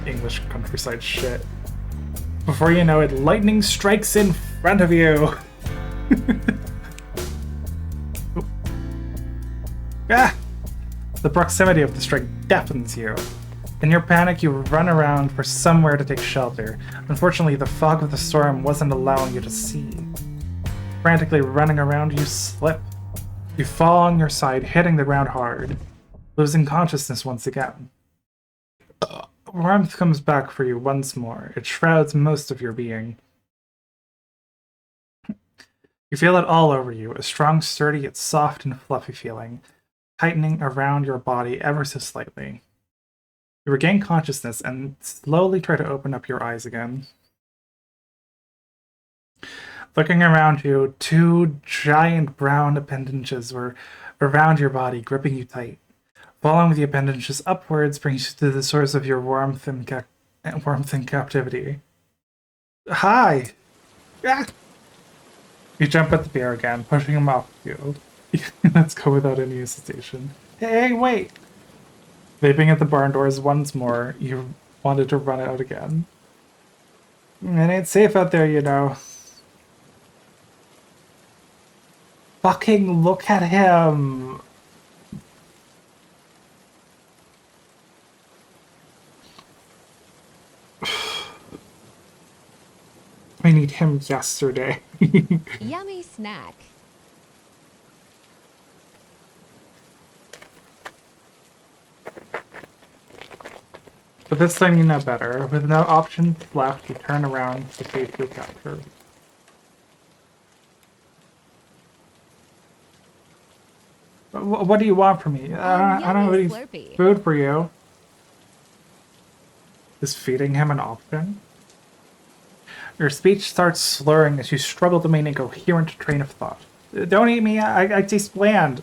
English countryside shit. Before you know it, lightning strikes in front of you! Ah! The proximity of the strike deafens you. In your panic, you run around for somewhere to take shelter. Unfortunately, the fog of the storm wasn't allowing you to see. Frantically running around, you slip. You fall on your side, hitting the ground hard, losing consciousness once again. Warmth comes back for you once more. It shrouds most of your being. You feel it all over you, a strong, sturdy, yet soft and fluffy feeling, tightening around your body ever so slightly. You regain consciousness and slowly try to open up your eyes again. Looking around you, two giant brown appendages were around your body, gripping you tight. Following the appendages upwards brings you to the source of your warmth and captivity. Hi! Ah! You jump at the bear again, pushing him off you. Let's go without any hesitation. Hey, wait! Vaping at the barn doors once more, you wanted to run out again. It ain't safe out there, you know. Fucking look at him! him yesterday. Yummy snack. But this time you know better. With no options left, you turn around to face your captor. What do you want from me? I don't have any Slurpee. food for you. Is feeding him an option? Your speech starts slurring as you struggle to maintain a coherent train of thought. Don't eat me, I taste bland.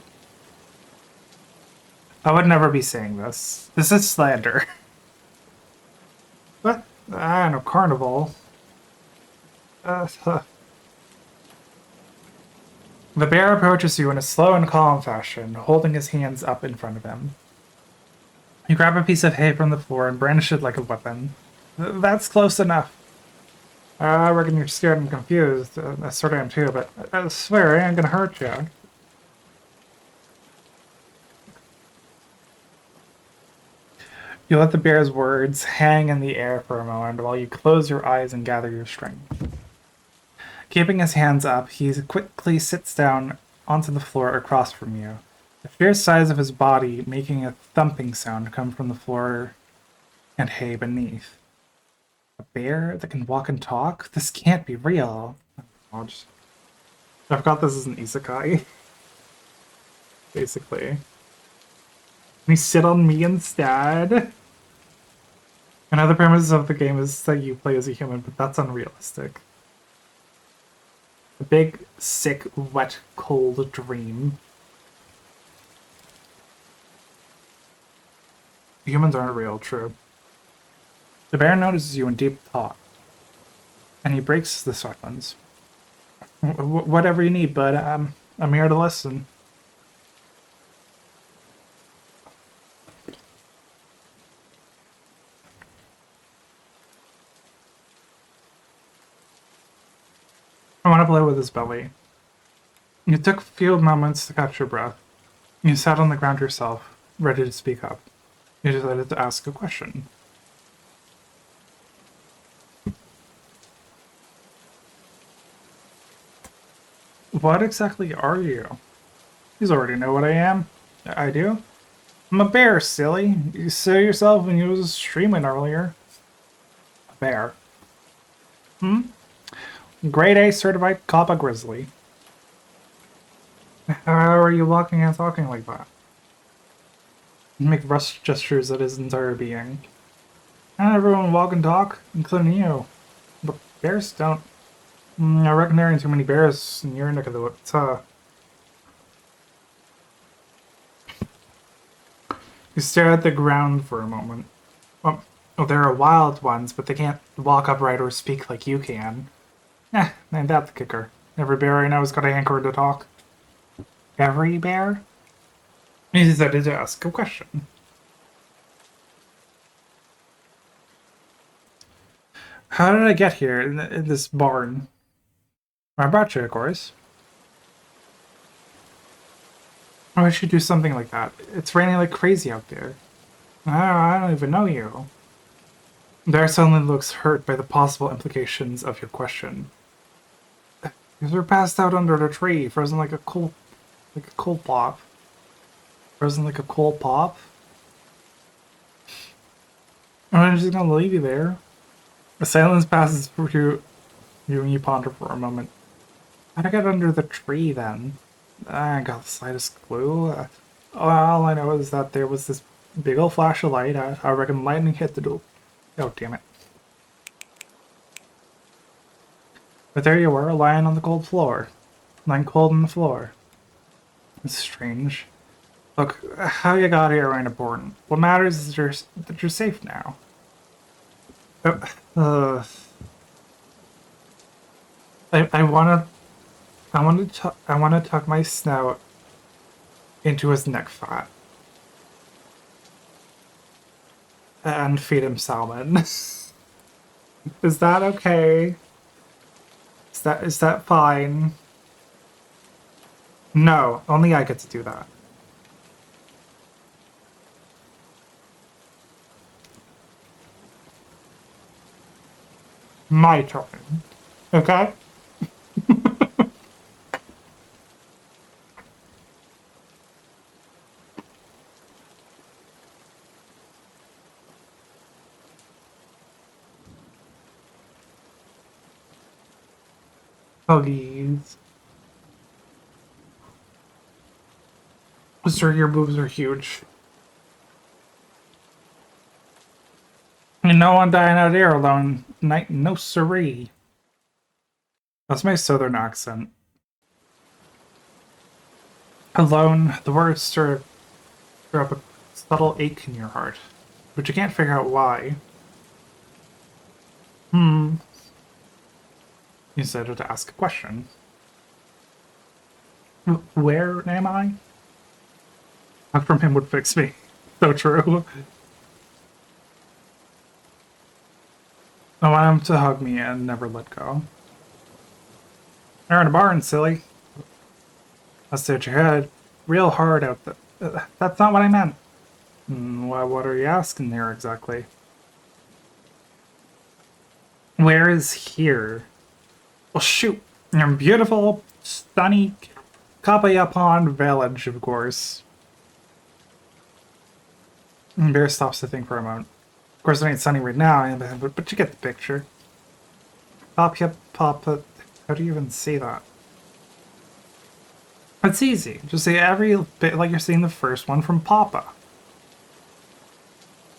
I would never be saying this. This is slander. What? I know, carnival. The bear approaches you in a slow and calm fashion, holding his hands up in front of him. You grab a piece of hay from the floor and brandish it like a weapon. That's close enough. I reckon you're scared and confused. I sort of am too, but I swear I ain't gonna hurt you. You let the bear's words hang in the air for a moment while you close your eyes and gather your strength. Keeping his hands up, he quickly sits down onto the floor across from you. The fierce size of his body making a thumping sound come from the floor and hay beneath. A bear that can walk and talk? This can't be real. I forgot this is an isekai. Basically. Can you sit on me instead? Another premise of the game is that you play as a human, but that's unrealistic. A big, sick, wet, cold dream. Humans aren't real, true. The bear notices you in deep thought, and he breaks the silence. Whatever you need, bud. I'm here to listen. I want to play with his belly. You took a few moments to catch your breath. You sat on the ground yourself, ready to speak up. You decided to ask a question. What exactly are you? You already know what I am. I do? I'm a bear, silly. You said yourself when you was streaming earlier. A bear. Grade A certified Kappa Grizzly. How are you walking and talking like that? You make rush gestures at his entire being. Not everyone walk and talk, including you. But bears don't. I reckon there ain't too many bears in your neck of the woods. You stare at the ground for a moment. Well, there are wild ones, but they can't walk upright or speak like you can. Ain't that the kicker? Every bear I know has got a hankering to talk. Every bear? He decided to ask a question. How did I get here in this barn? I brought you, of course. Why should do something like that? It's raining like crazy out there. I don't even know you. Dare suddenly looks hurt by the possible implications of your question. You were passed out under the tree, frozen like a cold pop. Frozen like a cold pop? I'm just gonna leave you there. A silence passes through you and you ponder for a moment. How'd I get under the tree then? I got the slightest clue. All I know is that there was this big old flash of light. I reckon lightning hit the door. Oh, damn it. But there you were, lying on the cold floor. Lying cold on the floor. It's strange. Look, how you got here ain't important. What matters is that you're safe now. I wanna tuck my snout into his neck fat and feed him salmon. Is that okay? Is that fine? No, only I get to do that. My turn. Okay? Huggies. Sir, your boobs are huge. And no one dying out here alone. Night, no siree. That's my southern accent. Alone, the words stir up a subtle ache in your heart, but you can't figure out why. You decided to ask a question. Where am I? Not from him would fix me. So true. I want him to hug me and never let go. They're in a barn, silly. I said your head real hard out there. That's not what I meant. Well, what are you asking there exactly? Where is here? Well, shoot. Your beautiful, stunning Kapaya Pond Village, of course. Bear stops to think for a moment. Of course, it ain't sunny right now, but you get the picture. Papa, how do you even say that? It's easy. Just say every bit like you're saying the first one from Papa.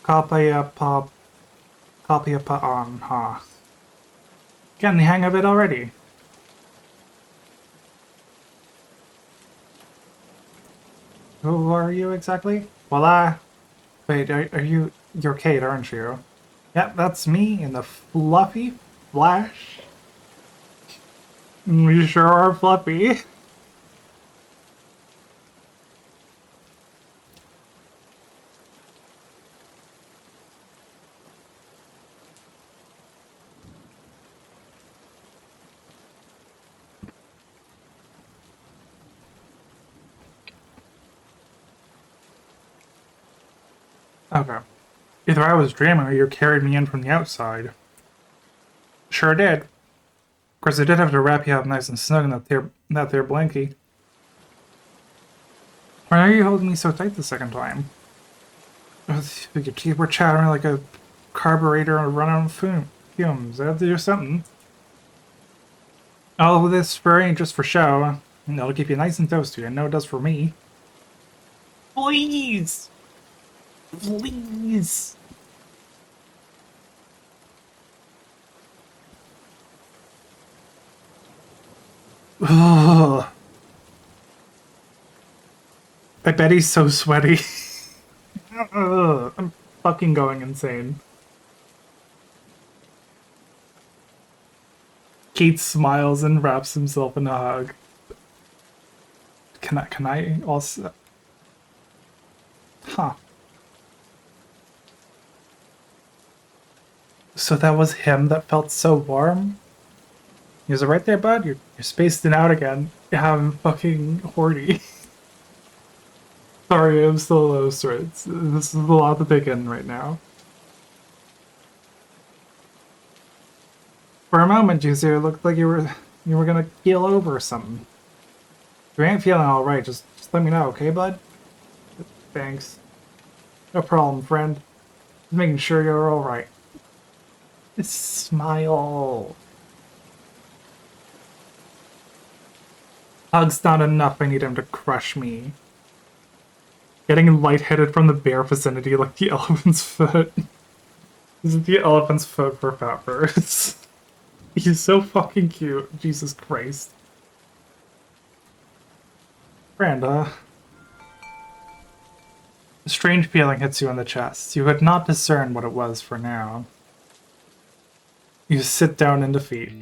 Kapaya Pop. Kapaya Pa on, ha. Getting the hang of it already. Who are you exactly? Well, wait, are you... You're Kate, aren't you? Yep, that's me in the fluffy flash. We sure are fluffy. Okay. Either I was dreaming or you carried me in from the outside. Sure did. Of course, I did have to wrap you up nice and snug in that there blankie. Why are you holding me so tight the second time? Your teeth were chattering like a carburetor run out of fumes. I had to do something. All of this fur ain't just for show. That'll keep you nice and toasty. I know it does for me. Please! Please! Ugh. I bet he's so sweaty. I'm fucking going insane. Keith smiles and wraps himself in a hug. Can I also... Huh. So that was him that felt so warm? He was right there, bud. You're spacing out again. I'm fucking horny. Sorry, I'm still low sorts. This is a lot to take in right now. For a moment, Juicy, it looked like you were gonna keel over or something. If you ain't feeling alright, just let me know, okay, bud? Thanks. No problem, friend. Just making sure you're alright. Smile. Hug's not enough, I need him to crush me. Getting lightheaded from the bear vicinity like the elephant's foot. This is the elephant's foot for fat birds. He's so fucking cute. Jesus Christ. Branda. A strange feeling hits you in the chest. You could not discern what it was for now. You sit down in defeat.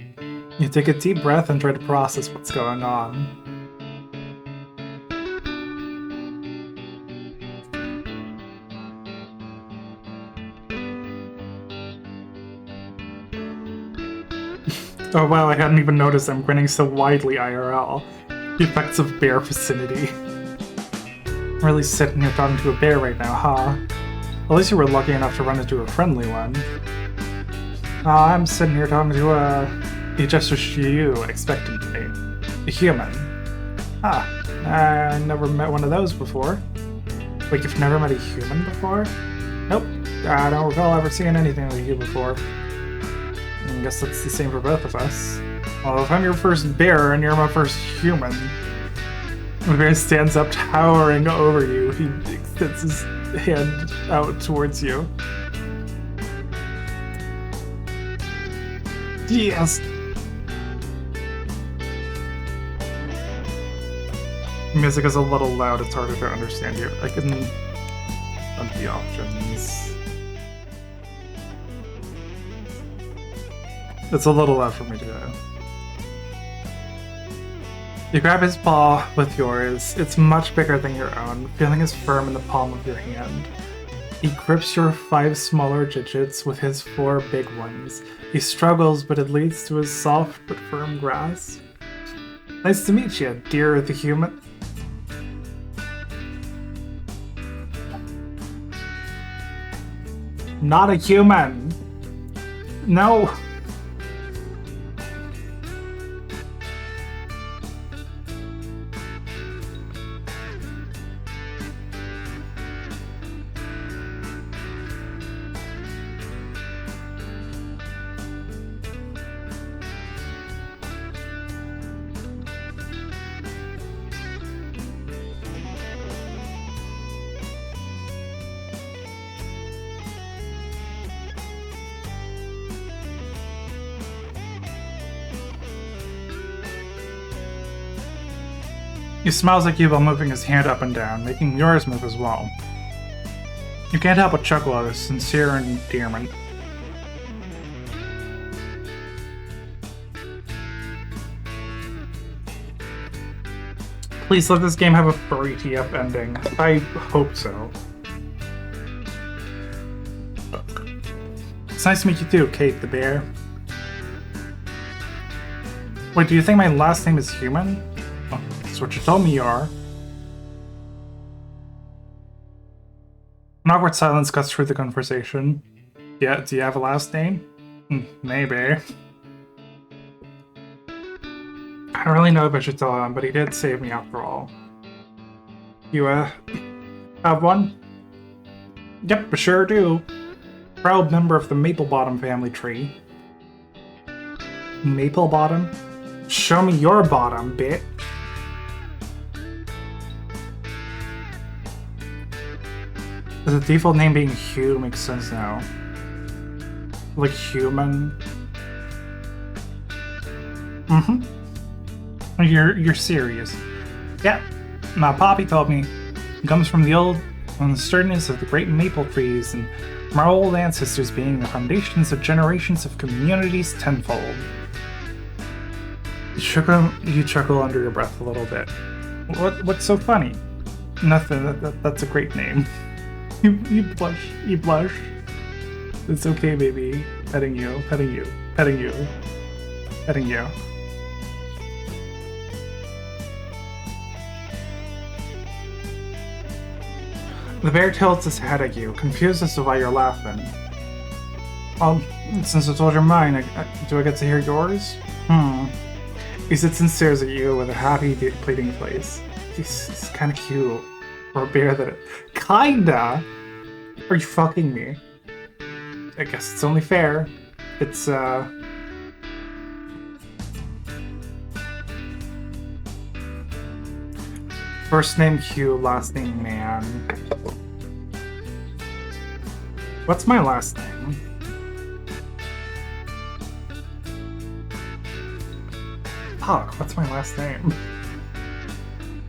You take a deep breath and try to process what's going on. Oh wow, I hadn't even noticed I'm grinning so widely IRL. The effects of bear vicinity. I'm really sitting here talking to a bear right now, huh? At least you were lucky enough to run into a friendly one. I'm sitting here talking to He gestures to you expectantly. A human. Ah, I never met one of those before. Wait, you've never met a human before? Nope, I don't recall ever seeing anything like you before. I guess that's the same for both of us. Well, if I'm your first bear and you're my first human... The bear stands up, towering over you. He extends his hand out towards you. Yes! Music is a little loud, it's harder to understand you. I can... the options. It's a little loud for me to do. You grab his paw with yours. It's much bigger than your own, feeling as firm in the palm of your hand. He grips your 5 smaller digits with his 4 big ones. He struggles, but it leads to his soft but firm grasp. Nice to meet you, dear the human. Not a human. No. He smiles at you while moving his hand up and down, making yours move as well. You can't help but chuckle at his sincere endearment. Please let this game have a furry TF ending. I hope so. It's nice to meet you too, Kate the bear. Wait, do you think my last name is human? Oh, that's what you told me you are. An awkward silence cuts through the conversation. Yeah, do you have a last name? Maybe. I don't really know if I should tell him, but he did save me after all. You, have one? Yep, I sure do. Proud member of the Maple Bottom family tree. Maple Bottom? Show me your bottom, bitch. The default name being Hugh makes sense now. Like human. You're serious. Yeah, my poppy told me. It comes from the old uncertainness of the great maple trees and from our old ancestors being the foundations of generations of communities tenfold. You chuckle under your breath a little bit. What's so funny? Nothing. That's a great name. You blush. You blush. It's okay, baby. Petting you. Petting you. Petting you. Petting you. The bear tilts his head at you, confused as to why you're laughing. Well, since I told you mine, do I get to hear yours? He sits and stares at you with a happy, pleading face. He's kind of cute. For a bear that... Kinda? Are you fucking me? I guess it's only fair. It's, First name Q, last name Man. What's my last name? Fuck, what's my last name?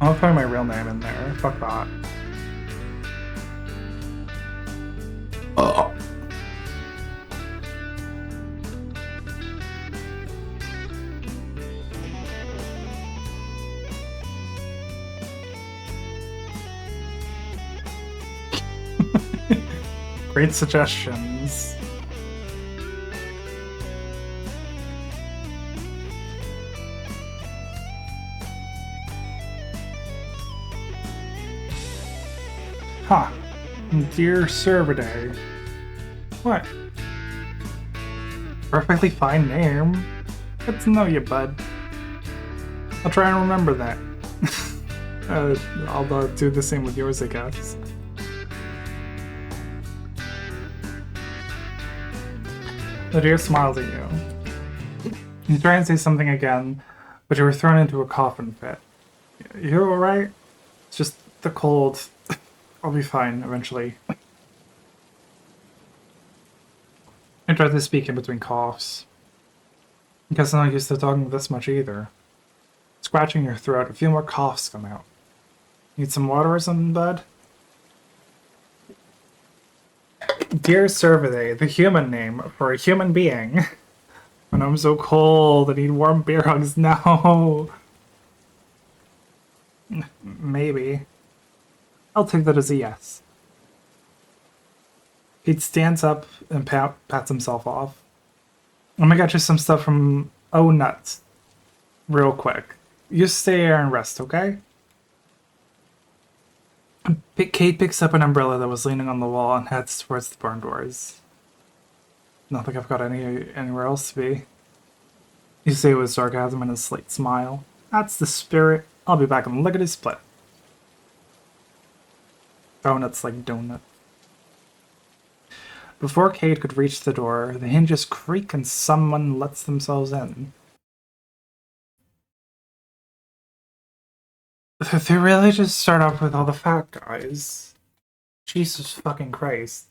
I'll put my real name in there. Fuck that. Great suggestions. Huh. Dear Cervidae. What? Perfectly fine name. Good to know you, bud. I'll try and remember that. I'll do the same with yours, I guess. The deer smiled at you. You try and say something again, but you were thrown into a coffin fit. You're alright? It's just the cold. I'll be fine eventually. I tried to speak in between coughs. Guess I'm not used to talking this much either. Scratching your throat, a few more coughs come out. Need some water or something, bud? Dear Cervidae, the human name for a human being. When I'm so cold, I need warm beer hugs. No. Maybe. I'll take that as a yes. Pete stands up and pats himself off. Let me get you some stuff from Oh Nuts. Real quick. You stay here and rest, okay? Kate picks up an umbrella that was leaning on the wall and heads towards the barn doors. Not like I've got anywhere else to be. You say with sarcasm and a slight smile. That's the spirit. I'll be back in lickety split. Donuts like donut. Before Kate could reach the door, the hinges creak and someone lets themselves in. They really just start off with all the fat guys. Jesus fucking Christ.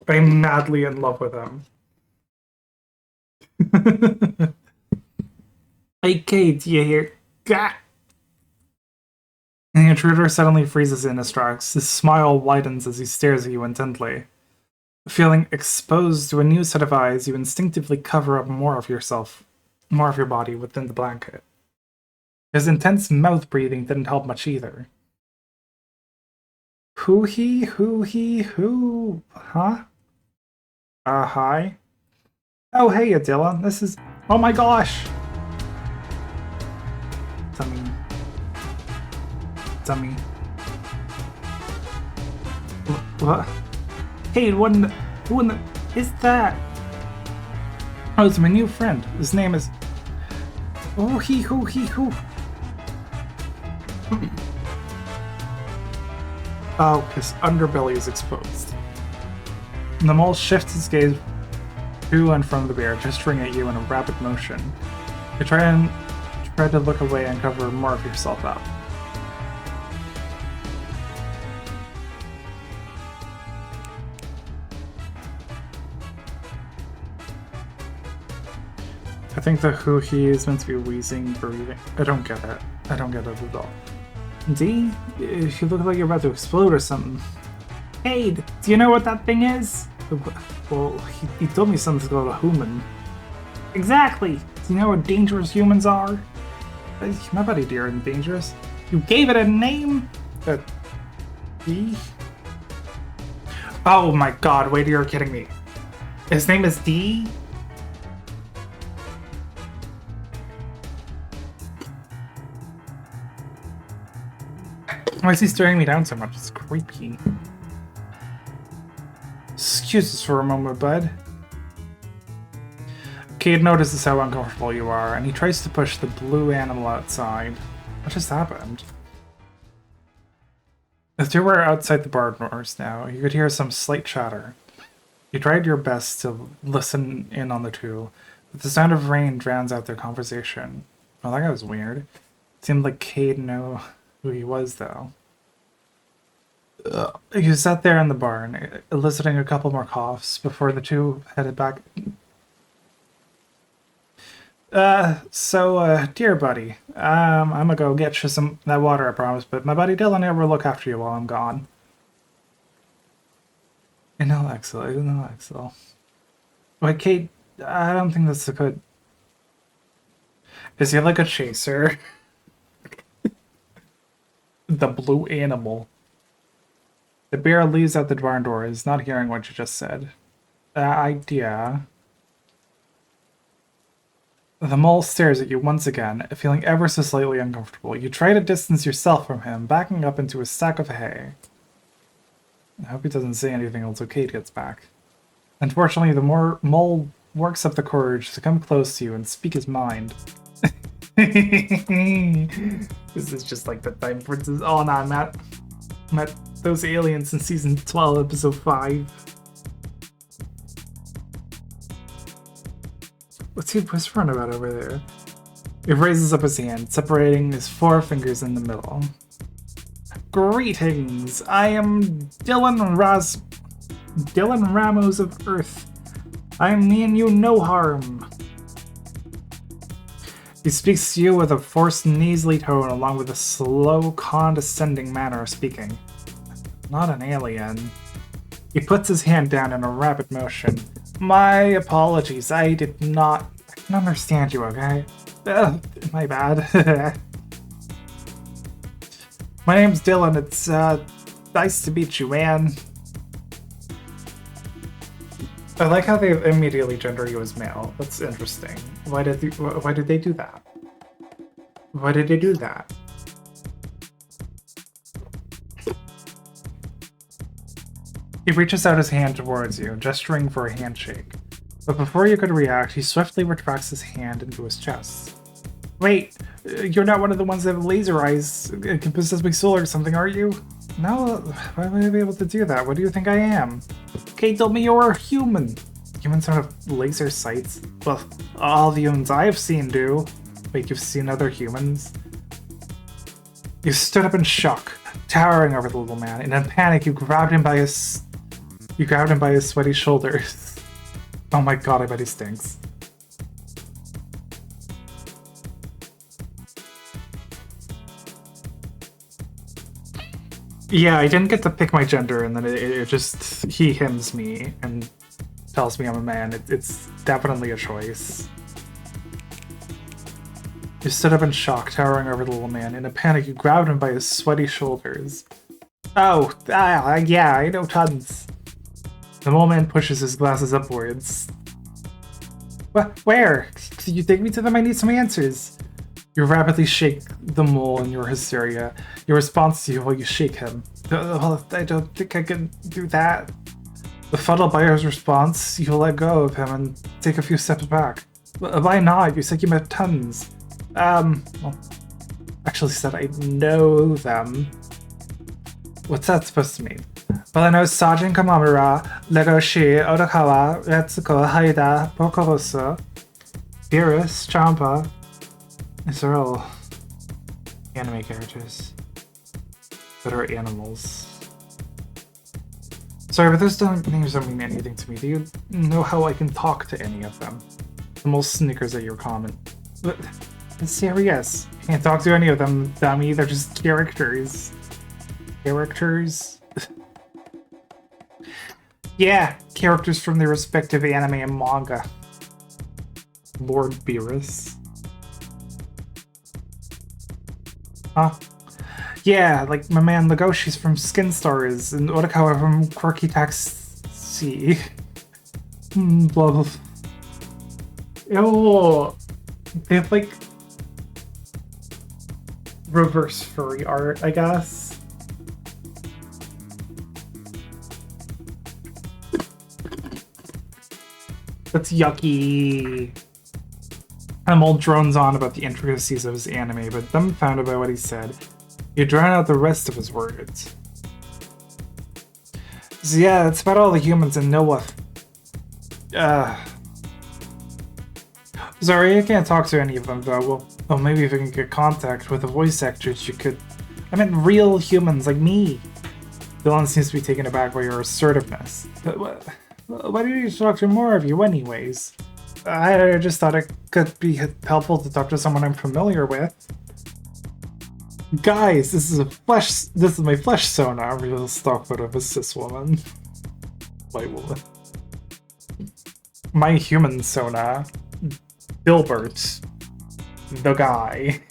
I'm madly in love with him. Hey Kate, you hear? Gah! And the intruder suddenly freezes in his tracks. His smile widens as he stares at you intently. Feeling exposed to a new set of eyes, you instinctively cover up more of your body within the blanket. His intense mouth breathing didn't help much either. Who he? Who? Huh? Hi? Oh, hey, Dylan. This is... Oh my gosh! Dummy. What? Hey, who in the... is that? Oh, it's my new friend. His name is... Oh, who. Oh, his underbelly is exposed. The mole shifts his gaze to and from the bear, gesturing at you in a rapid motion. You try to look away and cover more of yourself up. I think the who he is meant to be wheezing, breathing. I don't get it. I don't get it at all. D? You look like you're about to explode or something. Hey, do you know what that thing is? Well, he told me something's called a human. Exactly! Do you know what dangerous humans are? My buddy dear isn't dangerous. You gave it a name? D? Oh my god, wait, you're kidding me. His name is D? Why is he staring me down so much? It's creepy. Excuse us for a moment, bud. Cade notices how uncomfortable you are, and he tries to push the blue animal outside. What just happened? The two were outside the barn doors now. You could hear some slight chatter. You tried your best to listen in on the two, but the sound of rain drowns out their conversation. Well, that guy was weird. It seemed like Cade knew who he was, though. You sat there in the barn, eliciting a couple more coughs before the two headed back. Dear buddy, I'm gonna go get you some that water, I promise, but my buddy Dylan here will look after you while I'm gone. No, Axel. Wait, Kate, I don't think that's a good... Is he like a chaser? The blue animal. The bear leaves out the barn door, is not hearing what you just said. Idea. The mole stares at you once again, feeling ever so slightly uncomfortable. You try to distance yourself from him, backing up into a stack of hay. I hope he doesn't say anything until Kate gets back. Unfortunately, the more mole works up the courage to come close to you and speak his mind. This is just like the time for this. Oh, no, met those aliens in season 12, episode 5. What's he whispering about over there? He raises up his hand, separating his four fingers in the middle. Greetings! I am Dylan Ramos of Earth. I mean you no harm. He speaks to you with a forced nasally tone along with a slow, condescending manner of speaking. Not an alien. He puts his hand down in a rapid motion. My apologies, I can understand you, okay? My bad. My name's Dylan, it's nice to meet you, man. I like how they immediately gender you as male. That's interesting. Why did they do that? Why did they do that? He reaches out his hand towards you, gesturing for a handshake. But before you could react, he swiftly retracts his hand into his chest. Wait, you're not one of the ones that have laser eyes, can possess my soul or something, are you? No, why would I be able to do that? What do you think I am? Okay, tell me you're a human. Humans don't have laser sights. Well, all the humans I've seen do. Wait, you've seen other humans? You stood up in shock, towering over the little man. In a panic, you grabbed him by his sweaty shoulders. Oh my god, I bet he stinks. Yeah, I didn't get to pick my gender, and then it just he hims me and tells me I'm a man. It's definitely a choice. You stood up in shock, towering over the little man. In a panic, you grabbed him by his sweaty shoulders. Oh, yeah, I know tons. The mole man pushes his glasses upwards. Where? Can you take me to them? I need some answers. You rapidly shake the mole in your hysteria. Your response to you while you shake him. Well, I don't think I can do that. Befuddled by his response, you let go of him and take a few steps back. Why not? You said you met tons. Well, actually said I know them. What's that supposed to mean? Well, I know Sajin Kamamura, Legoshi, Odokawa, Retsuko, Haida, Bokorosu, Beerus, Champa. These are all anime characters that are animals. Sorry, but those names don't mean anything to me. Do you know how I can talk to any of them? The mole snickers at your comment. But, serious. Can't talk to any of them, dummy. They're just characters. Characters? Yeah, characters from their respective anime and manga. Lord Beerus. Huh? Yeah, like my man Legoshi's from Skin Stars and Odokawa from Quirky Taxi. Blah blah. Ew. They have like reverse furry art, I guess. That's yucky. I'm all drones on about the intricacies of his anime, but dumbfounded by what he said, you drown out the rest of his words. So yeah, that's about all the humans in Noah. Sorry, I can't talk to any of them though. Well, maybe if I can get contact with the voice actors, you could. I meant real humans like me. Dylan seems to be taken aback by your assertiveness. Why did you talk to more of you anyways? I just thought it could be helpful to talk to someone I'm familiar with. Guys, this is my flesh sonar, real stock photo of a cis woman. White woman. My human sonar. Dilbert. The guy.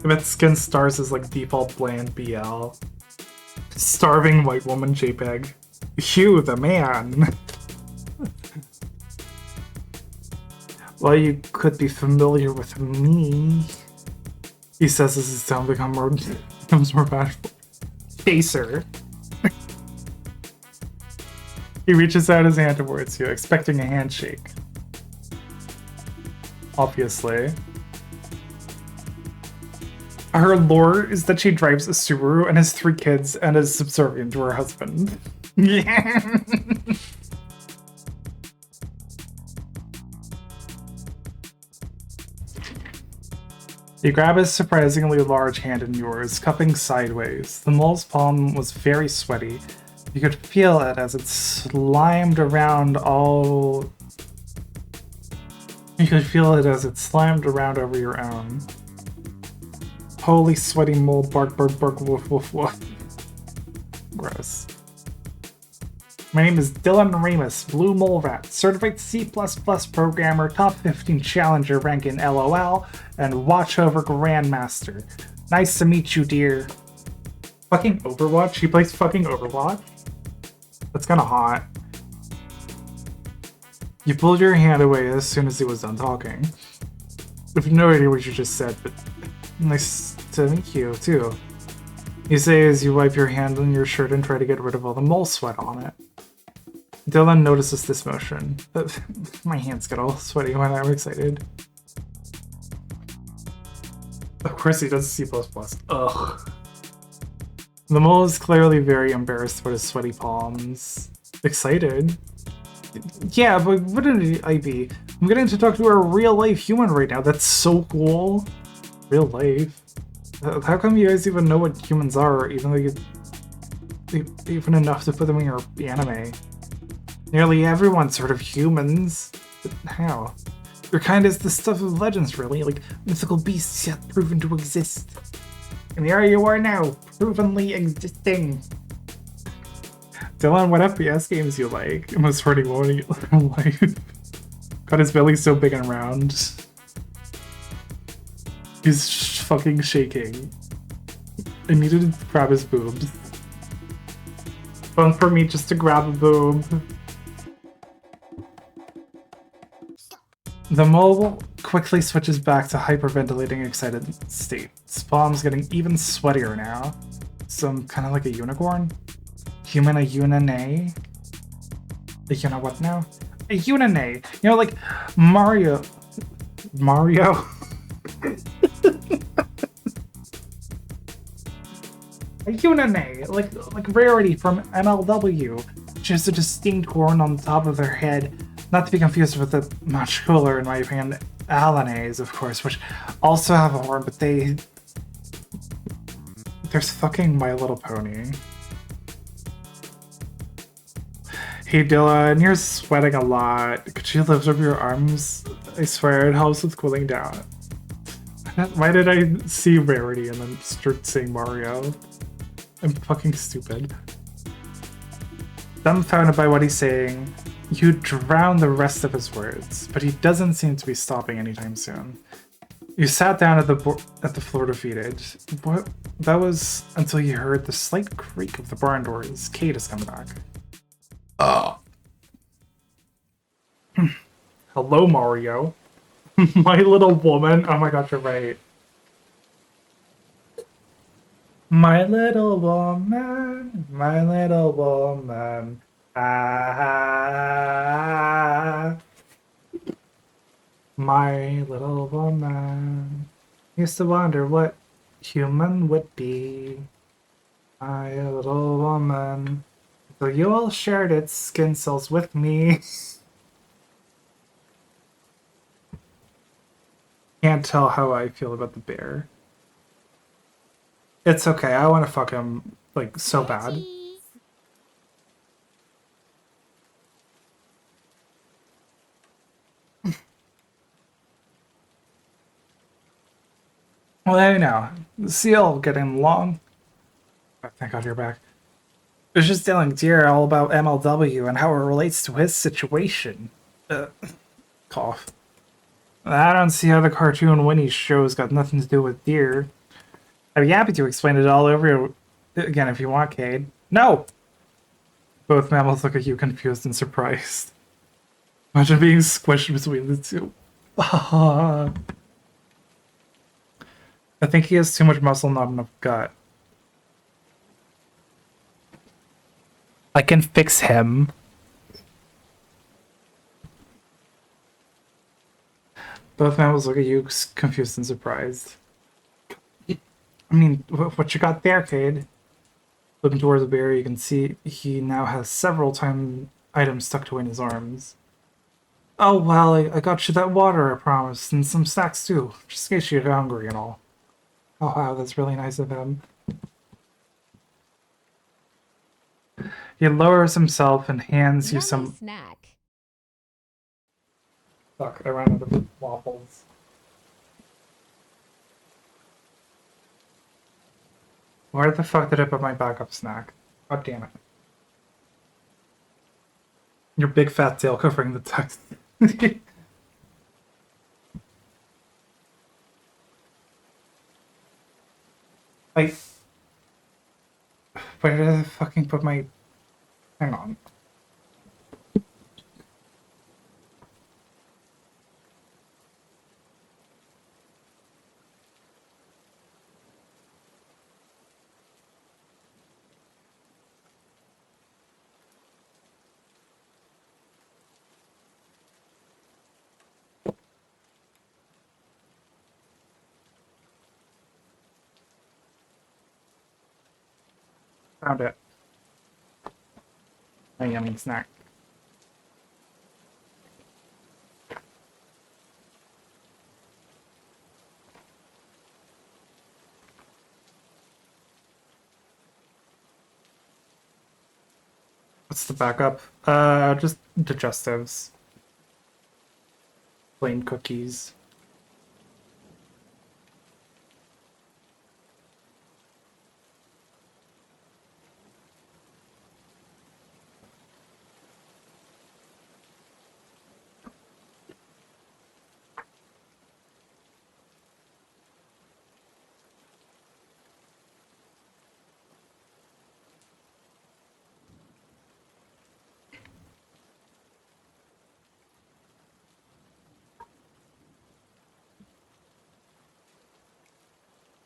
I bet Skin Stars is like default bland BL. Starving white woman JPEG. Hugh the man. Well, you could be familiar with me. He says as his tone becomes more bashful. Chaser. He reaches out his hand towards you, expecting a handshake. Obviously. Her lore is that she drives a Subaru and has 3 kids and is subservient to her husband. Yeah. You grab his surprisingly large hand in yours, cupping sideways. The mole's palm was very sweaty. You could feel it as it slimed around all... You could feel it as it slimed around over your own. Holy sweaty mole, bark, bark, bark, woof, woof, woof. Gross. My name is Dylan Remus, Blue Mole Rat, certified C++ programmer, top 15 challenger rank in LOL, and watchover grandmaster. Nice to meet you, dear. Fucking Overwatch? He plays fucking Overwatch? That's kinda hot. You pulled your hand away as soon as he was done talking. I have no idea what you just said, but nice to meet you, too. You say as you wipe your hand on your shirt and try to get rid of all the mole sweat on it. Dylan notices this motion. My hands get all sweaty when I'm excited. Of course he does C++. Ugh. The mole is clearly very embarrassed about his sweaty palms. Excited? Yeah, but wouldn't I be? I'm getting to talk to a real-life human right now. That's so cool. Real life? How come you guys even know what humans are, even though you... even enough to put them in your anime? Nearly everyone's heard of humans. But how? Your kind is the stuff of legends, really, like mythical beasts yet proven to exist. And here you are now, provenly existing. Dylan, what FPS games you like? Most hurting one in your life. God, his belly's so big and round. He's fucking shaking. I needed to grab his boobs. Fun for me just to grab a boob. The mole quickly switches back to hyperventilating excited state. His palm's getting even sweatier now. Some kind of like a unicorn? Human a unine? A uni what now? A unine! You know, like Mario. Mario? A unine! Like Rarity from MLW. She has a distinct horn on the top of their head. Not to be confused with the much cooler, in my opinion, Alanays, of course, which also have a horn, but there's fucking My Little Pony. Hey Dylan, you're sweating a lot. Could you lift up your arms? I swear it helps with cooling down. Why did I see Rarity and then start saying Mario? I'm fucking stupid. Dumbfounded by what he's saying, you drown the rest of his words, but he doesn't seem to be stopping anytime soon. You sat down at the floor defeated. What? That was until you heard the slight creak of the barn doors. Kate is coming back. Hello, Mario. My little woman. Oh my god, you're right. My little woman, my little woman. Ah, my little woman. Used to wonder what human would be. My little woman. So you all shared its skin cells with me. Can't tell how I feel about the bear. It's okay, I want to fuck him, like, so bad. Well, hey now, the seal getting long. Oh, thank God you're back. It's just telling Deer all about MLW and how it relates to his situation. Cough. I don't see how the cartoon Winnie show's got nothing to do with Deer. I'd be happy to explain it all over again if you want, Cade. No! Both mammals look at you confused and surprised. Imagine being squished between the two. I think he has too much muscle, not enough gut. I can fix him. Both mammals look at you confused and surprised. I mean, what you got there, kid? Looking towards the bear, you can see he now has several items tucked away in his arms. Oh, well, I got you that water, I promised, and some snacks too, just in case you're hungry and all. Oh, wow, that's really nice of him. He lowers himself and hands you Yummy some... snack. Fuck, I ran out of waffles. Where the fuck did I put my backup snack? God damn it. Your big fat tail covering the text. Where did I fucking put my... Hang on. Found it. A yummy snack. What's the backup? Just digestives. Plain cookies.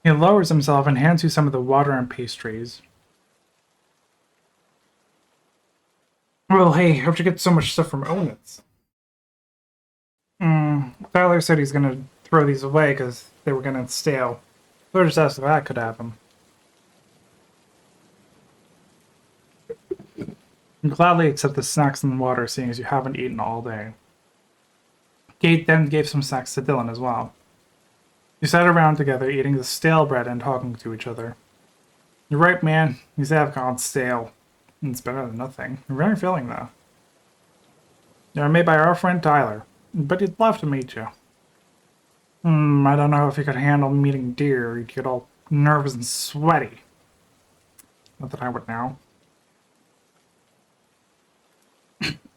He lowers himself and hands you some of the water and pastries. Well, hey, how'd you get so much stuff from Onitz? Tyler said he's gonna throw these away because they were gonna stale. So I just asked if I could have them. You gladly accept the snacks and water, seeing as you haven't eaten all day. Kate then gave some snacks to Dylan as well. You sat around together, eating the stale bread and talking to each other. You're right, man. These have gone stale. It's better than nothing. You're very filling, though. They're made by our friend Tyler, but he'd love to meet you. I don't know if he could handle meeting deer. He'd get all nervous and sweaty. Not that I would now.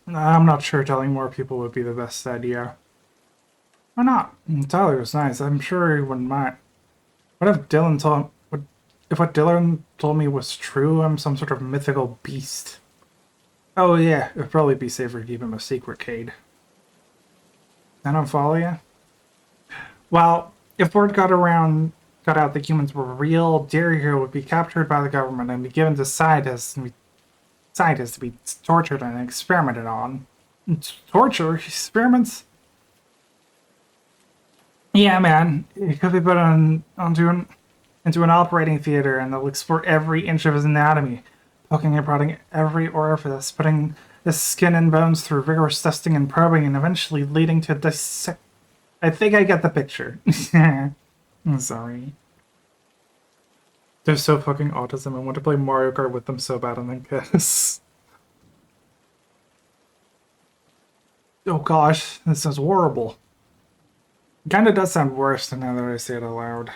I'm not sure telling more people would be the best idea. Why not? Tyler was nice. I'm sure he wouldn't mind. What if Dylan told if what Dylan told me was true? I'm some sort of mythical beast. Oh yeah, it'd probably be safer to keep him a secret, Cade. I don't follow you. Well, if word got out that humans were real, Dairy Hero would be captured by the government and be given to scientists to be tortured and experimented on. Torture? Experiments? Yeah, man. He could be put into an operating theater, and they'll explore every inch of his anatomy, poking and prodding every orifice, putting his skin and bones through rigorous testing and probing, and eventually leading to dissect. I think I get the picture. I'm sorry. They're so fucking autism. I want to play Mario Kart with them so bad, and then guess. Oh gosh, this is horrible. Kinda does sound worse now that I say it aloud.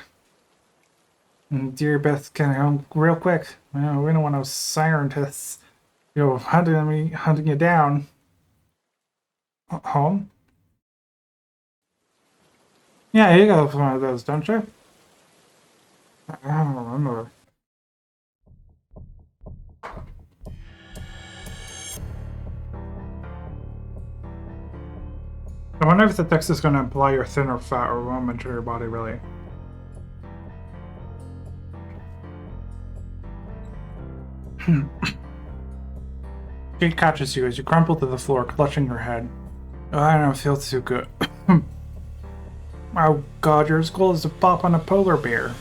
And dear Beth, can I home real quick? Well, we don't want no scientists, hunting you down. Home? Yeah, you got one of those, don't you? I don't remember. I wonder if the text is going to imply you're thin or fat or room into your body, really. Kate catches you as you crumple to the floor, clutching your head. Oh, I don't feel too good. Oh god, you're as cold as a pop on a polar bear.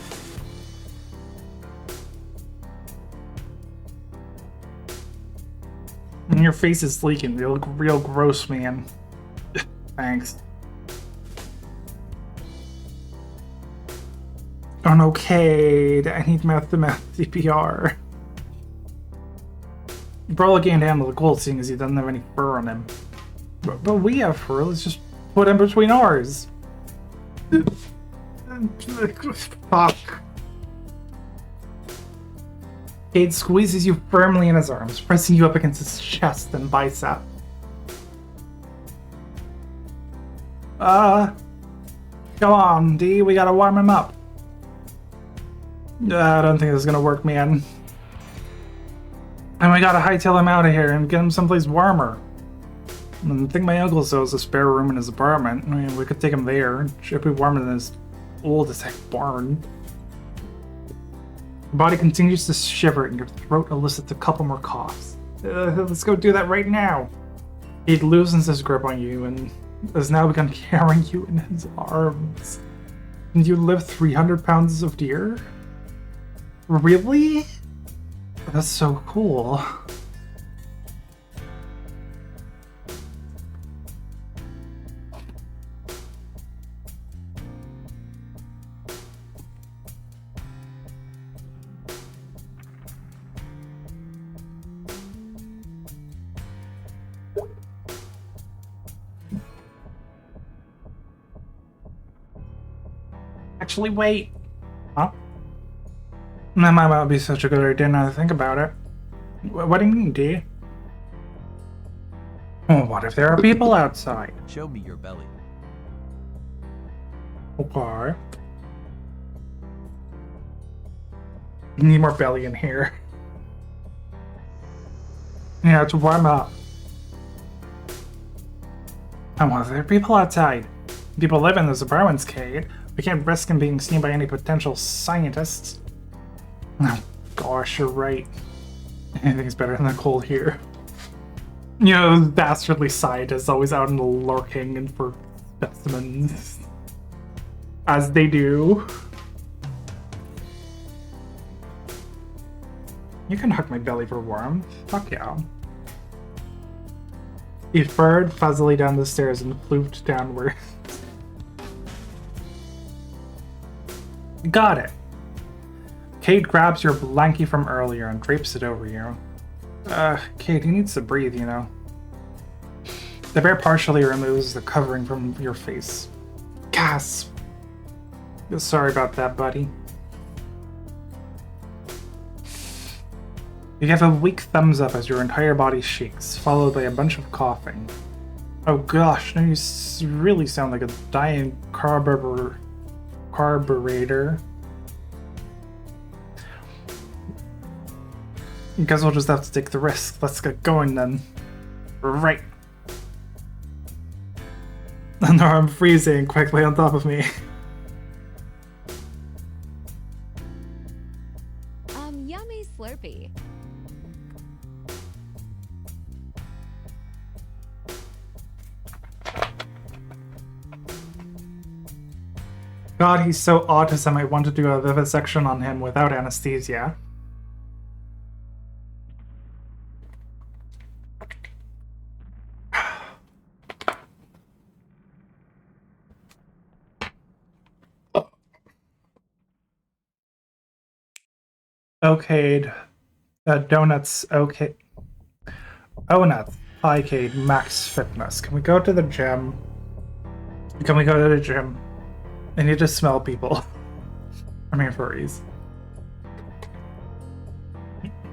And your face is leaking. You look real gross, man. Thanks. Oh no, Cade. I need mouth-to-mouth CPR. You probably can't handle the cold seeing as he doesn't have any fur on him. But we have fur. Let's just put him between ours. Fuck. Cade squeezes you firmly in his arms, pressing you up against his chest and bicep. Come on, D, we gotta warm him up. I don't think this is gonna work, man. And we gotta hightail him out of here and get him someplace warmer. I think my uncle sells a spare room in his apartment. I mean, we could take him there. It should be warmer than his old-as-heck barn. Your body continues to shiver and your throat elicits a couple more coughs. Let's go do that right now. He loosens his grip on you and has now begun carrying you in his arms. And you lift 300 pounds of deer? Really? That's so cool. Actually, wait. Huh? That might not be such a good idea now to think about it. What do you mean, D? Oh, what if there are people outside? Show me your belly. Okay. Need more belly in here. Yeah, to warm up. And what if there are people outside? People live in those apartments, Cade. We can't risk him being seen by any potential scientists. Oh, gosh, you're right. Anything's better than the cold here. You know, those dastardly scientists always out in the lurking and for specimens. As they do. You can hug my belly for warmth. Fuck yeah. He furred fuzzily down the stairs and flooped downward. Got it. Cade grabs your blankie from earlier and drapes it over you. Cade, he needs to breathe, you know. The bear partially removes the covering from your face. Gasp! Sorry about that, buddy. You give a weak thumbs up as your entire body shakes, followed by a bunch of coughing. Oh gosh, now you really sound like a dying carburetor. Guess we'll just have to take the risk. Let's get going then. Right. And now I'm freezing quickly on top of me. Yummy Slurpee. God, he's so autism, I want to do a vivisection on him without anesthesia. Okay, donuts, okay. Oh, nuts. Hi, Cade, max fitness. Can we go to the gym? Can we go to the gym? I need to smell people. I mean, furries.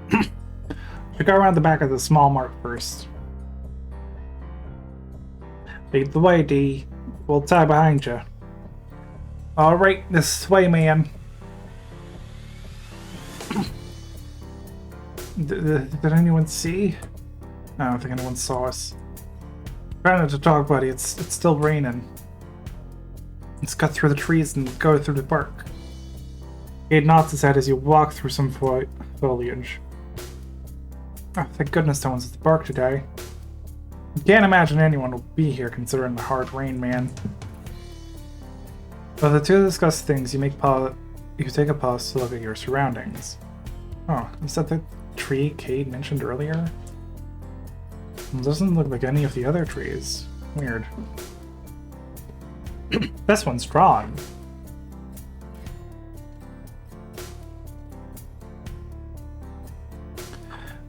Should go around the back of the small mark first. Lead the way, D. We'll tie behind you. Alright, this way, man. Did anyone see? I don't think anyone saw us. Try not to talk, buddy. It's still raining. Let's cut through the trees and go through the park. Cade nods his head as you walk through some foliage. Oh, thank goodness no one's at the park today. Can't imagine anyone will be here considering the hard rain, man. While the two discuss things, you take a pause to look at your surroundings. Oh, is that the tree Cade mentioned earlier? It doesn't look like any of the other trees. Weird. This one's strong.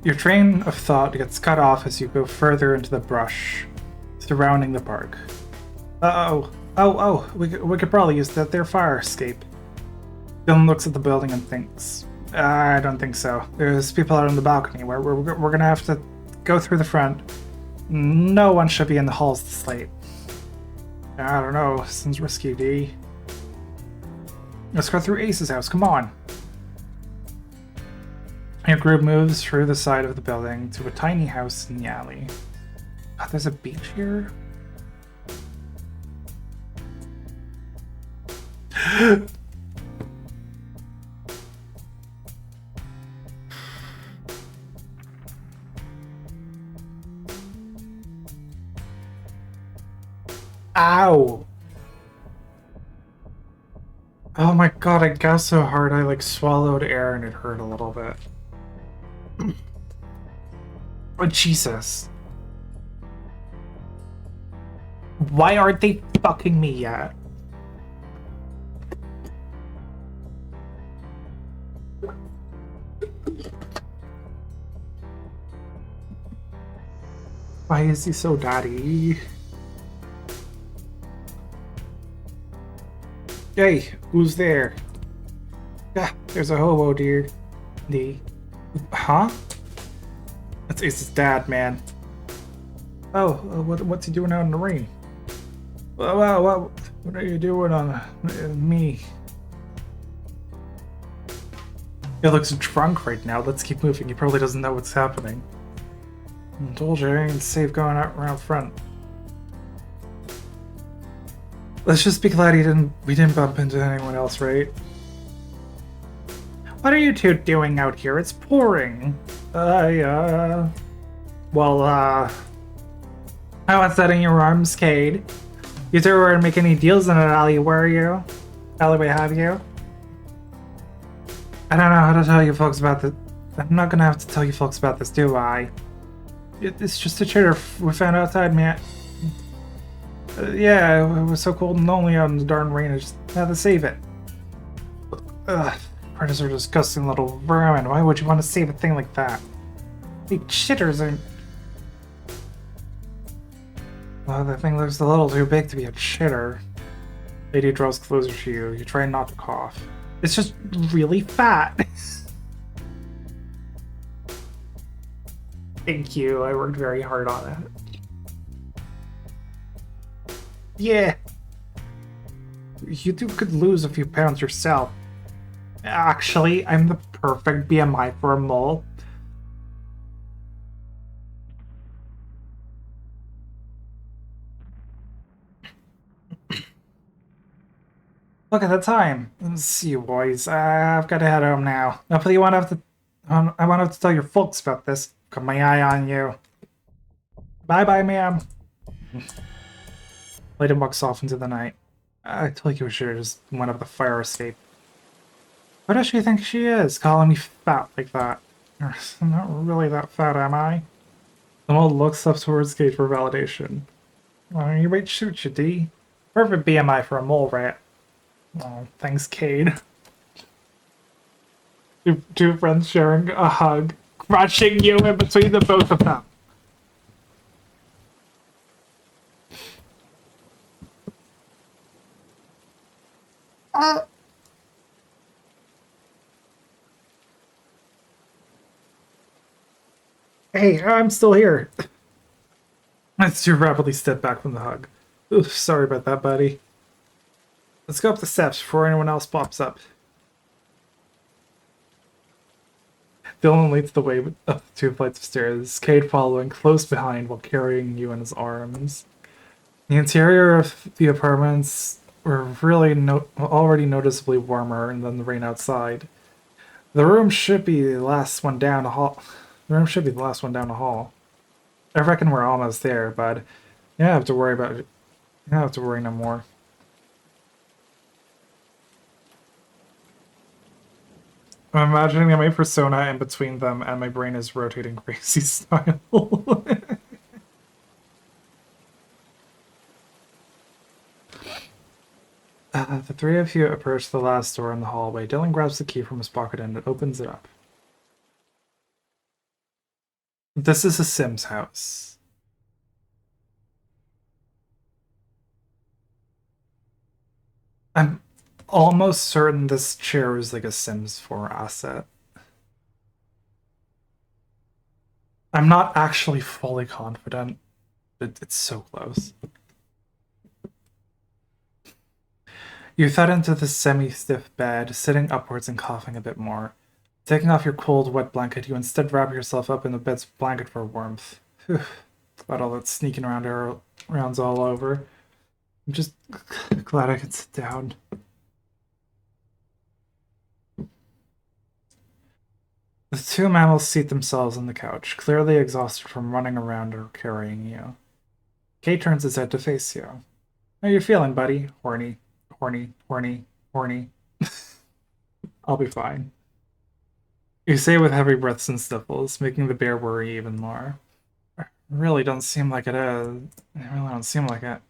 Your train of thought gets cut off as you go further into the brush surrounding the park. We could probably use that there fire escape. Dylan looks at the building and thinks, I don't think so. There's people out on the balcony. We're gonna have to go through the front. No one should be in the halls this late. I don't know. Seems risky, D. Let's go through Ace's house. Come on. Your group moves through the side of the building to a tiny house in the alley. Oh, there's a beach here? Ow! Oh my god, I got so hard I like swallowed air and it hurt a little bit. Oh, Jesus. Why aren't they fucking me yet? Why is he so daddy? Hey, who's there? Yeah, there's a hobo, dear. Huh? It's his dad, man. Oh, what's he doing out in the rain? What are you doing on me? He looks drunk right now. Let's keep moving. He probably doesn't know what's happening. I told you, I ain't safe going out around front. Let's just be glad we didn't bump into anyone else, right? What are you two doing out here? It's pouring. How was that in your arms, Cade? You two weren't making any deals in an alley, were you? Alleyway, have you? I don't know how to tell you folks about this. I'm not gonna have to tell you folks about this, do I? It's just a chitter we found outside, man. Yeah, it was so cold and lonely out in the darn rain, I just had to save it. Ugh, predators are disgusting little vermin. Why would you want to save a thing like that? Big chitters are... Well, that thing looks a little too big to be a chitter. Lady draws closer to you. You try not to cough. It's just really fat. Thank you, I worked very hard on it. Yeah. You two could lose a few pounds yourself. Actually, I'm the perfect BMI for a mole. Look at the time. Let's see you boys. I've got to head home now. Hopefully you won't have to... I won't have to tell your folks about this. Got my eye on you. Bye-bye, ma'am. Lady walks off into the night. I told you we should have just went up the fire escape. What does she think she is, calling me fat like that? I'm not really that fat, am I? The mole looks up towards Cade for validation. Oh, you might shoot you, D. Perfect BMI for a mole rat. Oh, thanks, Cade. Two friends sharing a hug, crushing you in between the both of them. Hey, I'm still here. As you rapidly step back from the hug. Oof, sorry about that, buddy. Let's go up the steps before anyone else pops up. Dylan leads the way up 2 flights of stairs, Cade following close behind while carrying you in his arms. The interior of the apartments were really already noticeably warmer than the rain outside. The room should be the last one down the The room should be the last one down the hall. I reckon we're almost there, bud. You don't have to worry about it. You don't have to worry no more. I'm imagining my persona in between them and my brain is rotating crazy style. The three of you approach the last door in the hallway. Dylan grabs the key from his pocket and opens it up. This is a Sims house. I'm almost certain this chair is like a Sims 4 asset. I'm not actually fully confident. It's so close. You thud into the semi-stiff bed, sitting upwards and coughing a bit more. Taking off your cold, wet blanket, you instead wrap yourself up in the bed's blanket for warmth. About all that sneaking around all over. I'm just glad I could sit down. The two mammals seat themselves on the couch, clearly exhausted from running around or carrying you. Kate turns his head to face you. How you feeling, buddy? Horny, horny, horny, horny. I'll be fine. You say with heavy breaths and sniffles, making the bear worry even more. Really don't seem like it is. It really don't seem like it.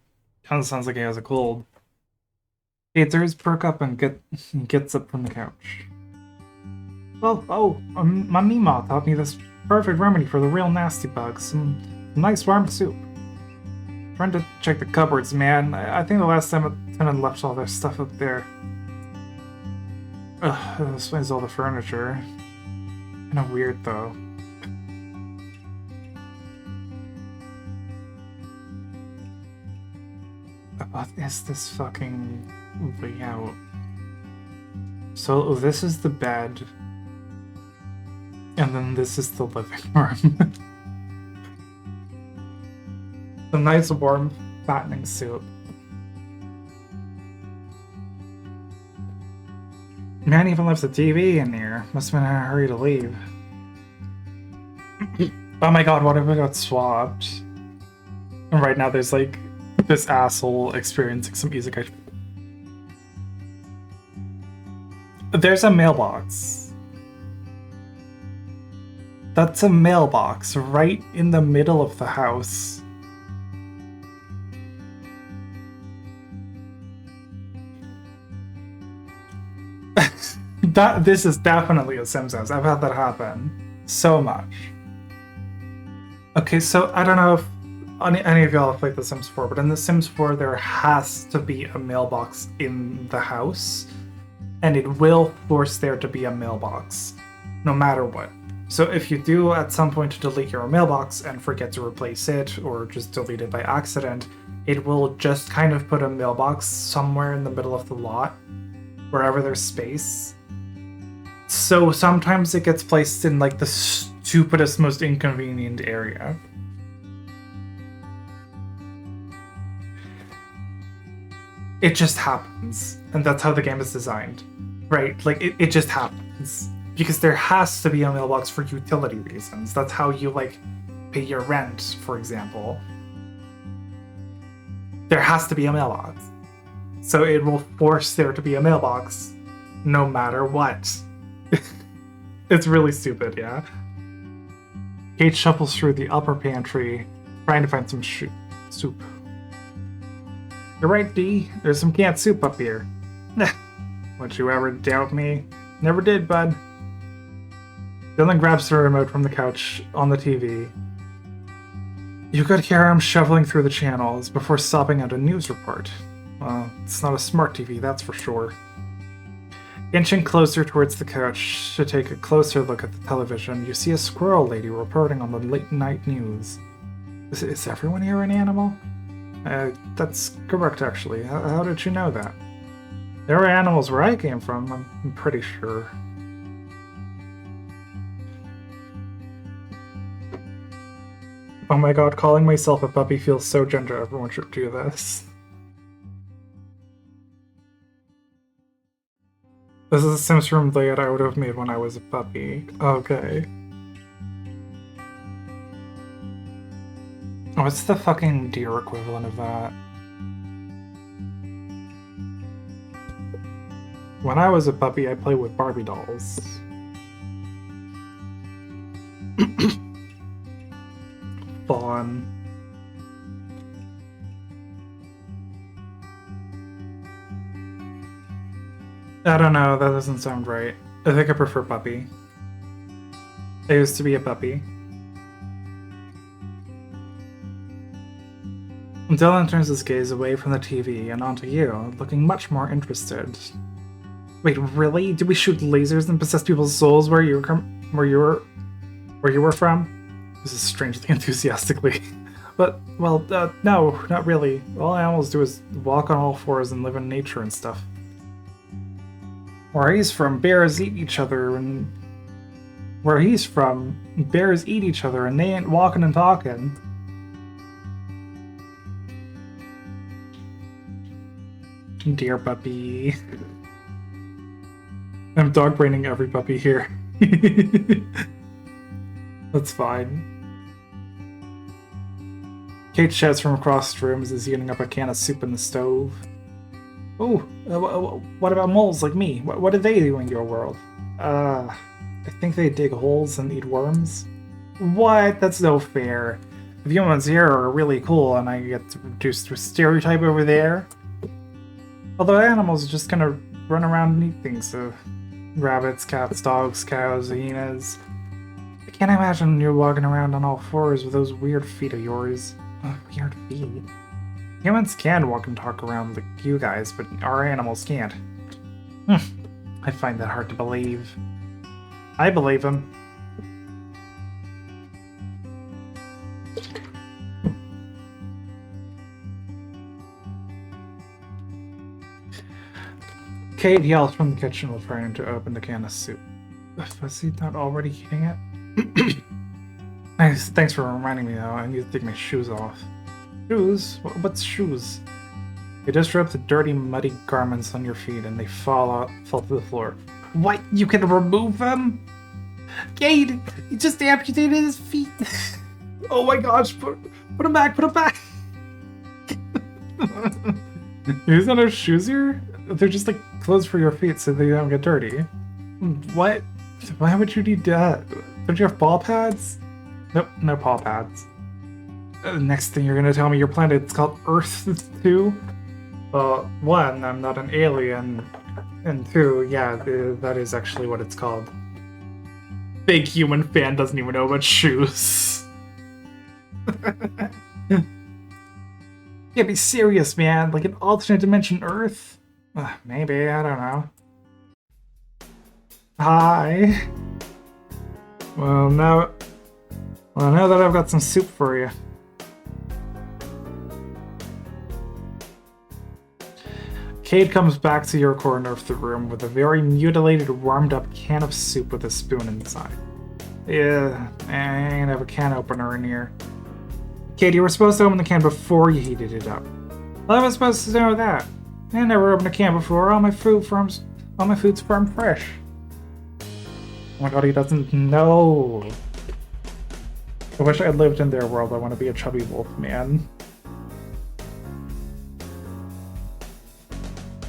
Kind of sounds like he has a cold. Kate's ears perk up and gets up from the couch. Well, my Mima taught me this perfect remedy for the real nasty bugs. Some nice warm soup. Trying to check the cupboards, man. I think the last time a tenant left all their stuff up there. Ugh, that explains all the furniture. Kinda weird, though. What is this fucking layout? So this is the bed. And then this is the living room. A nice warm fattening soup. Man even left the TV in here. Must have been in a hurry to leave. Oh my god, what if we got swapped? And right now there's like this asshole experiencing some isekai. There's a mailbox. That's a mailbox right in the middle of the house. This is definitely a Sims house. I've had that happen so much. Okay, so I don't know if any of y'all have played The Sims 4, but in The Sims 4 there has to be a mailbox in the house, and it will force there to be a mailbox, no matter what. So if you do at some point delete your mailbox and forget to replace it, or just delete it by accident, it will just kind of put a mailbox somewhere in the middle of the lot, wherever there's space. So sometimes it gets placed in like the stupidest, most inconvenient area. It just happens, and that's how the game is designed, right? Like it just happens. Because there has to be a mailbox for utility reasons. That's how you, like, pay your rent, for example. There has to be a mailbox. So it will force there to be a mailbox, no matter what. It's really stupid, yeah? Kate shuffles through the upper pantry, trying to find some soup. You're right, Dee. There's some canned soup up here. Would you ever doubt me? Never did, bud. Dylan grabs the remote from the couch on the TV. You could hear him shoveling through the channels before stopping at a news report. Well, it's not a smart TV, that's for sure. Inching closer towards the couch to take a closer look at the television, you see a squirrel lady reporting on the late-night news. Is everyone here an animal? That's correct, actually. How did you know that? There were animals where I came from, I'm pretty sure. Oh my god, calling myself a puppy feels so gender. Everyone should do this. This is a Sims room layout I would have made when I was a puppy. Okay. What's the fucking deer equivalent of that? When I was a puppy, I played with Barbie dolls. Fawn. I don't know, that doesn't sound right. I think I prefer puppy. I used to be a puppy. Dylan turns his gaze away from the TV and onto you, looking much more interested. Wait, really? Did we shoot lasers and possess people's souls where you were from? This is strangely enthusiastically. But, well, no, not really. All animals do is walk on all fours and live in nature and stuff. Where he's from, bears eat each other, and where he's from, bears eat each other, and they ain't walking and talking. Dear puppy. I'm dog braining every puppy here. That's fine. Kate shouts from across the room as he's heating up a can of soup in the stove. Oh, what about moles like me? What do they do in your world? I think they dig holes and eat worms. What? That's no fair. If humans here are really cool and I get reduced to a stereotype over there. Although animals are just gonna run around and eat things, so rabbits, cats, dogs, cows, hyenas. I can't imagine you're walking around on all fours with those weird feet of yours. Weird feet? Humans can walk and talk around like you guys, but our animals can't. I find that hard to believe. I believe him. Kate yells from the kitchen while trying to open the can of soup. Was he not already eating it? Thanks for reminding me though, I need to take my shoes off. Shoes? What's shoes? You disrupt the dirty, muddy garments on your feet and they fall to the floor. What? You can remove them? Kate! You just amputated his feet! Oh my gosh, put him back, put him back! He's not our shoes here? They're just like clothes for your feet so they don't get dirty. What? Why would you need that? Don't you have paw pads? Nope, no paw pads. Next thing you're gonna tell me your planet's called Earth 2? Well, one, I'm not an alien. And two, yeah, that is actually what it's called. Big human fan doesn't even know about shoes. Yeah, be serious, man. Like an alternate dimension Earth? Maybe, I don't know. Hi. Well, now that I've got some soup for you. Cade comes back to your corner of the room with a very mutilated, warmed-up can of soup with a spoon inside. Yeah, I ain't have a can opener in here. Cade, you were supposed to open the can before you heated it up. Well, I was supposed to know that. I never opened a can before. All my food's farm fresh. Oh my god, he doesn't know. I wish I had lived in their world. I want to be a chubby wolf man.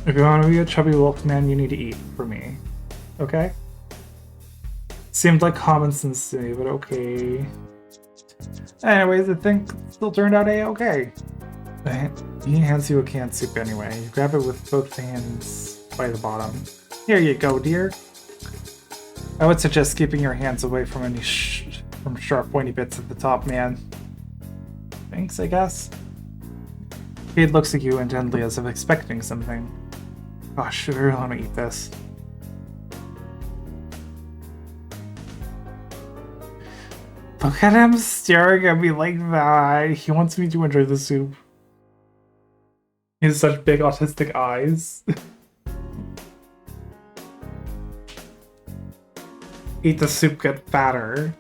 If you want to be a chubby wolf man, you need to eat for me. Okay? Seemed like common sense to me, but okay. Anyways, the thing still turned out a-okay. He hands you a can of soup anyway. You grab it with both hands by the bottom. Here you go, dear. I would suggest keeping your hands away from any from sharp pointy bits at the top, man. Thanks, I guess. Cade looks at you intently as if expecting something. Gosh, I really want to eat this. Look at him staring at me like that. He wants me to enjoy the soup. He has such big autistic eyes. Eat the soup, get fatter.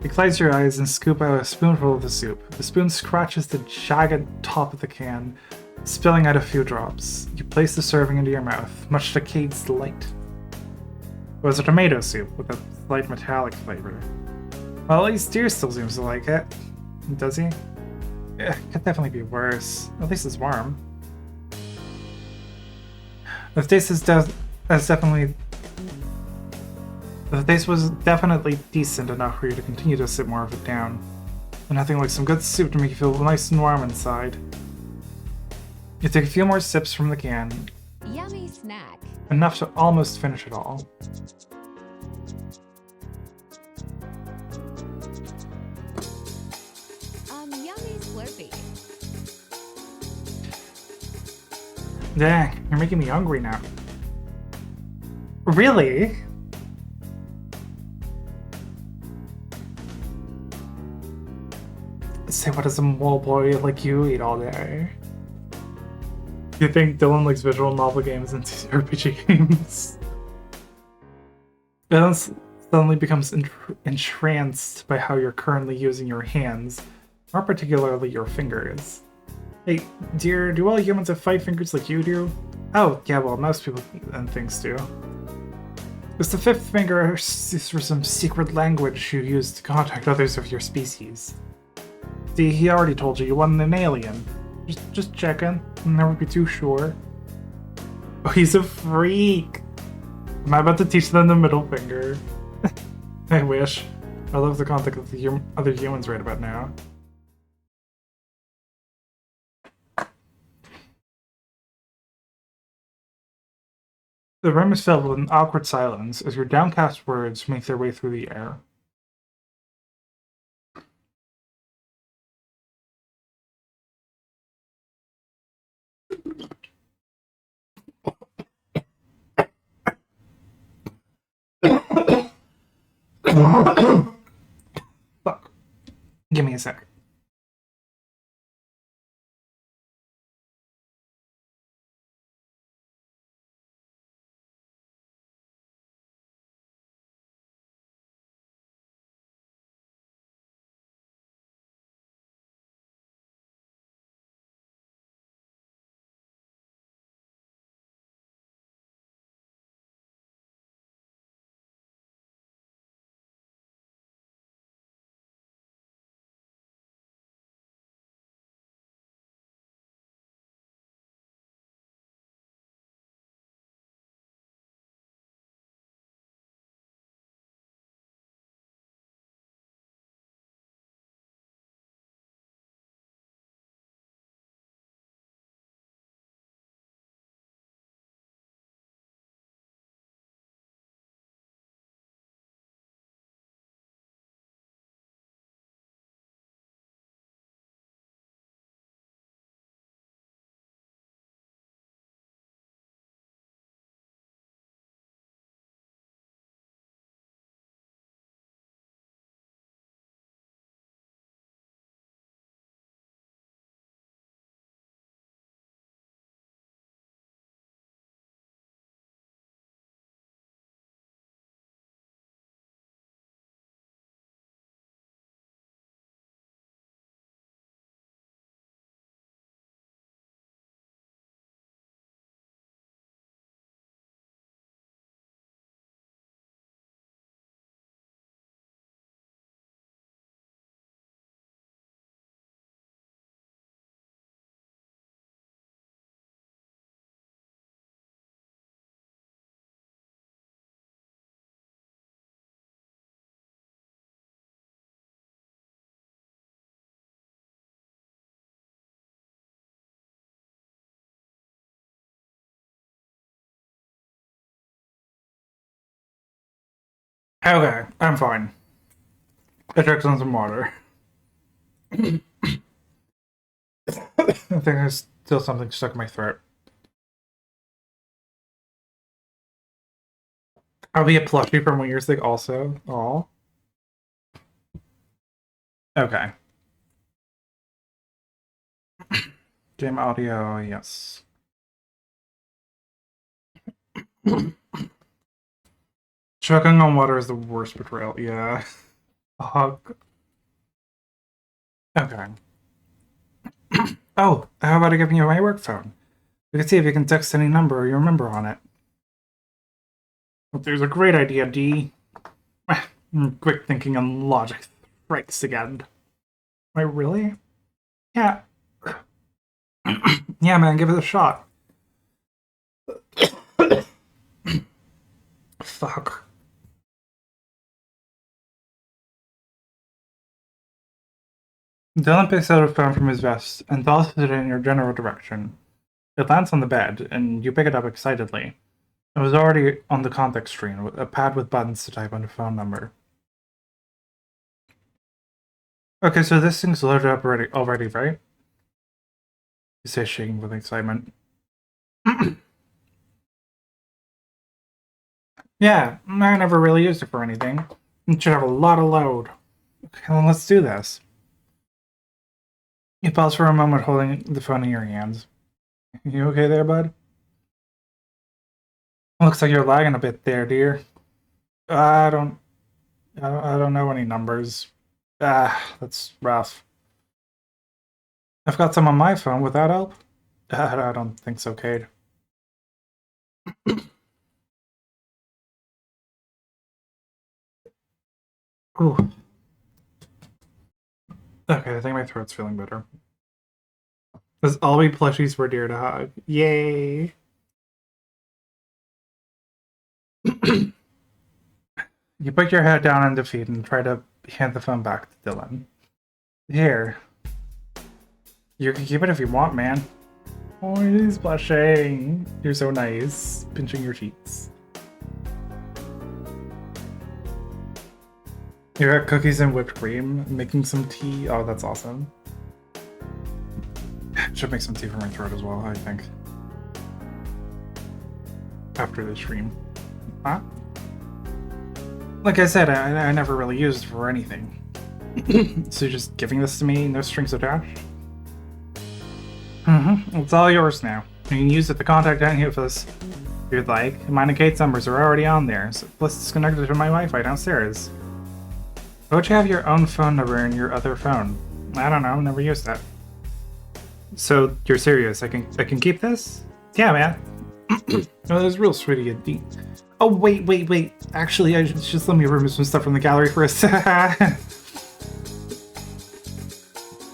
You close your eyes and scoop out a spoonful of the soup. The spoon scratches the jagged top of the can, spilling out a few drops. You place the serving into your mouth, much to Cade's delight. It was a tomato soup with a slight metallic flavor. Well, at least Deer still seems to like it. Does he? Yeah, could definitely be worse. At least it's warm. The taste is definitely... The taste was definitely decent enough for you to continue to sit more of it down. And nothing like some good soup to make you feel nice and warm inside. You take a few more sips from the can. Yummy snack. Enough to almost finish it all. Yummy Slurpee. Dang, you're making me hungry now. Really? Say, what does a mole boy like you eat all day? You think Dylan likes visual novel games and RPG games? Dylan suddenly becomes entranced by how you're currently using your hands, more particularly your fingers. Hey, dear, do all humans have 5 fingers like you do? Oh, yeah, well, most people and things do. It's the 5th finger is for some secret language you use to contact others of your species. See, he already told you wasn't an alien. Just checking. I'll never be too sure. Oh, he's a freak! Am I about to teach them the middle finger? I wish. I love the contact of the other humans right about now. The room is filled with an awkward silence as your downcast words make their way through the air. Fuck. Give me a sec. Okay, I'm fine. I checked on some water. I think there's still something stuck in my throat. I'll be a plushie from Weir's Thing also. Aw. Okay. Game audio, yes. Choking on water is the worst betrayal, yeah. Hug. Okay. Oh, how about I give you my work phone? You can see if you can text any number or you remember on it. There's a great idea, D. Quick thinking and logic Christ again. Wait, really? Yeah. Yeah, man, give it a shot. Fuck. Dylan picks out a phone from his vest and tosses it in your general direction. It lands on the bed, and you pick it up excitedly. It was already on the contact screen, with a pad with buttons to type on the phone number. Okay, so this thing's loaded up already, right? He says, shaking with excitement. Yeah, I never really used it for anything. It should have a lot of load. Okay, then let's do this. You pause for a moment, holding the phone in your hands. You okay there, bud? Looks like you're lagging a bit there, dear. I don't know any numbers. That's rough. I've got some on my phone. Would that help? I don't think so, Cade. Ooh. Okay, I think my throat's feeling better. Because all we plushies were dear to hug. Yay! You put your head down in defeat and try to hand the phone back to Dylan. Here. You can keep it if you want, man. Oh, he's blushing. You're so nice. Pinching your cheeks. You're at cookies and whipped cream, making some tea. Oh, that's awesome. Should make some tea for my throat as well, I think. After the stream. Huh? Like I said, I never really used it for anything. So you're just giving this to me, no strings attached? It's all yours now. You can use it to contact any of us if you'd like. Mine and Kate's numbers are already on there, so let's disconnect it to my Wi-Fi downstairs. Why would you have your own phone number in your other phone? I don't know, never used that. So you're serious? I can keep this? Yeah, man. Oh, that's real sweet of you. Oh, wait. Actually, I just let me remove some stuff from the gallery first.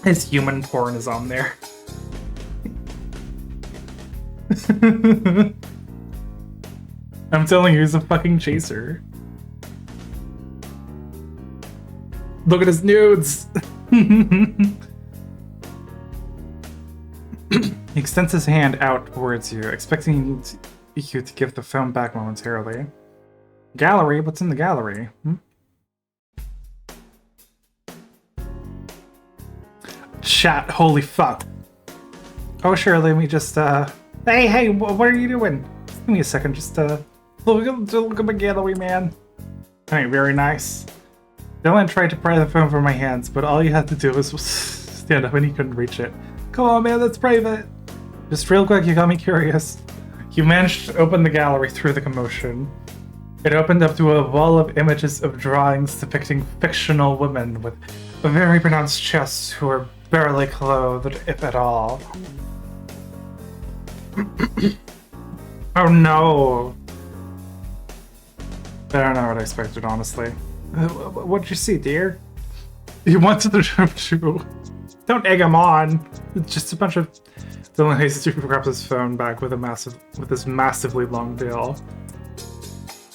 His human porn is on there. I'm telling you, he's a fucking chaser. Look at his nudes! He extends his hand out towards you, expecting you to give the phone back momentarily. Gallery? What's in the gallery? Chat, holy fuck. Oh, sure, let me just, Hey, what are you doing? Just give me a second, just, look at my gallery, man. Alright, very nice. Dylan tried to pry the phone from my hands, but all you had to do was stand up and he couldn't reach it. Come on, man, that's private. Just real quick, you got me curious. You managed to open the gallery through the commotion. It opened up to a wall of images of drawings depicting fictional women with very pronounced chests who are barely clothed, if at all. Oh no! I don't know what I expected, honestly. What'd you see, dear? He wanted the jump too. Don't egg him on. It's just a bunch of. Dylan hastily grabs his phone back with this massively long bill.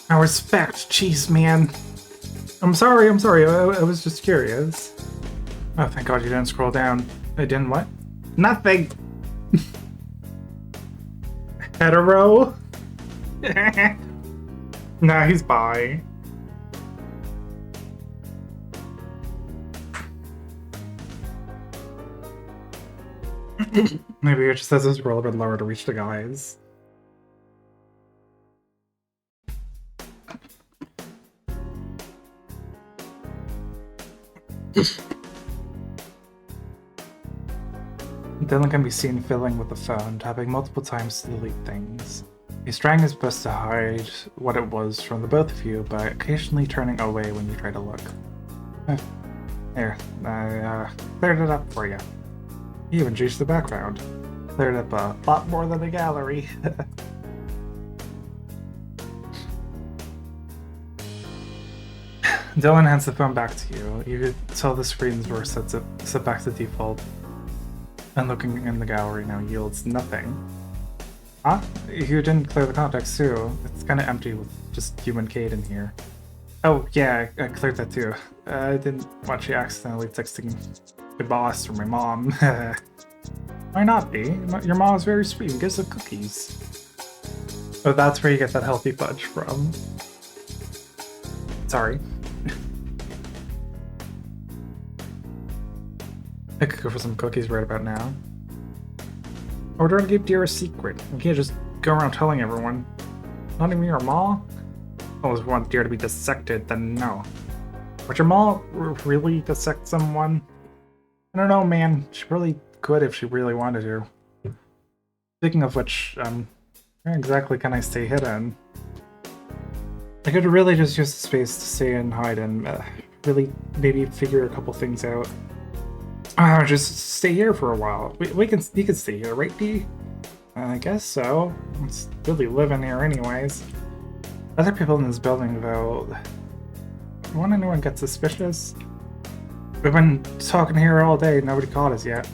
I respect, jeez, man. I'm sorry. I was just curious. Oh, thank God you didn't scroll down. I didn't what? Nothing. Hetero. Nah, he's bi. Maybe it just has to scroll a bit lower to reach the guys. Dylan can be seen fiddling with the phone, tapping multiple times to delete things. He's trying his best to hide what it was from the both of you, but occasionally turning away when you try to look. Here, I cleared it up for you. He even changed the background. Cleared up a lot more than the gallery. Dylan hands the phone back to you. You could tell the screen's were set back to default. And looking in the gallery now yields nothing. Huh? You didn't clear the context too. It's kinda empty with just you and Kate in here. Oh yeah, I cleared that too. I didn't want you accidentally texting my boss or my mom. Why not be? Your mom is very sweet and gives her cookies. Oh, that's where you get that healthy fudge from. Sorry. I could go for some cookies right about now. Or do I keep dear a secret? We can't just go around telling everyone. Not even your mom? Always want dear to be dissected, then no. Would your mom really dissect someone? I don't know, man. She really could if she really wanted to. Speaking of which, where exactly can I stay hidden? I could really just use the space to stay and hide and really maybe figure a couple things out. Just stay here for a while. You can stay here, right, D? I guess so. It's really living here anyways. Other people in this building, though, won't anyone get suspicious? We've been talking here all day, nobody caught us yet.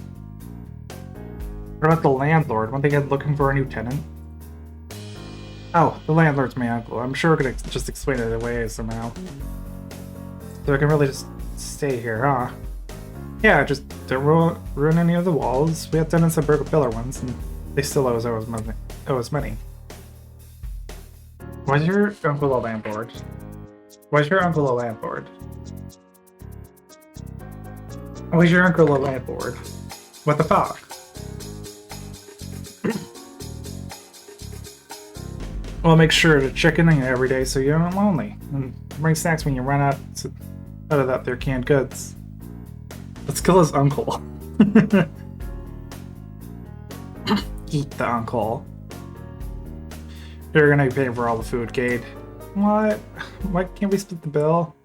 What about the landlord? Won't they get looking for a new tenant? Oh, the landlord's my uncle. I'm sure we're gonna just explain it away somehow. So I can really just stay here, huh? Yeah, just don't ruin any of the walls. We had tenants that broke a pillar once, and they still owe us money. Why's your uncle a landlord? Why's your uncle a landlord? Why's your uncle a landlord? What the fuck? Well, make sure to check in every day so you're not lonely. And bring snacks when you run out of that there canned goods. Let's kill his uncle. Eat the uncle. You're gonna be paying for all the food, Cade. What? Why can't we split the bill?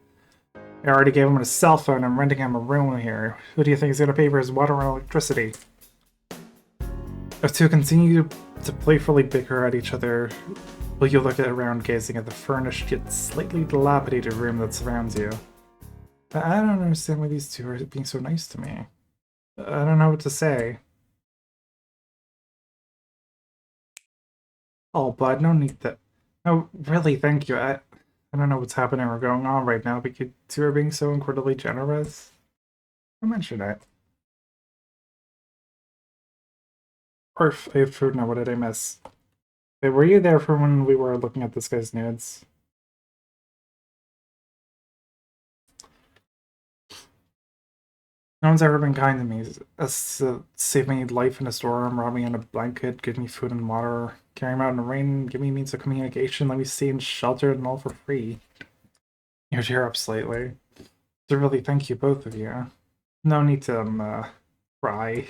I already gave him a cell phone. I'm renting him a room here. Who do you think is gonna pay for his water and electricity? If two continue to playfully bicker at each other, will you look around gazing at the furnished yet slightly dilapidated room that surrounds you? I don't understand why these two are being so nice to me. I don't know what to say. Oh, bud, no need that. No, really, thank you. I don't know what's happening or going on right now, but you two are being so incredibly generous. I mentioned it. Or I have food now, what did I miss? Wait, were you there for when we were looking at this guy's nudes? No one's ever been kind to me. Save me life in a storm, rob me in a blanket, give me food and water, carry me out in the rain, give me means of communication, let me stay in shelter and all for free. You tear up slightly. So really thank you, both of you. No need to, cry.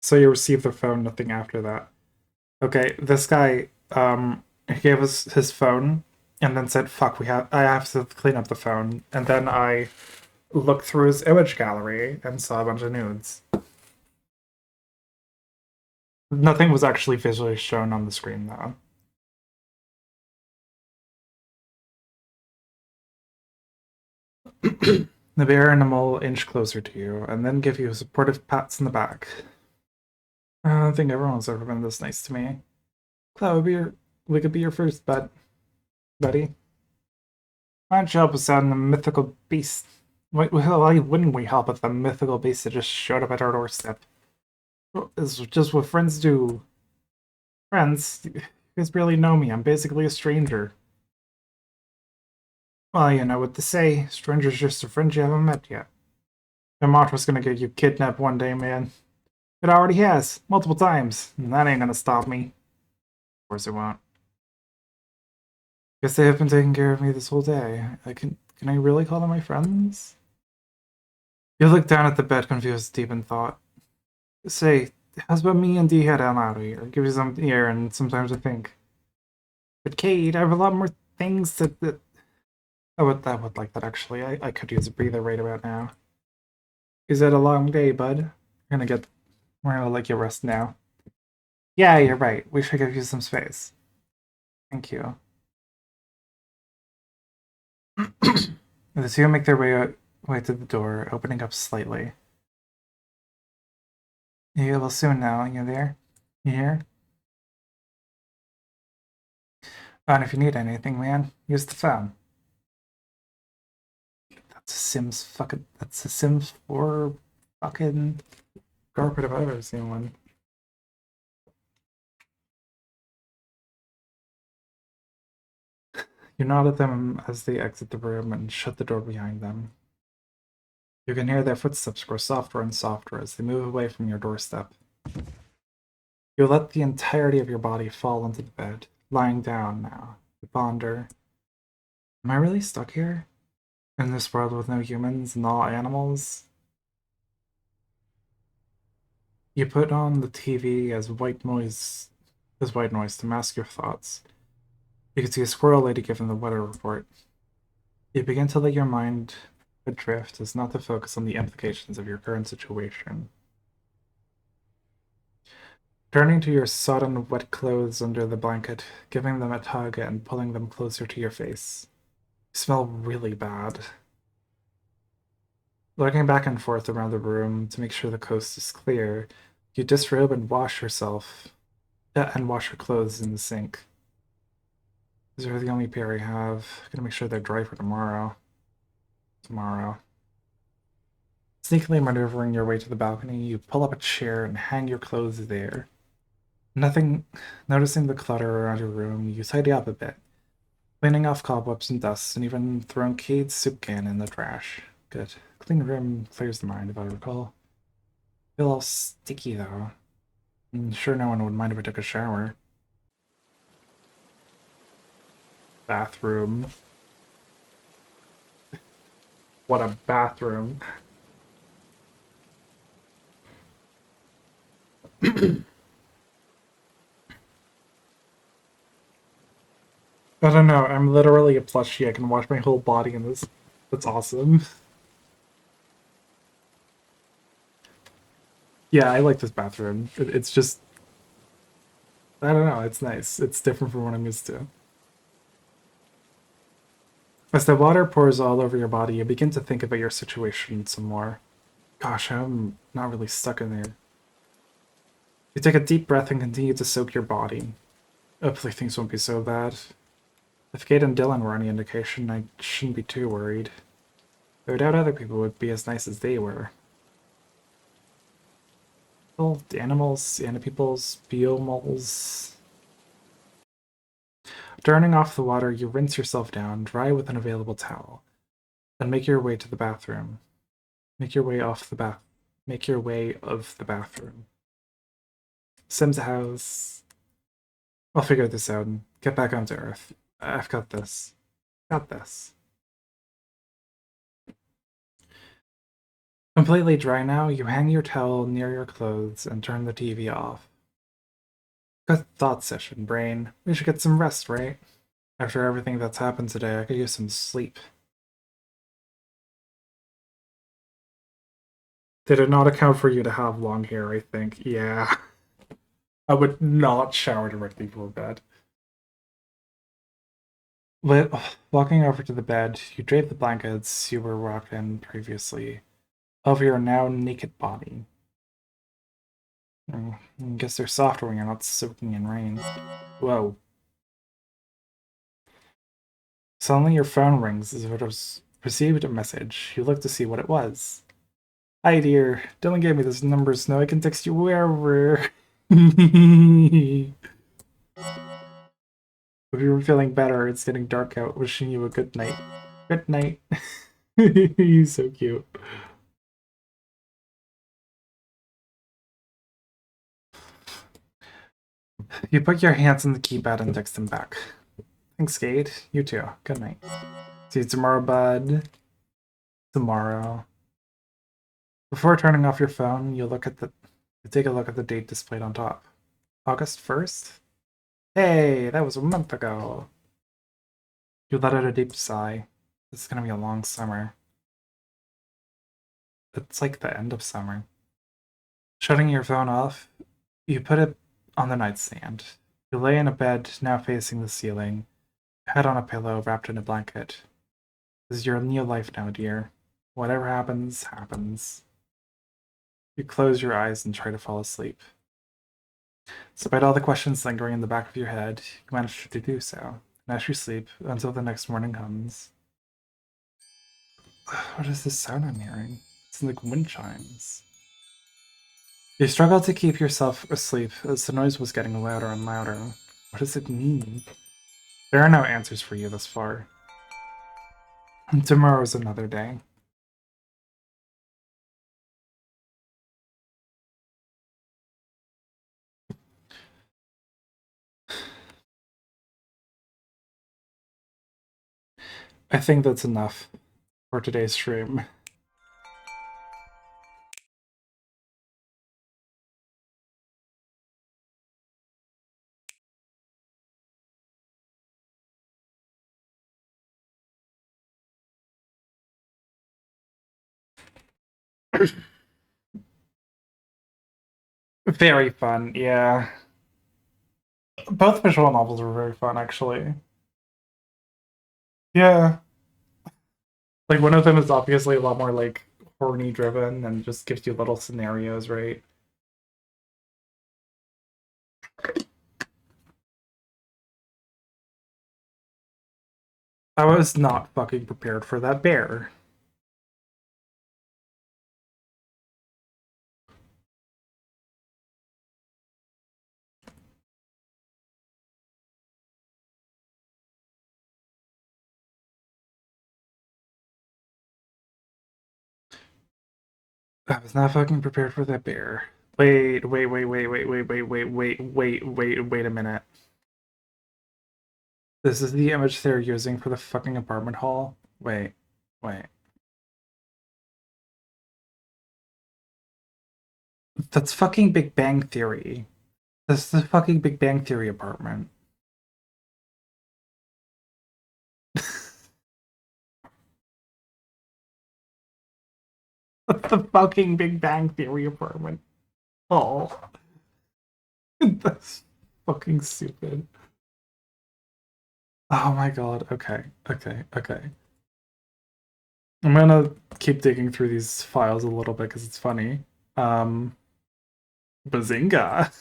So you received the phone, nothing after that. Okay, this guy, he gave us his phone, and then said, fuck, I have to clean up the phone. And then I looked through his image gallery and saw a bunch of nudes. Nothing was actually visually shown on the screen, though. The bear animal inch closer to you, and then give you supportive pats in the back. I don't think everyone's ever been this nice to me. Cloud, we could be your first buddy. Why don't you help us out in the mythical beast? Why wouldn't we help if the mythical beast that just showed up at our doorstep? It's just what friends do. Friends? You guys barely know me. I'm basically a stranger. Well, you know what to say. Stranger's just a friend you haven't met yet. Yamato's gonna get you kidnapped one day, man. It already has. Multiple times. And that ain't gonna stop me. Of course it won't. Guess they have been taking care of me this whole day. Can I really call them my friends? You look down at the bed, confused, deep in thought. Say, how's about me and D head on out of here? Give you some air and sometimes I think. But Kate, I have a lot more things that I would like that actually. I could use a breather right about now. Is it a long day, bud? We're gonna let you rest now. Yeah, you're right. We should give you some space. Thank you. The two make their way to the door, opening up slightly. You will soon now. You there? You here? And if you need anything, man, use the phone. That's a Sims 4 fucking carpet if I've ever seen one. You nod at them as they exit the room and shut the door behind them. You can hear their footsteps grow softer and softer as they move away from your doorstep. You let the entirety of your body fall into the bed, lying down now. You ponder. Am I really stuck here? In this world with no humans and all animals? You put on the TV as white noise to mask your thoughts. You can see a squirrel lady giving the weather report. You begin to let your mind adrift as not to focus on the implications of your current situation. Turning to your sodden, wet clothes under the blanket, giving them a tug and pulling them closer to your face. You smell really bad. Looking back and forth around the room to make sure the coast is clear, you disrobe and wash your clothes in the sink. These are the only pair I have. Gonna make sure they're dry for tomorrow. Sneakily maneuvering your way to the balcony, you pull up a chair and hang your clothes there. Noticing the clutter around your room, you tidy up a bit, cleaning off cobwebs and dust, and even throwing Cade's soup can in the trash. Good. Clean room clears the mind, if I recall. Feel all sticky, though. I'm sure no one would mind if I took a shower. Bathroom. What a bathroom. I don't know, I'm literally a plushie. I can wash my whole body in this. That's awesome. Yeah, I like this bathroom. It's just... I don't know, it's nice. It's different from what I'm used to. As the water pours all over your body, you begin to think about your situation some more. Gosh, I'm not really stuck in there. You take a deep breath and continue to soak your body. Hopefully things won't be so bad. If Kate and Dylan were any indication, I shouldn't be too worried. I doubt other people would be as nice as they were. Well, animals, animals, biomoles. Turning off the water, you rinse yourself down, dry with an available towel, and make your way to the bathroom. Make your way of the bathroom. Sim's house. I'll figure this out and get back onto Earth. I've got this. Got this. Completely dry now, you hang your towel near your clothes and turn the TV off. Good thought session, brain. We should get some rest, right? After everything that's happened today, I could use some sleep. They did not account for you to have long hair, I think. Yeah. I would not shower directly before bed. Walking over to the bed, you drape the blankets you were wrapped in previously over your now naked body. I guess they're softer when you're not soaking in rain. Whoa. Suddenly your phone rings as if it was received a message. You look to see what it was. Hi dear, Dylan gave me this number so I can text you wherever. If you were feeling better, it's getting dark out. Wishing you a good night. Good night. He's so cute. You put your hands on the keypad and text him back. Thanks, Cade. You too. Good night. See you tomorrow, bud. Tomorrow. Before turning off your phone, you take a look at the date displayed on top. August 1st? Hey, that was a month ago. You let out a deep sigh. This is gonna be a long summer. It's like the end of summer. Shutting your phone off, you put it on the nightstand. You lay in a bed, now facing the ceiling, head on a pillow wrapped in a blanket. This is your new life now, dear. Whatever happens, happens. You close your eyes and try to fall asleep. Despite all the questions lingering in the back of your head, you manage to do so. And as you sleep, until the next morning comes. What is this sound I'm hearing? It's like wind chimes. You struggle to keep yourself asleep as the noise was getting louder and louder. What does it mean? There are no answers for you thus far. And tomorrow is another day. I think that's enough for today's stream. Very fun, yeah. Both visual novels were very fun, actually. Yeah. Like, one of them is obviously a lot more, like, horny driven and just gives you little scenarios, right? I was not fucking prepared for that bear. I was not fucking prepared for that bear. Wait a minute. This is the image they're using for the fucking apartment hall? Wait. That's fucking Big Bang Theory. This is the fucking Big Bang Theory apartment. That's the fucking Big Bang Theory apartment. Oh. That's fucking stupid. Oh my god. Okay. I'm gonna keep digging through these files a little bit because it's funny. Bazinga.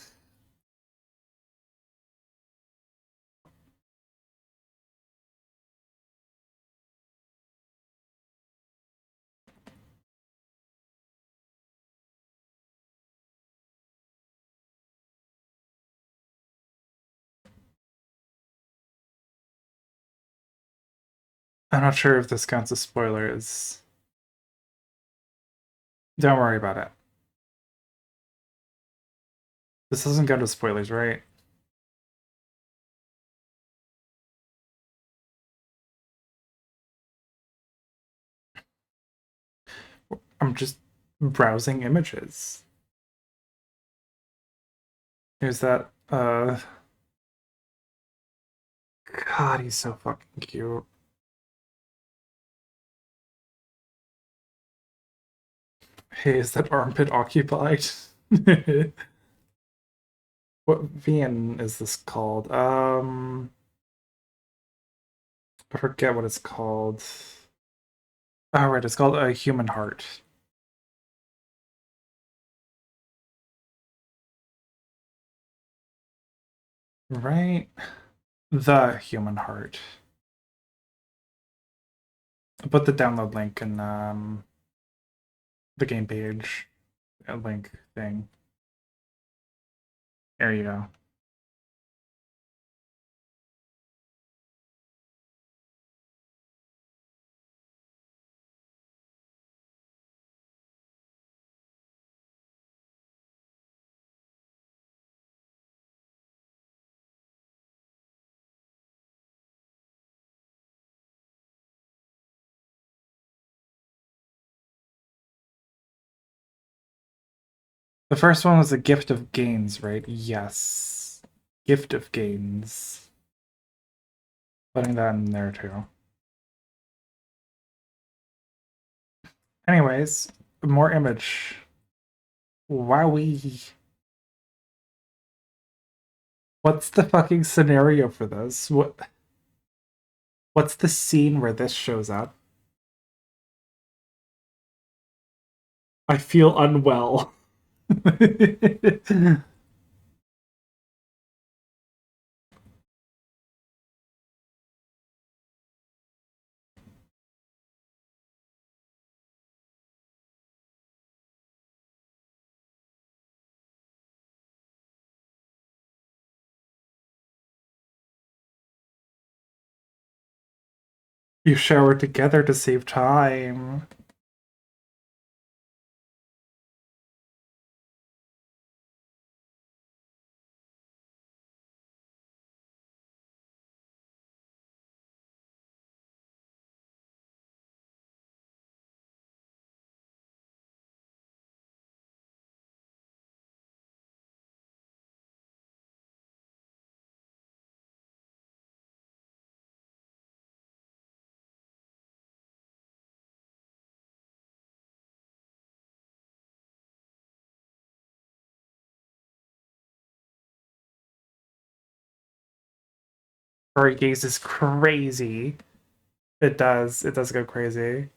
I'm not sure if this counts as spoilers. Don't worry about it. This doesn't go to spoilers, right? I'm just browsing images. Here's that, God, he's so fucking cute. Hey, is that armpit occupied? What VN is this called? I forget what it's called. Oh, right, it's called A Human Heart. Right? The Human Heart. I'll put the download link in the game page. A link thing. There you go. The first one was a gift of gains, right? Yes. Gift of gains. Putting that in there too. Anyways, more image. Wowee. What's the fucking scenario for this? What's the scene where this shows up? I feel unwell. You shower together to save time. Furry gaze is crazy. It does. It does go crazy.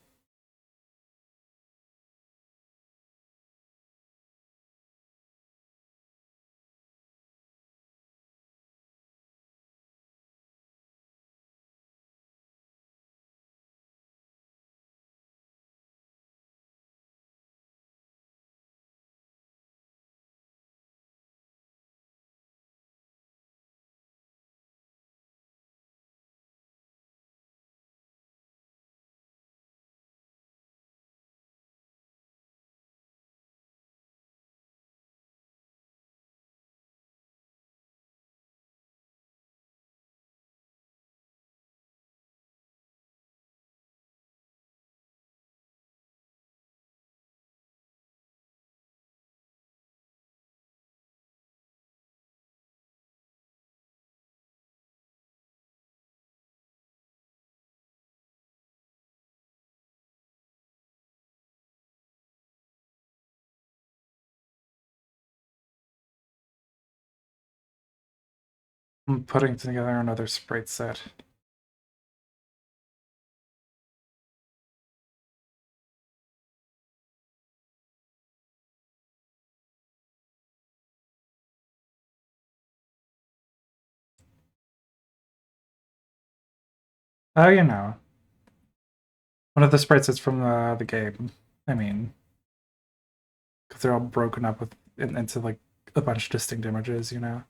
I'm putting together another sprite set. Oh, you know. One of the sprites is from the game. I mean, because they're all broken up into like a bunch of distinct images, you know?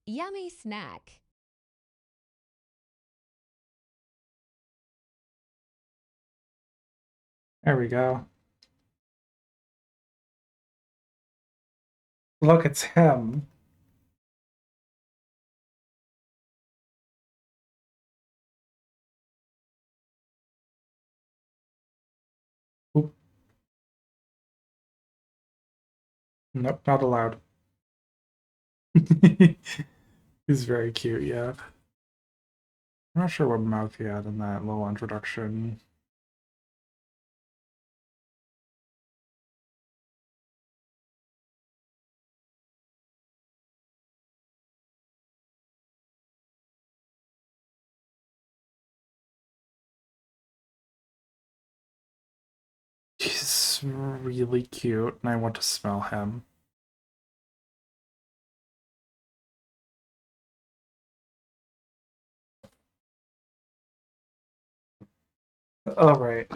Yummy snack. There we go. Look, it's him. Oop. Nope, not allowed. He's very cute, yeah. I'm not sure what mouth he had in that little introduction. He's really cute, and I want to smell him. All right.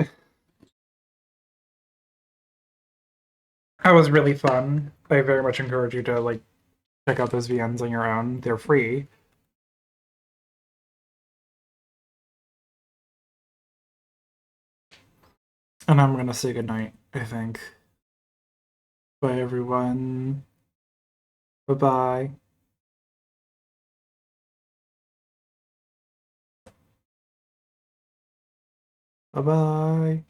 That was really fun. I very much encourage you to like check out those VNs on your own. They're free. And I'm gonna say goodnight, I think. Bye everyone. Bye bye. Bye bye.